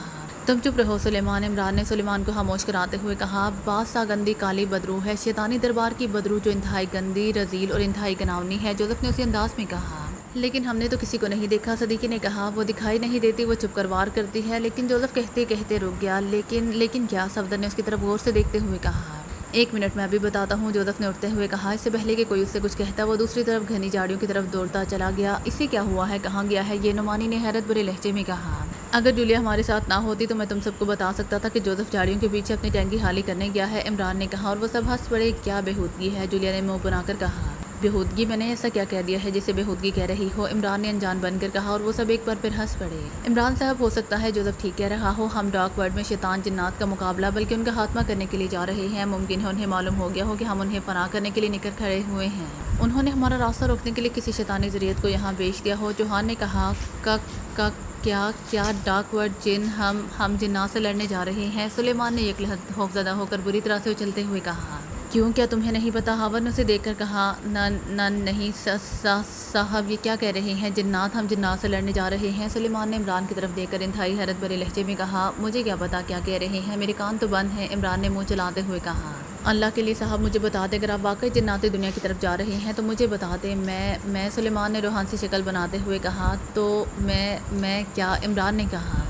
S1: تم چپ رہو سلیمان، عمران نے سلیمان کو خاموش کراتے ہوئے کہا۔ بعض ساگندی کالی بدرو ہے، شیطانی دربار کی بدرو جو انتہائی گندی، رذیل اور انتہائی گناونی ہے، جوزف نے اسی انداز میں کہا۔ لیکن ہم نے تو کسی کو نہیں دیکھا، صدیقی نے کہا۔ وہ دکھائی نہیں دیتی، وہ چھپ کر وار کرتی ہے، لیکن جوزف کہتے کہتے رک گیا۔ لیکن کیا؟ صفدر نے اس کی طرف غور سے دیکھتے ہوئے کہا۔ ایک منٹ، میں ابھی بتاتا ہوں، جوزف نے اٹھتے ہوئے کہا۔ اس سے پہلے کہ کوئی اس سے کچھ کہتا وہ دوسری طرف گھنی جھاڑیوں کی طرف دوڑتا چلا گیا۔ اسے کیا ہوا ہے؟ کہاں گیا ہے یہ؟ نعمانی نے حیرت بھرے لہجے میں کہا۔ اگر جولیا ہمارے ساتھ نہ ہوتی تو میں تم سب کو بتا سکتا تھا کہ جوزف جھاڑیوں کے پیچھے اپنی ٹینکی خالی کرنے گیا ہے، عمران نے کہا، اور وہ سب ہنس پڑے۔ کیا بےہودگی ہے؟ جولیا نے منہ بنا کر کہا۔ بےہودگی؟ میں نے ایسا کیا کہہ دیا ہے جسے بےہودگی کہہ رہی ہو؟ عمران نے انجان بن کر کہا، اور وہ سب ایک بار پھر ہنس پڑے۔ عمران صاحب، ہو سکتا ہے جوزف ٹھیک کہہ رہا ہو، ہم ڈارک ورلڈ میں شیطان جنات کا مقابلہ بلکہ ان کا خاتمہ کرنے کے لیے جا رہے ہیں۔ ممکن ہے انہیں معلوم ہو گیا ہو کہ ہم انہیں فنا کرنے کے لیے نکل کھڑے ہوئے ہیں۔ انہوں نے ہمارا راستہ روکنے کے لیے کسی شیطانی ذریعت کو یہاں بھیج دیا ہو، چوہان نے کہا۔ کیا ڈارک ورلڈ جن ہم جنات سے لڑنے جا رہے ہیں؟ سلیمان نے یک لحظہ خوفزدہ ہو کر بری طرح سے اچھلتے ہوئے کہا۔ کیوں، کیا تمہیں نہیں پتا؟ ہاور نے اسے دیکھ کر کہا۔ نہیں صاحب، یہ کیا کہہ رہے ہیں؟ جنات؟ ہم جنات سے لڑنے جا رہے ہیں، سلیمان نے عمران کی طرف دیکھ کر انتہائی حیرت بھرے لہجے میں کہا۔ مجھے کیا پتا کیا کہہ رہے ہیں، میرے کان تو بند ہیں، عمران نے منہ چلاتے ہوئے کہا۔ اللہ کے لیے صاحب مجھے بتا دیں، اگر آپ واقعی جناتی دنیا کی طرف جا رہے ہیں تو مجھے بتا دیں۔ میں سلیمان نے روحان سی شکل بناتے ہوئے کہا۔ تو میں کیا؟ عمران نے کہا۔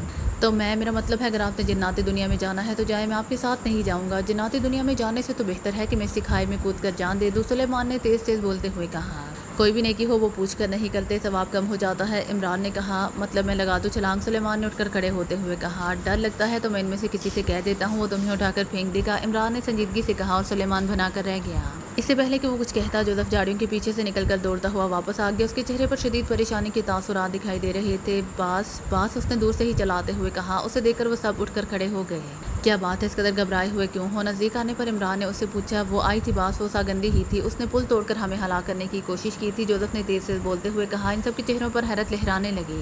S1: تو میرا مطلب ہے اگر آپ نے جناتی دنیا میں جانا ہے تو جائے، میں آپ کے ساتھ نہیں جاؤں گا۔ جناتی دنیا میں جانے سے تو بہتر ہے کہ میں اسی کھائی میں کود کر جان دے دوں، سلیمان نے تیز تیز بولتے ہوئے کہا۔ کوئی بھی نیکی ہو وہ پوچھ کر نہیں کرتے، ثواب کم ہو جاتا ہے، عمران نے کہا۔ مطلب میں لگا دوں چھلانگ، سلیمان نے اٹھ کر کھڑے ہوتے ہوئے کہا۔ ڈر لگتا ہے تو میں ان میں سے کسی سے کہہ دیتا ہوں، وہ تمہیں اٹھا کر پھینک دے گا، عمران نے سنجیدگی سے کہا، اور سلیمان بنا کر رہ گیا۔ اس سے پہلے کہ وہ کچھ کہتا، جوزف جھاڑیوں کے پیچھے سے نکل کر دوڑتا ہوا واپس آ گیا۔ اس کے چہرے پر شدید پریشانی کے تاثرات دکھائی دے رہے تھے۔ باس اس نے دور سے ہی چلاتے ہوئے کہا۔ اسے دیکھ کر وہ سب اٹھ کر کھڑے ہو گئے۔ کیا بات ہے، اس قدر گھبرائے ہوئے کیوں ہو؟ نزدیک آنے پر عمران نے اس سے پوچھا۔ وہ آئی تھی باس، وہ ساگندی ہی تھی، اس نے پل توڑ کر ہمیں ہلاک کرنے کی کوشش کی تھی، جوزف نے تیز سے بولتے ہوئے کہا۔ ان سب کے چہروں پر حیرت لہرانے لگی۔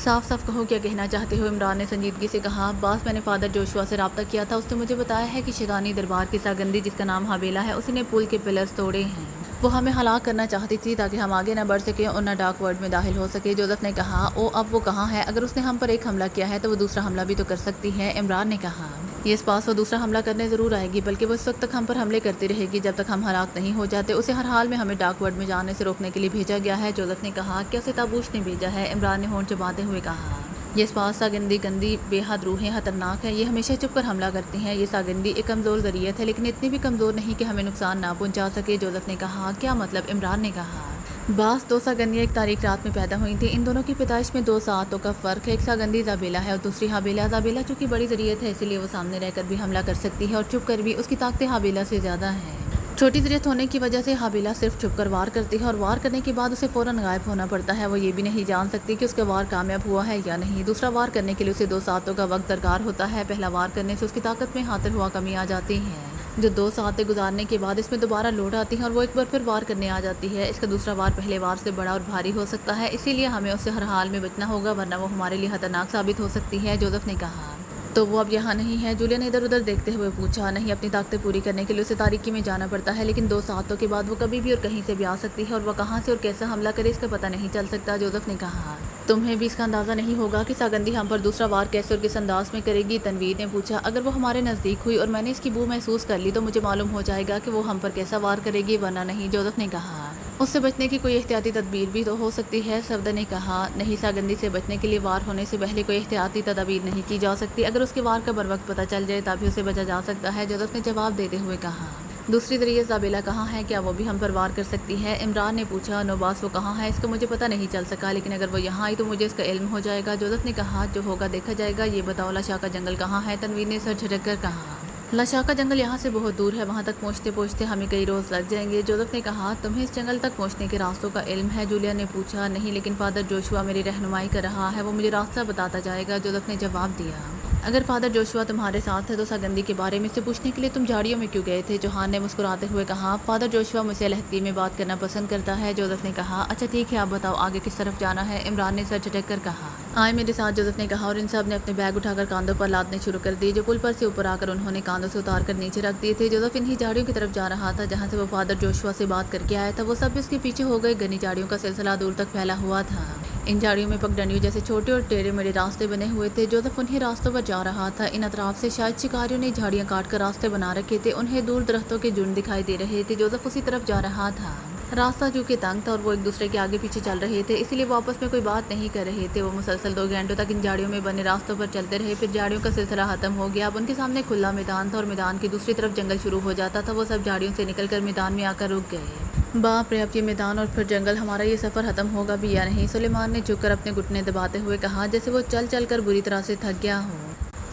S1: صاف صاف کہو، کیا کہنا چاہتے ہو، عمران نے سنجیدگی سے کہا۔ باس، میں نے فادر جوشوا سے رابطہ کیا تھا، اس نے مجھے بتایا ہے کہ شیطانی دربار کی ساگندی جس کا نام حبیلہ ہے، اسی نے پل کے پلرز توڑے ہیں۔ وہ ہمیں ہلاک کرنا چاہتی تھی تاکہ ہم آگے نہ بڑھ سکیں اور نہ ڈارک ورلڈ میں داخل ہو سکے، جوزف نے کہا۔ اب وہ کہاں ہے؟ اگر اس نے ہم پر ایک حملہ کیا ہے تو وہ دوسرا حملہ بھی تو کر سکتی ہے، عمران نے کہا۔ یس باس، وہ دوسرا حملہ کرنے ضرور آئے گی، بلکہ وہ اس وقت تک ہم پر حملے کرتی رہے گی جب تک ہم ہلاک نہیں ہو جاتے۔ اسے ہر حال میں ہمیں ڈارک ورلڈ میں جانے سے روکنے کے لیے بھیجا گیا ہے، جوزف نے کہا۔ کیا اسے تابوش نے بھیجا ہے؟ عمران نے ہونٹ چباتے ہوئے کہا۔ یہ ساگندی گندی بے حد روحیں خطرناک ہیں، یہ ہمیشہ چھپ کر حملہ کرتی ہیں۔ یہ ساگندی ایک کمزور ذریعت ہے لیکن اتنی بھی کمزور نہیں کہ ہمیں نقصان نہ پہنچا سکے، جوزف نے کہا۔ کیا مطلب؟ عمران نے کہا۔ بعض دو ساگندیاں ایک تاریک رات میں پیدا ہوئی تھیں۔ ان دونوں کی پیدائش میں 2 ساعتوں کا فرق ہے۔ ایک ساگندی زابیلہ ہے اور دوسری حابیلہ۔ زابیلہ چونکہ بڑی ذریعت ہے اسی لیے وہ سامنے رہ کر بھی حملہ کر سکتی ہے اور چھپ کر بھی، اس کی طاقتیں حابیلہ سے زیادہ ہیں۔ چھوٹی ذریعت ہونے کی وجہ سے حابیلہ صرف چھپ کر وار کرتی ہے اور وار کرنے کے بعد اسے فوراً غائب ہونا پڑتا ہے۔ وہ یہ بھی نہیں جان سکتی کہ اس کا وار کامیاب ہوا ہے یا نہیں۔ دوسرا وار کرنے کے لیے اسے 2 ساعتوں کا وقت درکار ہوتا ہے۔ پہلا وار کرنے سے اس کی طاقت میں حاصل ہوا کمی آ جاتی ہے، جو 2 ساعتیں گزارنے کے بعد اس میں دوبارہ لوٹ آتی ہیں اور وہ ایک بار پھر وار کرنے آ جاتی ہے۔ اس کا دوسرا وار پہلے وار سے بڑا اور بھاری ہو سکتا ہے، اسی لیے ہمیں اس سے ہر حال میں بچنا ہوگا ورنہ وہ ہمارے لیے خطرناک ثابت ہو سکتی ہے، جوزف نے کہا۔ تو وہ اب یہاں نہیں ہے؟ جولیا نے ادھر ادھر دیکھتے ہوئے پوچھا۔ نہیں، اپنی طاقتیں پوری کرنے کے لیے اسے تاریکی میں جانا پڑتا ہے، لیکن 2 ساعتوں کے بعد وہ کبھی بھی اور کہیں سے بھی آ سکتی ہے اور وہ کہاں سے اور کیسا حملہ کرے اس کا پتہ نہیں چل سکتا، جوزف نے کہا۔ تمہیں بھی اس کا اندازہ نہیں ہوگا کہ ساگندی ہم پر دوسرا وار کیسے اور کس انداز میں کرے گی؟ تنویر نے پوچھا۔ اگر وہ ہمارے نزدیک ہوئی اور میں نے اس کی بو محسوس کر لی تو مجھے معلوم ہو جائے گا کہ وہ ہم پر کیسا وار کرے گی، ورنہ نہیں، جوزف نے کہا۔ اس سے بچنے کی کوئی احتیاطی تدبیر بھی تو ہو سکتی ہے، سفدر نے کہا۔ نہیں، ساگندی سے بچنے کے لیے وار ہونے سے پہلے کوئی احتیاطی تدابیر نہیں کی جا سکتی۔ اگر اس کے وار کا بروقت پتہ چل جائے تبھی اسے بچا جا سکتا ہے، جوزف نے جواب دیتے ہوئے کہا۔ دوسری ذریعہ زابیلہ کہاں ہے؟ کیا وہ بھی ہم پر وار کر سکتی ہے؟ عمران نے پوچھا۔ نوباس وہ کہاں ہے؟ اس کا مجھے پتہ نہیں چل سکا، لیکن اگر وہ یہاں آئی تو مجھے اس کا علم ہو جائے گا، جوزف نے کہا۔ جو ہوگا دیکھا جائے گا۔ یہ بتاؤ لاشا کا جنگل کہاں ہے؟ تنویر نے سر جھٹک کر کہا۔ لاشا کا جنگل یہاں سے بہت دور ہے، وہاں تک پہنچتے پہنچتے ہمیں کئی روز لگ جائیں گے، جوزف نے کہا۔ تمہیں اس جنگل تک پہنچنے کے راستوں کا علم ہے؟ جولیا نے پوچھا۔ نہیں، لیکن فادر جوشوا میری رہنمائی کر رہا ہے، وہ مجھے راستہ بتاتا جائے گا، جوزف نے جواب دیا۔ اگر فادر جوشوا تمہارے ساتھ ہے تو ساگندی کے بارے میں سے پوچھنے کے لیے تم جھاڑیوں میں کیوں گئے تھے؟ چوہان نے مسکراتے ہوئے کہا۔ فادر جوشوا مجھ سے علیحدگی میں بات کرنا پسند کرتا ہے، جوزف نے کہا۔ اچھا ٹھیک ہے، اب بتاؤ آگے کس طرف جانا ہے؟ عمران نے سر جھٹک کر کہا۔ آئے میرے ساتھ، جوزف نے کہا، اور ان سب نے اپنے بیگ اٹھا کر کاندھوں پر لادنے شروع کر دیے، جو پل پر سے اوپر آ کر انہوں نے کاندھوں سے اتار کر نیچے رکھ دیے تھے۔ جوزف انہی جھاڑیوں کی طرف جا رہا تھا جہاں سے وہ فادر جوشوا سے بات کر کے آیا تھا۔ وہ سب بھی اس کے پیچھے ہو گئے۔ گھنی جھاڑیوں کا سلسلہ دور تک پھیلا ہوا تھا۔ ان جھاڑیوں میں پگڈنڈیوں جیسے چھوٹے اور ٹیڑھے میڑے راستے بنے ہوئے تھے۔ جوزف انہی راستوں پر جا رہا تھا۔ ان اطراف سے شاید شکاریوں نے جھاڑیاں کاٹ کر راستے بنا رکھے تھے، انہیں دور درختوں کے جھنڈ دکھائی دے رہے تھے۔ جوزف اسی طرف جا رہا تھا۔ راستہ چونکہ تنگ تھا اور وہ ایک دوسرے کے آگے پیچھے چل رہے تھے، اسی لیے وہ آپس میں کوئی بات نہیں کر رہے تھے۔ وہ مسلسل 2 گھنٹوں تک ان جھاڑیوں میں بنے راستوں پر چلتے رہے، پھر جھاڑیوں کا سلسلہ ختم ہو گیا۔ اب ان کے سامنے کھلا میدان تھا اور میدان کی دوسری طرف جنگل شروع ہو جاتا تھا۔ وہ سب جھاڑیوں سے نکل کر میدان میں آ کر رک گئے۔ باپ رے، اب یہ میدان اور پھر جنگل، ہمارا یہ سفر ختم ہوگا بھی یا نہیں؟ سلیمان نے جھک کر اپنے گھٹنے دباتے ہوئے کہا، جیسے وہ چل چل کر بری طرح سے تھک گیا ہو۔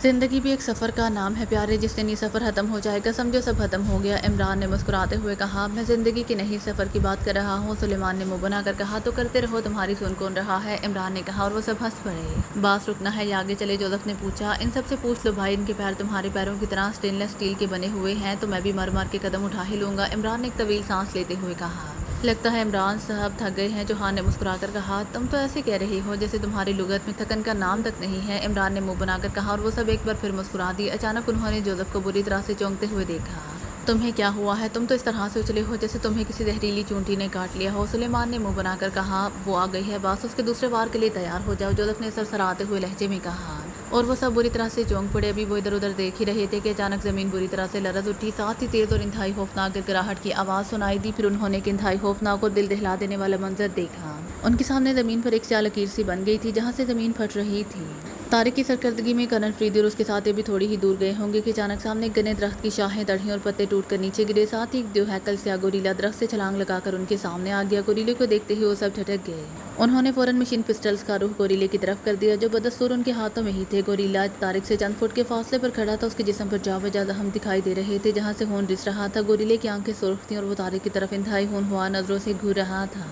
S1: زندگی بھی ایک سفر کا نام ہے پیارے، جس دن یہ سفر ختم ہو جائے گا سمجھو سب ختم ہو گیا، عمران نے مسکراتے ہوئے کہا۔ میں زندگی کی نہیں سفر کی بات کر رہا ہوں، سلیمان نے منہ بنا کر کہا۔ تو کرتے رہو، تمہاری سن کون رہا ہے؟ عمران نے کہا اور وہ سب ہنس پڑے۔ باس رکنا ہے یا آگے چلے؟ جوزف نے پوچھا۔ ان سب سے پوچھ لو بھائی، ان کے پیر تمہارے پیروں کی طرح سٹین لیس اسٹیل کے بنے ہوئے ہیں، تو میں بھی مر مر کے قدم اٹھا ہی لوں گا، عمران نے ایک طویل سانس لیتے ہوئے کہا۔ لگتا ہے عمران صاحب تھک گئے ہیں، چوہان نے مسکرا کر کہا۔ تم تو ایسے کہہ رہے ہو جیسے تمہاری لغت میں تھکن کا نام تک نہیں ہے، عمران نے منہ بنا کر کہا اور وہ سب ایک بار پھر مسکرا دیے۔ اچانک انہوں نے جوزف کو بری طرح سے چونکتے ہوئے دیکھا۔ تمہیں کیا ہوا ہے؟ تم تو اس طرح سے اچھلے ہو جیسے تمہیں کسی زہریلی چونٹی نے کاٹ لیا ہو، سلیمان نے منہ بنا کر کہا۔ وہ آ گئی ہے باس، اس کے دوسرے وار کے لیے تیار ہو جاؤ، جوزف نے سرسراتے ہوئے لہجے میں کہا۔ اور وہ سب بری طرح سے چونک پڑے۔ ابھی وہ ادھر ادھر دیکھ ہی رہے تھے کہ اچانک زمین بری طرح سے لرز اٹھی، ساتھ ہی تیز اور انتہائی خوفناک گڑگڑاہٹ کی آواز سنائی دی۔ پھر انہوں نے ایک انتہائی خوفناک اور دل دہلا دینے والا منظر دیکھا۔ ان کے سامنے زمین پر ایک سیاہ لکیر سی بن گئی تھی جہاں سے زمین پھٹ رہی تھی۔ طارق کی سرکردگی میں کرنل فریدی اور اس کے ساتھ بھی تھوڑی ہی دور گئے ہوں گے کہ اچانک سامنے ایک گنے درخت کی شاخیں، تڑیاں اور پتے ٹوٹ کر نیچے گرے، ساتھ ہی ایک دوہیکل سیاہ گوریلا درخت سے چھلانگ لگا کر ان کے سامنے آ گیا۔ گوریلے کو دیکھتے ہی وہ سب جھٹک گئے۔ انہوں نے فوراً مشین پسٹلز کا رخ گوریلے کی طرف کر دیا جو بدستور ان کے ہاتھوں میں ہی تھے۔ گوریلا طارق سے چند فٹ کے فاصلے پر کھڑا تھا، اس کے جسم پر جا بجا زخم دکھائی دے رہے تھے جہاں سے خون رس رہا تھا۔ گوریلے کی آنکھیں سرخ تھیں اور وہ طارق کی طرف انتہائی ہونہار نظروں سے گھور رہا تھا۔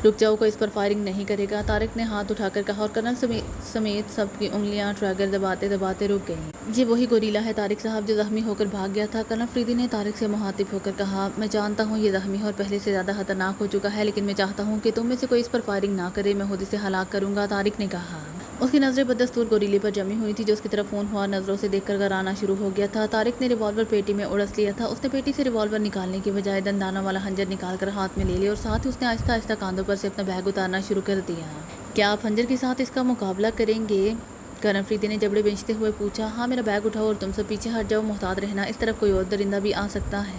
S1: رک جاؤ، کوئی اس پر فائرنگ نہیں کرے گا، طارق نے ہاتھ اٹھا کر کہا اور کرنل سمیت سب کی انگلیاں ٹریگر دباتے دباتے رک گئیں۔ یہ وہی گوریلا ہے طارق صاحب جو زخمی ہو کر بھاگ گیا تھا، کرنل فریدی نے طارق سے مخاطب ہو کر کہا۔ میں جانتا ہوں یہ زخمی ہے اور پہلے سے زیادہ خطرناک ہو چکا ہے، لیکن میں چاہتا ہوں کہ تم میں سے کوئی اس پر فائرنگ نہ کرے، میں خود اسے ہلاک کروں گا، طارق نے کہا۔ اس کی نظریں بدستور گوریلے پر جمی ہوئی تھی جو اس کی طرف ہونہار نظروں سے دیکھ کر گرانا شروع ہو گیا تھا۔ طارق نے ریوالور پیٹی میں اڑس لیا تھا۔ اس نے پیٹی سے ریوالور نکالنے کی بجائے دندانوں والا خنجر نکال کر ہاتھ میں لے لیا اور ساتھ ہی اس نے آہستہ آہستہ کاندھوں پر سے اپنا بیگ اتارنا شروع کر دیا۔ کیا آپ خنجر کے ساتھ اس کا مقابلہ کریں گے؟ کرنل فریدی نے جبڑے بھینچتے ہوئے پوچھا۔ ہاں، میرا بیگ اٹھاؤ اور تم سب پیچھے ہٹ جاؤ، محتاط رہنا، اس طرف کوئی اور درندہ بھی آ سکتا ہے۔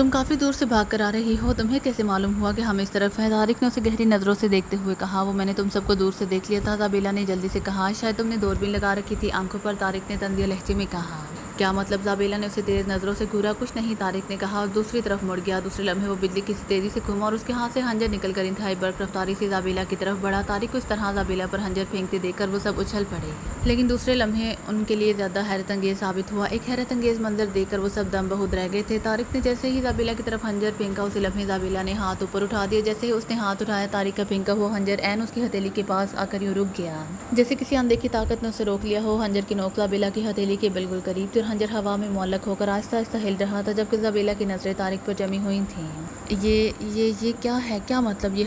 S1: تم کافی دور سے بھاگ کر آ رہی ہو، تمہیں کیسے معلوم ہوا کہ ہم اس طرف ہیں؟ طارق نے اسے گہری نظروں سے دیکھتے ہوئے کہا۔ وہ میں نے تم سب کو دور سے دیکھ لیا تھا، زابیلا نے جلدی سے کہا۔ شاید تم نے دوربین لگا رکھی تھی آنکھوں پر، طارق نے طنزیہ لہجے میں کہا۔ کیا مطلب؟ زابیلا نے اسے تیز نظروں سے گھورا۔ کچھ نہیں، طارق نے کہا اور دوسری طرف مڑ گیا۔ دوسرے لمحے وہ بجلی کی سی تیزی سے گھوما اور اس کے ہاتھ سے خنجر نکل کر انتہائی برق رفتاری سے زابیلا کی طرف بڑھا۔ طارق کو اس طرح زابیلا پر خنجر پھینکتے دیکھ کر وہ سب اچھل پڑے، لیکن دوسرے لمحے ان کے لیے زیادہ حیرت انگیز ثابت ہوا۔ ایک حیرت انگیز منظر دیکھ کر وہ سب دم بہت رہ گئے تھے۔ طارق نے جیسے ہی زابیلا کی طرف خنجر پھینکا، اسی لمحے زابیلا نے ہاتھ اوپر اٹھا دیا۔ جیسے ہی اس نے ہاتھ اٹھایا، طارق کا پھینکا ہوا خنجر عین اس کی ہتھیلی کے پاس آ کر یوں رک گیا، جیسے کسی اندیکھی طاقت نے اسے روک لیا ہو۔ خنجر کی نوک زابیلا کی ہتھیلی کے بالکل قریب تھی اور خنجر ہوا میں معلق ہو کر آہستہ آہستہ ہل رہا تھا، جبکہ زابیلا کی نظریں طارق پر جمی ہوئی تھیں۔ یہ کیا ہے؟ کیا مطلب یہ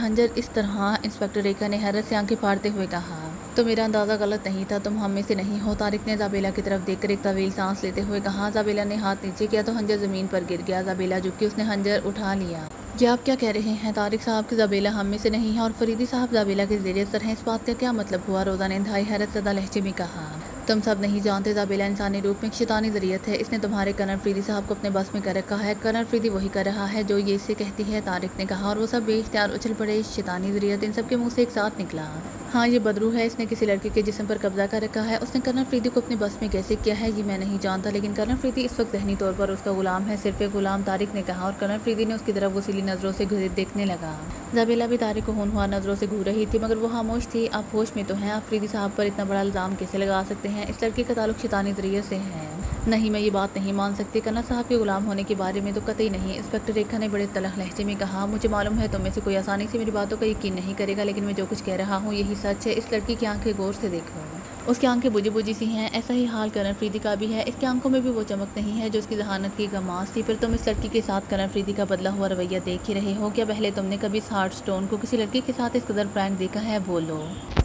S1: خنجر اس طرح؟ انسپکٹر ریکھا نے حیرت سے آنکھیں پھاڑتے ہوئے کہا۔ تو میرا اندازہ غلط نہیں تھا، تم ہم میں سے نہیں ہو، طارق نے زابیلا کی طرف دیکھ کر ایک طویل سانس لیتے ہوئے کہا۔ زابیلا نے ہاتھ نیچے کیا تو خنجر زمین پر گر گیا۔ زابیلا جھکی، اس نے خنجر اٹھا لیا۔ یہ آپ کیا کہہ رہے ہیں طارق صاحب کہ زابیلا ہم میں سے نہیں ہے اور فریدی صاحب زابیلا کے زیر اثر ہیں؟ اس بات کا کیا مطلب ہوا؟ روزا نے انتہائی حیرت زدہ لہجے میں کہا۔ تم سب نہیں جانتے، زابیلا انسانی روپ میں ایک شیطانی ذریعت ہے، اس نے تمہارے کرنل فریدی صاحب کو اپنے بس میں کر رکھا ہے۔ کرنل فریدی وہی کر رہا ہے جو یہ اسے کہتی ہے، طارق نے کہا، اور وہ سب بے اختیار اچھل پڑے۔ شیطانی ذریعت ان سب کے منہ سے ایک ساتھ نکلا۔ ہاں، یہ بدرو ہے، اس نے کسی لڑکے کے جسم پر قبضہ کر رکھا ہے۔ اس نے کرنل فریدی کو اپنے بس میں کیسے کیا ہے یہ میں نہیں جانتا، لیکن کرنل فریدی اس وقت ذہنی طور پر اس کا غلام ہے، صرف ایک غلام، طارق نے کہا، اور کرنل فریدی نے اس کی طرف غصیلی نظروں سے دیکھنے لگا۔ زابیلا بھی طارق کو ہونہار نظروں سے گھور رہی تھی، مگر وہ خاموش تھی۔ آپ ہوش میں تو ہیں؟ آپ فریدی صاحب پر اتنا بڑا الزام کیسے لگا سکتے ہیں؟ اس لڑکے کا تعلق شیطانی ذریعت سے ہے۔ نہیں، میں یہ بات نہیں مان سکتی، کرنل صاحب کے غلام ہونے کے بارے میں تو قطعی نہیں، انسپکٹر ریکھا نے بڑے تلخ لہجے میں کہا۔ مجھے معلوم ہے تم میں سے کوئی آسانی سے میری باتوں کا یقین نہیں کرے گا، لیکن میں جو کچھ کہہ رہا ہوں یہی سچ ہے۔ اس لڑکی کی آنکھیں غور سے دیکھو، اس کی آنکھیں بجھی بجھی سی ہیں، ایسا ہی حال کرنل فریدی کا بھی ہے۔ اس کی آنکھوں میں بھی وہ چمک نہیں ہے جو اس کی ذہانت کی غماز تھی۔ پھر تم اس لڑکی کے ساتھ کرنل فریدی کا بدلا ہوا رویہ دیکھ ہی رہے ہو، کیا پہلے تم نے کبھی اس ہارٹ اسٹون کو کسی لڑکی کے ساتھ اس قدر فرینک دیکھا ہے؟ بولو۔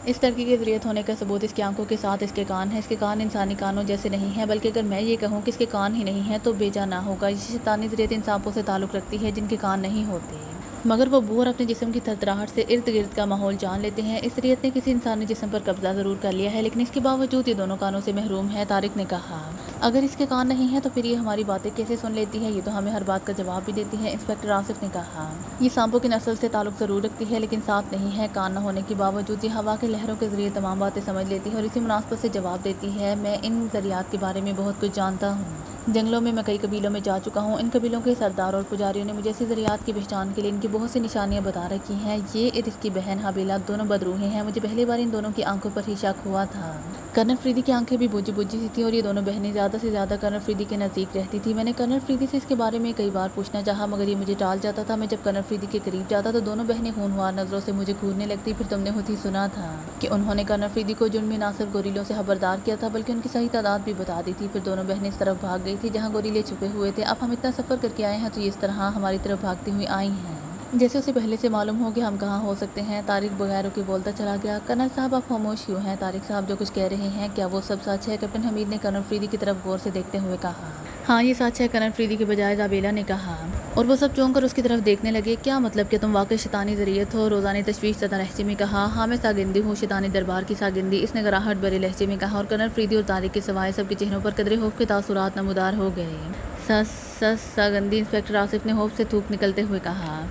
S1: اس لڑکی کے ذریعت ہونے کا ثبوت اس کی آنکھوں کے ساتھ اس کے کان ہیں۔ اس کے کان انسانی کانوں جیسے نہیں ہیں، بلکہ اگر میں یہ کہوں کہ اس کے کان ہی نہیں ہیں تو بے جا نہ ہوگا۔ یہ شیطانی ذریعت ان سانپوں سے تعلق رکھتی ہے جن کے کان نہیں ہوتے، مگر وہ بو اور اپنے جسم کی تھرتھراہٹ سے ارد گرد کا ماحول جان لیتے ہیں۔ اس ذریعت نے کسی انسانی جسم پر قبضہ ضرور کر لیا ہے، لیکن اس کے باوجود یہ دونوں کانوں سے محروم ہے، طارق نے کہا۔ اگر اس کے کان نہیں ہیں تو پھر یہ ہماری باتیں کیسے سن لیتی ہے؟ یہ تو ہمیں ہر بات کا جواب بھی دیتی ہے، انسپکٹر آصف نے کہا۔ یہ سانپوں کی نسل سے تعلق ضرور رکھتی ہے، لیکن ساتھ نہیں ہے۔ کان نہ ہونے کے باوجود یہ ہوا کے لہروں کے ذریعے تمام باتیں سمجھ لیتی ہے اور اسی مناسبت سے جواب دیتی ہے۔ میں ان ذریعات کے بارے میں بہت کچھ جانتا ہوں۔ جنگلوں میں کئی قبیلوں میں جا چکا ہوں، ان قبیلوں کے سردار اور پجاریوں نے مجھے ایسی ذریعات کی پہچان کے لیے ان کی بہت سی نشانیاں بتا رکھی ہیں۔ یہ اور اس کی بہن حبیلہ دونوں بدروہیں ہیں، مجھے پہلی بار ان دونوں کی آنکھوں پر ہی شک ہوا تھا۔ کرنل فریدی کی آنکھیں بھی بجھی بجھی سی تھیں اور یہ دونوں بہنیں زیادہ سے زیادہ کرنل فریدی کے نزدیک رہتی تھیں۔ میں نے کرنل فریدی سے اس کے بارے میں کئی بار پوچھنا چاہا، مگر یہ مجھے ٹال جاتا تھا۔ میں جب کرنل فریدی کے قریب جاتا تو دونوں بہنیں ہونہار نظروں سے مجھے گھورنے لگتی۔ پھر تم نے خود ہی سنا تھا کہ انہوں نے کرنل فریدی کو جرم میں نہ صرف گوریلوں سے خبردار کیا تھا بلکہ ان کی صحیح تعداد بھی بتا دی تھی۔ پھر دونوں بہنیں اس طرف بھاگ گئی تھیں جہاں گوریلے چھپے ہوئے تھے۔ اب ہم اتنا سفر کر کے آئے ہیں تو یہ اس طرح ہماری طرف بھاگتی ہوئی آئی ہیں جیسے اسے پہلے سے معلوم ہو کہ ہم کہاں ہو سکتے ہیں۔ طارق بغیر رکے بولتا چلا گیا۔ کرنل صاحب آپ خاموش کیوں ہیں؟ طارق صاحب جو کچھ کہہ رہے ہیں کیا وہ سب سچ ہے؟ کیپٹن حمید نے کرنل فریدی کی طرف غور سے دیکھتے ہوئے کہا۔ ہاں، یہ سچ ہے، کرنل فریدی کے بجائے زابیلا نے کہا، اور وہ سب چونک کر اس کی طرف دیکھنے لگے۔ کیا مطلب کہ تم واقعی شیطانی ذریعت ہو؟ روزا نے تشویش زدہ لہجے میں کہا۔ ہاں، میں ساگندی ہوں، شیطانی دربار کی ساگندی، اس نے گراہٹ بھرے لہجے میں کہا، اور کرنل فریدی اور طارق کے سوائے سب کے چہروں پر قدرے خوف کے تاثرات نمودار ہو گئے۔ ساگندی، انسپکٹر آصف نے خوف سے تھوک نکلتے ہوئے کہا۔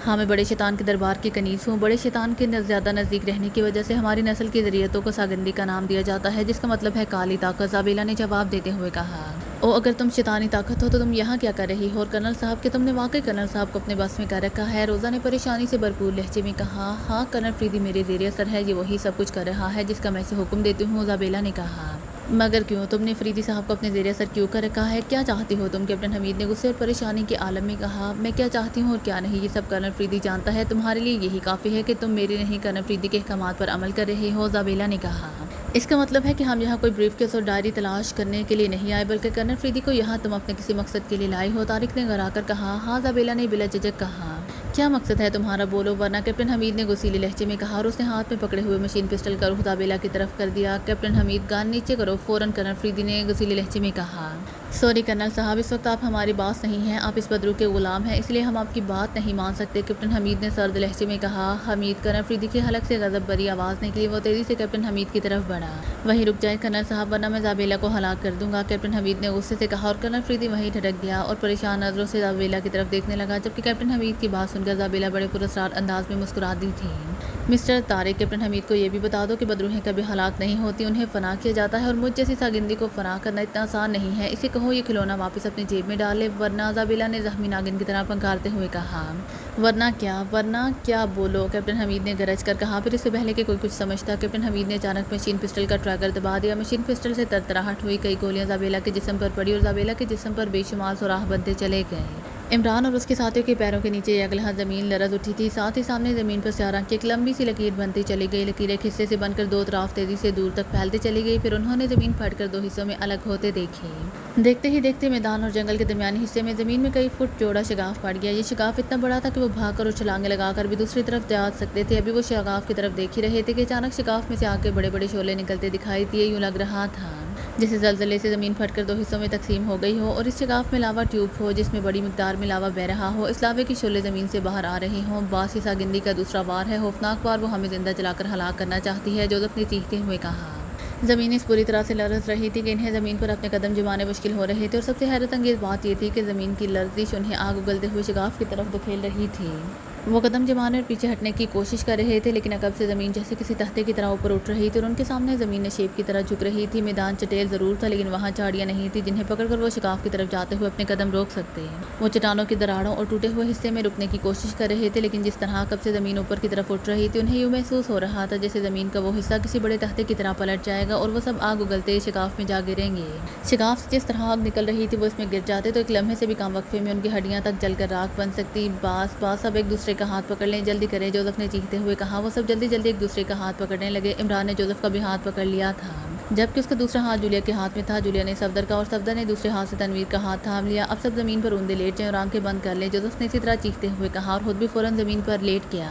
S1: ہاں، میں بڑے شیطان کے دربار کی کنیز ہوں۔ بڑے شیطان کے زیادہ نزدیک رہنے کی وجہ سے ہماری نسل کی ذریعتوں کو ساگندی کا نام دیا جاتا ہے، جس کا مطلب ہے کالی طاقت، زابیلا نے جواب دیتے ہوئے کہا۔ او، اگر تم شیطانی طاقت ہو تو تم یہاں کیا کر رہی ہو؟ اور کرنل صاحب کہ تم نے واقعی کرنل صاحب کو اپنے بس میں کر رکھا ہے؟ روزا نے پریشانی سے بھرپور لہجے میں کہا۔ ہاں، کرنل فریدی میرے زیر اثر ہے، یہ وہی سب کچھ کر رہا ہے جس کا میں اسے حکم دیتی ہوں، زابیلا نے کہا۔ مگر کیوں؟ تم نے فریدی صاحب کو اپنے زیر اثر کیوں کر رکھا ہے؟ کیا چاہتی ہو تم؟ کیپٹن حمید نے غصے اور پریشانی کے عالم میں کہا۔ میں کیا چاہتی ہوں اور کیا نہیں یہ سب کرنل فریدی جانتا ہے۔ تمہارے لیے یہی کافی ہے کہ تم میرے نہیں کرنل فریدی کے احکامات پر عمل کر رہے ہو، زابیلا نے کہا۔ اس کا مطلب ہے کہ ہم یہاں کوئی بریف کیس اور ڈائری تلاش کرنے کے لیے نہیں آئے بلکہ کرنل فریدی کو یہاں تم اپنے کسی مقصد کے لیے لائے ہو، طارق نے گھرا کر کہا۔ ہاں، زابیلا نے بلا جھجک کہا۔ کیا مقصد ہے تمہارا؟ بولو ورنہ، کیپٹن حمید نے غصیلے لہجے میں کہا، اور اس نے ہاتھ میں پکڑے ہوئے مشین پسٹل کا رخ زابیلا کی طرف کر دیا۔ کیپٹن حمید، گان نیچے کرو فوراً، کرنل فریدی نے غصیلے لہجے میں کہا۔ سوری کرنل صاحب، اس وقت آپ ہماری باس نہیں ہیں، آپ اس بدرو کے غلام ہیں، اس لیے ہم آپ کی بات نہیں مان سکتے، کیپٹن حمید نے سرد لہجے میں کہا۔ حمید، کرنل فریدی کے حلق سے غضب بھری آواز نکلی۔ وہ تیزی سے کیپٹن حمید کی طرف بڑھا۔ وہیں رک جائیں کرنل صاحب، ورنہ میں زابیلا کو ہلاک کر دوں گا، کیپٹن حمید نے غصے سے کہا، اور کرنل فریدی وہیں ٹھڑک گیا اور پریشان نظروں سے زابیلا کی طرف دیکھنے لگا، جبکہ کیپٹن حمید کی بات سن کر زابیلا بڑے پراسرار انداز میں مسکرا دی تھی۔ مسٹر طارق، کیپٹن حمید کو یہ بھی بتا دو کہ بدروہیں کبھی ہلاک نہیں ہوتی، انہیں فنا کیا جاتا ہے، اور مجھ جیسی ساگندی کو فنا کرنا اتنا آسان نہیں ہے، اسے کہو یہ کھلونا واپس اپنی جیب میں ڈال لے، ورنہ، زابیلا نے زخمی ناگن کی طرح پنکارتے ہوئے کہا۔ ورنہ کیا بولو، کیپٹن حمید نے گرج کر کہا۔ پھر اس سے پہلے کہ کوئی کچھ سمجھتا، کیپٹن حمید نے اچانک مشین پسٹل کا ٹریگر دبا دیا۔ مشین پسٹل سے ترتراہٹ ہوئی، کئی گولیاں زابیلا کے جسم پر پڑی اور زابیلا کے جسم پر بے شمار سوراخ بنتے چلے گئے۔ عمران اور اس کے ساتھیوں کے پیروں کے نیچے یکلحظ زمین لرز اٹھی تھی، ساتھ ہی سامنے زمین پر سیاہ رنگ کی ایک لمبی سی لکیر بنتی چلی گئی۔ لکیر ایک حصے سے بن کر دو طرف تیزی سے دور تک پھیلتی چلی گئی، پھر انہوں نے زمین پھٹ کر دو حصوں میں الگ ہوتے دیکھی۔ دیکھتے ہی دیکھتے میدان اور جنگل کے درمیانی حصے میں زمین میں کئی فٹ چوڑا شگاف پڑ گیا۔ یہ شگاف اتنا بڑا تھا کہ وہ بھاگ کر اور چھلانگیں لگا کر بھی دوسری طرف جا سکتے تھے۔ ابھی وہ شگاف کی طرف دیکھ ہی رہے تھے کہ اچانک شگاف میں سے آگ کے بڑے بڑے شعلے نکلتے دکھائی دیے۔ یوں لگ رہا تھا جیسے زلزلے سے زمین پھٹ کر دو حصوں میں تقسیم ہو گئی ہو، اور اس شگاف میں لاوا ٹیوب ہو جس میں بڑی مقدار میں لاوا بہہ رہا ہو۔ اس لاوے کی شعلے زمین سے باہر آ رہے ہوں۔ باس، یہ ساگندی کا دوسرا وار ہے، خوفناک وار، وہ ہمیں زندہ جلا کر ہلاک کرنا چاہتی ہے، جوزف نے چیختے ہوئے کہا۔ زمین اس پوری طرح سے لرز رہی تھی کہ انہیں زمین پر اپنے قدم جمانے مشکل ہو رہے تھے، اور سب سے حیرت انگیز بات یہ تھی کہ زمین کی لرزش انہیں آگ اگلتے ہوئے شگاف کی طرف دھکیل رہی تھی۔ وہ قدم جمانے اور پیچھے ہٹنے کی کوشش کر رہے تھے، لیکن عقب سے زمین جیسے کسی تختے کی طرح اوپر اٹھ رہی تھی، اور ان کے سامنے زمین نشیب کی طرح جھک رہی تھی۔ میدان چٹیل ضرور تھا، لیکن وہاں جھاڑیاں نہیں تھیں جنہیں پکڑ کر وہ شگاف کی طرف جاتے ہوئے اپنے قدم روک سکتے۔ وہ چٹانوں کی دراڑوں اور ٹوٹے ہوئے حصے میں رکنے کی کوشش کر رہے تھے، لیکن جس طرح عقب سے زمین اوپر کی طرف اٹھ رہی تھی، انہیں یوں محسوس ہو رہا تھا جیسے زمین کا وہ حصہ کسی بڑے تختے کی طرح پلٹ جائے گا اور وہ سب آگ اگلتے شگاف میں جا گریں گے۔ شگاف سے جس طرح آگ نکل رہی تھی، وہ اس میں گر جاتے تو ایک لمحے سے بھی کم وقفے میں ان کی ہڈیاں تک جل کر راکھ بن سکتی۔ باس، اب ایک دوسرے کا ہاتھ پکڑ لیں، جلدی کریں، جوزف نے چیختے ہوئے کہا۔ وہ سب جلدی جلدی ایک دوسرے کا ہاتھ پکڑنے لگے۔ عمران نے جوزف کا بھی ہاتھ پکڑ لیا تھا، جبکہ اس کا دوسرا ہاتھ جولیا کے ہاتھ میں تھا۔ جولیا نے صفدر کا اور صفدر نے دوسرے ہاتھ سے تنویر کا ہاتھ تھام لیا۔ اب سب زمین پر اوندے لیٹ جائیں اور آنکھیں بند کر لیں، جوزف نے اسی طرح چیختے ہوئے کہا، اور خود بھی فوراً زمین پر لیٹ گیا۔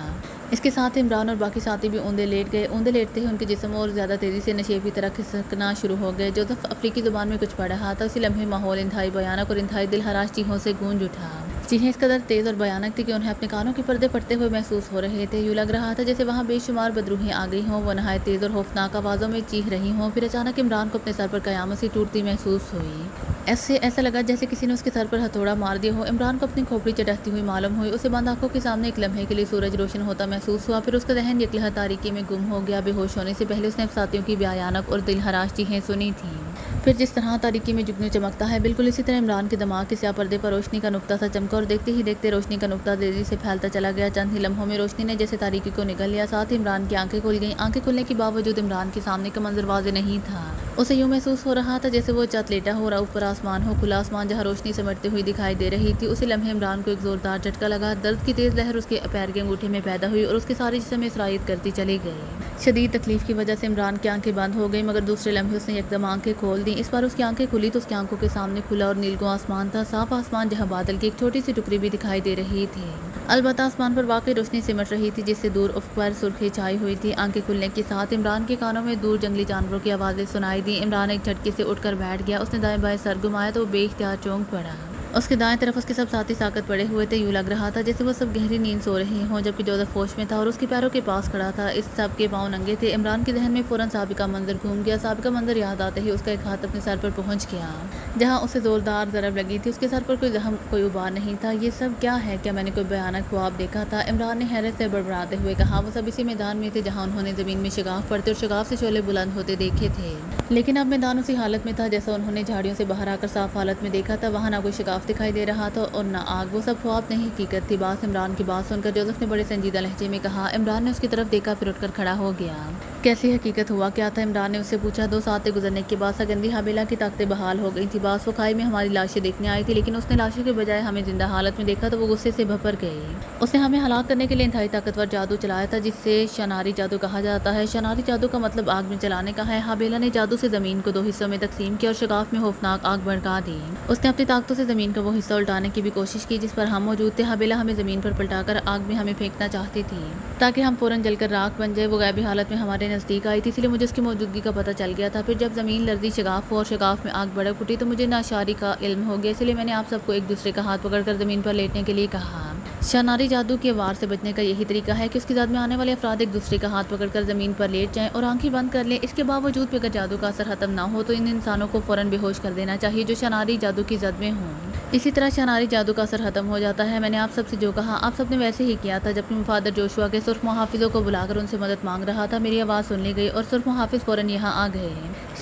S1: اس کے ساتھ عمران اور باقی ساتھی بھی اوندے لیٹ گئے۔ اوندے لیٹتے ہی ان کے جسم اور زیادہ تیزی سے نشیب کی طرح کھسکنا شروع ہو گئے۔ جوزف افریقی زبان میں کچھ پڑھ رہا تھا۔ اسی لمحے ماحول انتہائی بھیانک اور انتہائی دل ہراش چیخوں سے گونج اٹھا۔ چیخیں اس قدر تیز اور بھیانک تھی کہ انہیں اپنے کانوں کے پردے پھٹتے ہوئے محسوس ہو رہے تھے۔ یوں لگ رہا تھا جیسے وہاں بے شمار بدروہیں آ گئی ہوں۔ وہ نہایت تیز اور خوفناک آوازوں میں چیخ رہی ہوں۔ پھر اچانک عمران کو اپنے سر پر قیامت سی ٹوٹتی محسوس ہوئی۔ ایسا لگا جیسے کسی نے اس کے سر پر ہتھوڑا مار دیا ہو۔ عمران کو اپنی کھوپڑی چٹکتی ہوئی معلوم ہوئی۔ اسے بند آنکھوں کے سامنے ایک لمحے کے لیے سورج روشن ہوتا محسوس ہوا، پھر اس کا ذہن یکلحظ تاریکی میں گم ہو گیا۔ بے ہوش ہونے سے پہلے اس نے ساتھیوں کی بھیانک اور دل ہراش چیخیں سنی تھیں۔ پھر جس طرح تاریکی میں جگنو چمکتا ہے، بالکل اسی طرح عمران کے دماغ کے سیاہ پردے پر روشنی کا نقطہ سا چمکا، اور دیکھتے ہی دیکھتے روشنی کا نقطہ تیزی سے پھیلتا چلا گیا۔ چند ہی لمحوں میں روشنی نے جیسے تاریکی کو نگل لیا، ساتھ ہی عمران کی آنکھیں کھل گئیں۔ آنکھیں کھلنے کے باوجود عمران کے سامنے کا منظر واضح نہیں تھا۔ اسے یوں محسوس ہو رہا تھا جیسے وہ چت لیٹا ہو اور اوپر آسمان ہو، کھلا آسمان جہاں روشنی سمٹتی ہوئی دکھائی دے رہی تھی۔ اسی لمحے عمران کو ایک زوردار جھٹکا لگا۔ درد کی تیز لہر اس کے پیر کے انگوٹھے میں پیدا ہوئی اور اس کے سارے جسم میں سرایت کرتی چلی گئی۔ شدید تکلیف کی وجہ سے عمران کی آنکھیں بند ہو گئیں، مگر دوسرے لمحے اس نے یکدم آنکھیں کھول دیں۔ اس بار اس کی آنکھیں کھلی تو اس کی آنکھوں کے سامنے کھلا اور نیلگوں آسمان تھا، صاف آسمان جہاں بادل کی ایک چھوٹی سی ٹکڑی بھی دکھائی دے رہی تھی۔ البتہ آسمان پر واقعی روشنی سمٹ رہی تھی، جس سے دور افق پر سرخی چھائی ہوئی تھی۔ آنکھیں کھلنے کے ساتھ عمران کے کانوں میں دور جنگلی جانوروں کی آوازیں سنائی دیں۔ عمران ایک جھٹکے سے اٹھ کر بیٹھ گیا۔ اس نے دائیں بائیں سر گھمایا تو وہ بے اختیار چونک پڑا۔ اس کے دائیں طرف اس کے سب ساتھی ساکت پڑے ہوئے تھے۔ یوں لگ رہا تھا جیسے وہ سب گہری نیند سو رہے ہوں، جبکہ جوزف ہوش میں تھا اور اس کے پیروں کے پاس کھڑا تھا۔ اس سب کے پاؤں ننگے تھے۔ عمران کے ذہن میں فوراً سابقہ منظر گھوم گیا۔ سابقہ منظر یاد آتے ہی اس کا ایک ہاتھ اپنے سر پر پہنچ گیا، جہاں اسے زوردار ضرب لگی تھی۔ اس کے سر پر کوئی زخم، کوئی ابار نہیں تھا۔ یہ سب کیا ہے؟ کیا میں نے کوئی بھیانک خواب دیکھا تھا؟ عمران نے حیرت سے بڑبڑاتے ہوئے کہا۔ وہ سب اسی میدان میں تھے جہاں انہوں نے زمین میں شگاف پڑتے اور شگاف سے شعلے بلند ہوتے دیکھے تھے، لیکن اب میدان اسی حالت میں تھا جیسا انہوں نے جھاڑیوں سے باہر آ کر صاف حالت میں دیکھا تھا۔ وہاں نہ کوئی شگاف دکھائی دے رہا تھا اور نہ آگ۔ وہ سب خواب نہیں، حقیقت تھی۔ باس، عمران کی بات سن کر جوزف نے بڑے سنجیدہ لہجے میں کہا۔ عمران نے اس کی طرف دیکھا، پھر اٹھ کر کھڑا ہو گیا۔ کیسی حقیقت؟ ہوا کیا تھا؟ عمران نے اس سے پوچھا۔ 2 ساعتیں گزرنے کے بعد ساگندی حابیلہ کی طاقتیں بحال ہو گئی تھیں۔ باس، وہ کھائی میں ہماری لاشیں دیکھنے آئی تھی، لیکن اس نے لاشوں کے بجائے ہمیں زندہ حالت میں دیکھا تو وہ غصے سے بھپر گئی۔ اس نے ہمیں ہلاک کرنے کے لیے انتہائی طاقتور جادو چلایا تھا، جس سے شناری جادو کہا جاتا ہے۔ شناری جادو کا مطلب آگ میں چلانے کا ہے۔ حابیلہ نے جادو سے زمین کو 2 حصوں میں تقسیم کیا اور شگاف میں خوفناک آگ بھڑکا دی۔ اس نے اپنی طاقتوں سے زمین کا وہ حصہ الٹانے کی بھی کوشش کی جس پر ہم موجود تھے۔ حابیلہ ہمیں زمین پر پلٹا کر آگ میں ہمیں پھینکنا چاہتی تھی تاکہ ہم فوراً جل کر راکھ بن جائیں۔ وہ غائبی حالت میں ہمارے نزدیک آئی تھی، اس لیے مجھے اس کی موجودگی کا پتہ چل گیا تھا۔ پھر جب زمین لرزی شگاف اور شگاف میں آگ بھڑک اٹھی تو مجھے ناشاری کا علم ہو گیا، اس لیے میں نے آپ سب کو ایک دوسرے کا ہاتھ پکڑ کر زمین پر لیٹنے کے لیے کہا۔ شناری جادو کے وار سے بچنے کا یہی طریقہ ہے کہ اس کی زد میں آنے والے افراد ایک دوسرے کا ہاتھ پکڑ کر زمین پر لیٹ جائیں اور آنکھیں بند کر لیں۔ اس کے باوجود بھی اگر جادو کا اثر ختم نہ ہو تو ان انسانوں کو فوراً بے ہوش کر دینا چاہیے جو شناری جادو کی زد میں ہوں۔ اسی طرح شناری جادو کا اثر ختم ہو جاتا ہے۔ میں نے آپ سب سے جو کہا آپ سب نے ویسے ہی کیا تھا۔ جبکہ میں فادر جوشوا کے سرخ محافظوں کو بلا کر ان سے مدد مانگ رہا تھا، میری آواز سن لی گئی اور سرخ محافظ فوراً یہاں آ گئے۔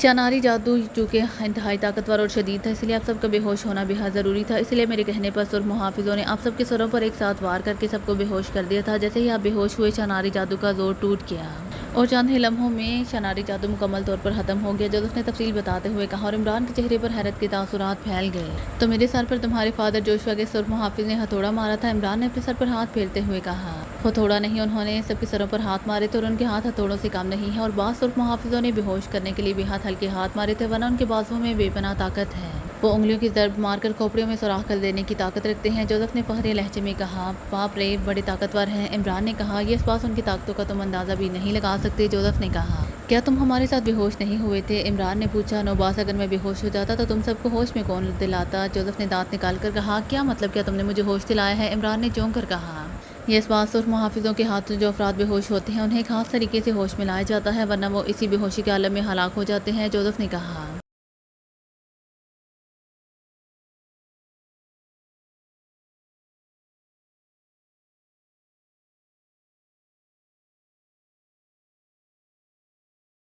S1: شناری جادو چونکہ انتہائی طاقتور اور شدید تھا، اس لیے آپ سب کا بے ہوش ہونا بے حد ضروری تھا۔ اس لیے میرے کہنے پر سرخ محافظوں نے آپ سب کے سروں پر ایک ساتھ وار کر کے سب کو بے ہوش کر دیا تھا۔ جیسے ہی آپ بے ہوش ہوئے شناری جادو کا زور ٹوٹ گیا اور چند ہی لمحوں میں شناری جادو مکمل طور پر ختم ہو گیا۔ جوزف نے تفصیل بتاتے ہوئے کہا اور عمران کے چہرے پر حیرت کے تاثرات پھیل گئے۔ تو میرے سر پر تمہارے فادر جوشوا کے سرخ محافظ نے ہتھوڑا مارا تھا؟ عمران نے اپنے سر پر ہاتھ پھیرتے ہوئے کہا۔ ہتھوڑا نہیں، انہوں نے سب کے سروں پر ہاتھ مارے تھے اور ان کے ہاتھ ہتھوڑوں سے کم نہیں ہیں، اور بعض سرخ محافظوں نے بے ہوش کرنے کے لیے بے حد ہلکے ہاتھ مارے تھے، ورنہ ان کے بازوؤں میں بے پناہ طاقت ہے۔ وہ انگلیوں کی ضرب مار کر کھوپڑیوں میں سوراخ کر دینے کی طاقت رکھتے ہیں۔ جوزف نے فخریہ لہجے میں کہا، باپ رے، بڑے طاقتور ہیں۔ عمران نے کہا، یہ اسباس ان کی طاقتوں کا تم اندازہ بھی نہیں لگا سکتے۔ جوزف نے کہا، کیا تم ہمارے ساتھ بے ہوش نہیں ہوئے تھے؟ عمران نے پوچھا، نوباس، اگر میں بے ہوش ہو جاتا تو تم سب کو ہوش میں کون دلاتا؟ جوزف نے دانت نکال کر کہا، کیا مطلب؟ کیا تم نے مجھے ہوش دلایا ہے؟ عمران نے چونک کر کہا، یہ اسباس سرخ محافظوں کے ہاتھوں جو افراد بے ہوش ہوتے ہیں انہیں ایک خاص طریقے سے ہوش میں لایا جاتا ہے، ورنہ وہ اسی بے ہوشی کے عالم میں ہلاک ہو جاتے ہیں۔ جوزف نے کہا،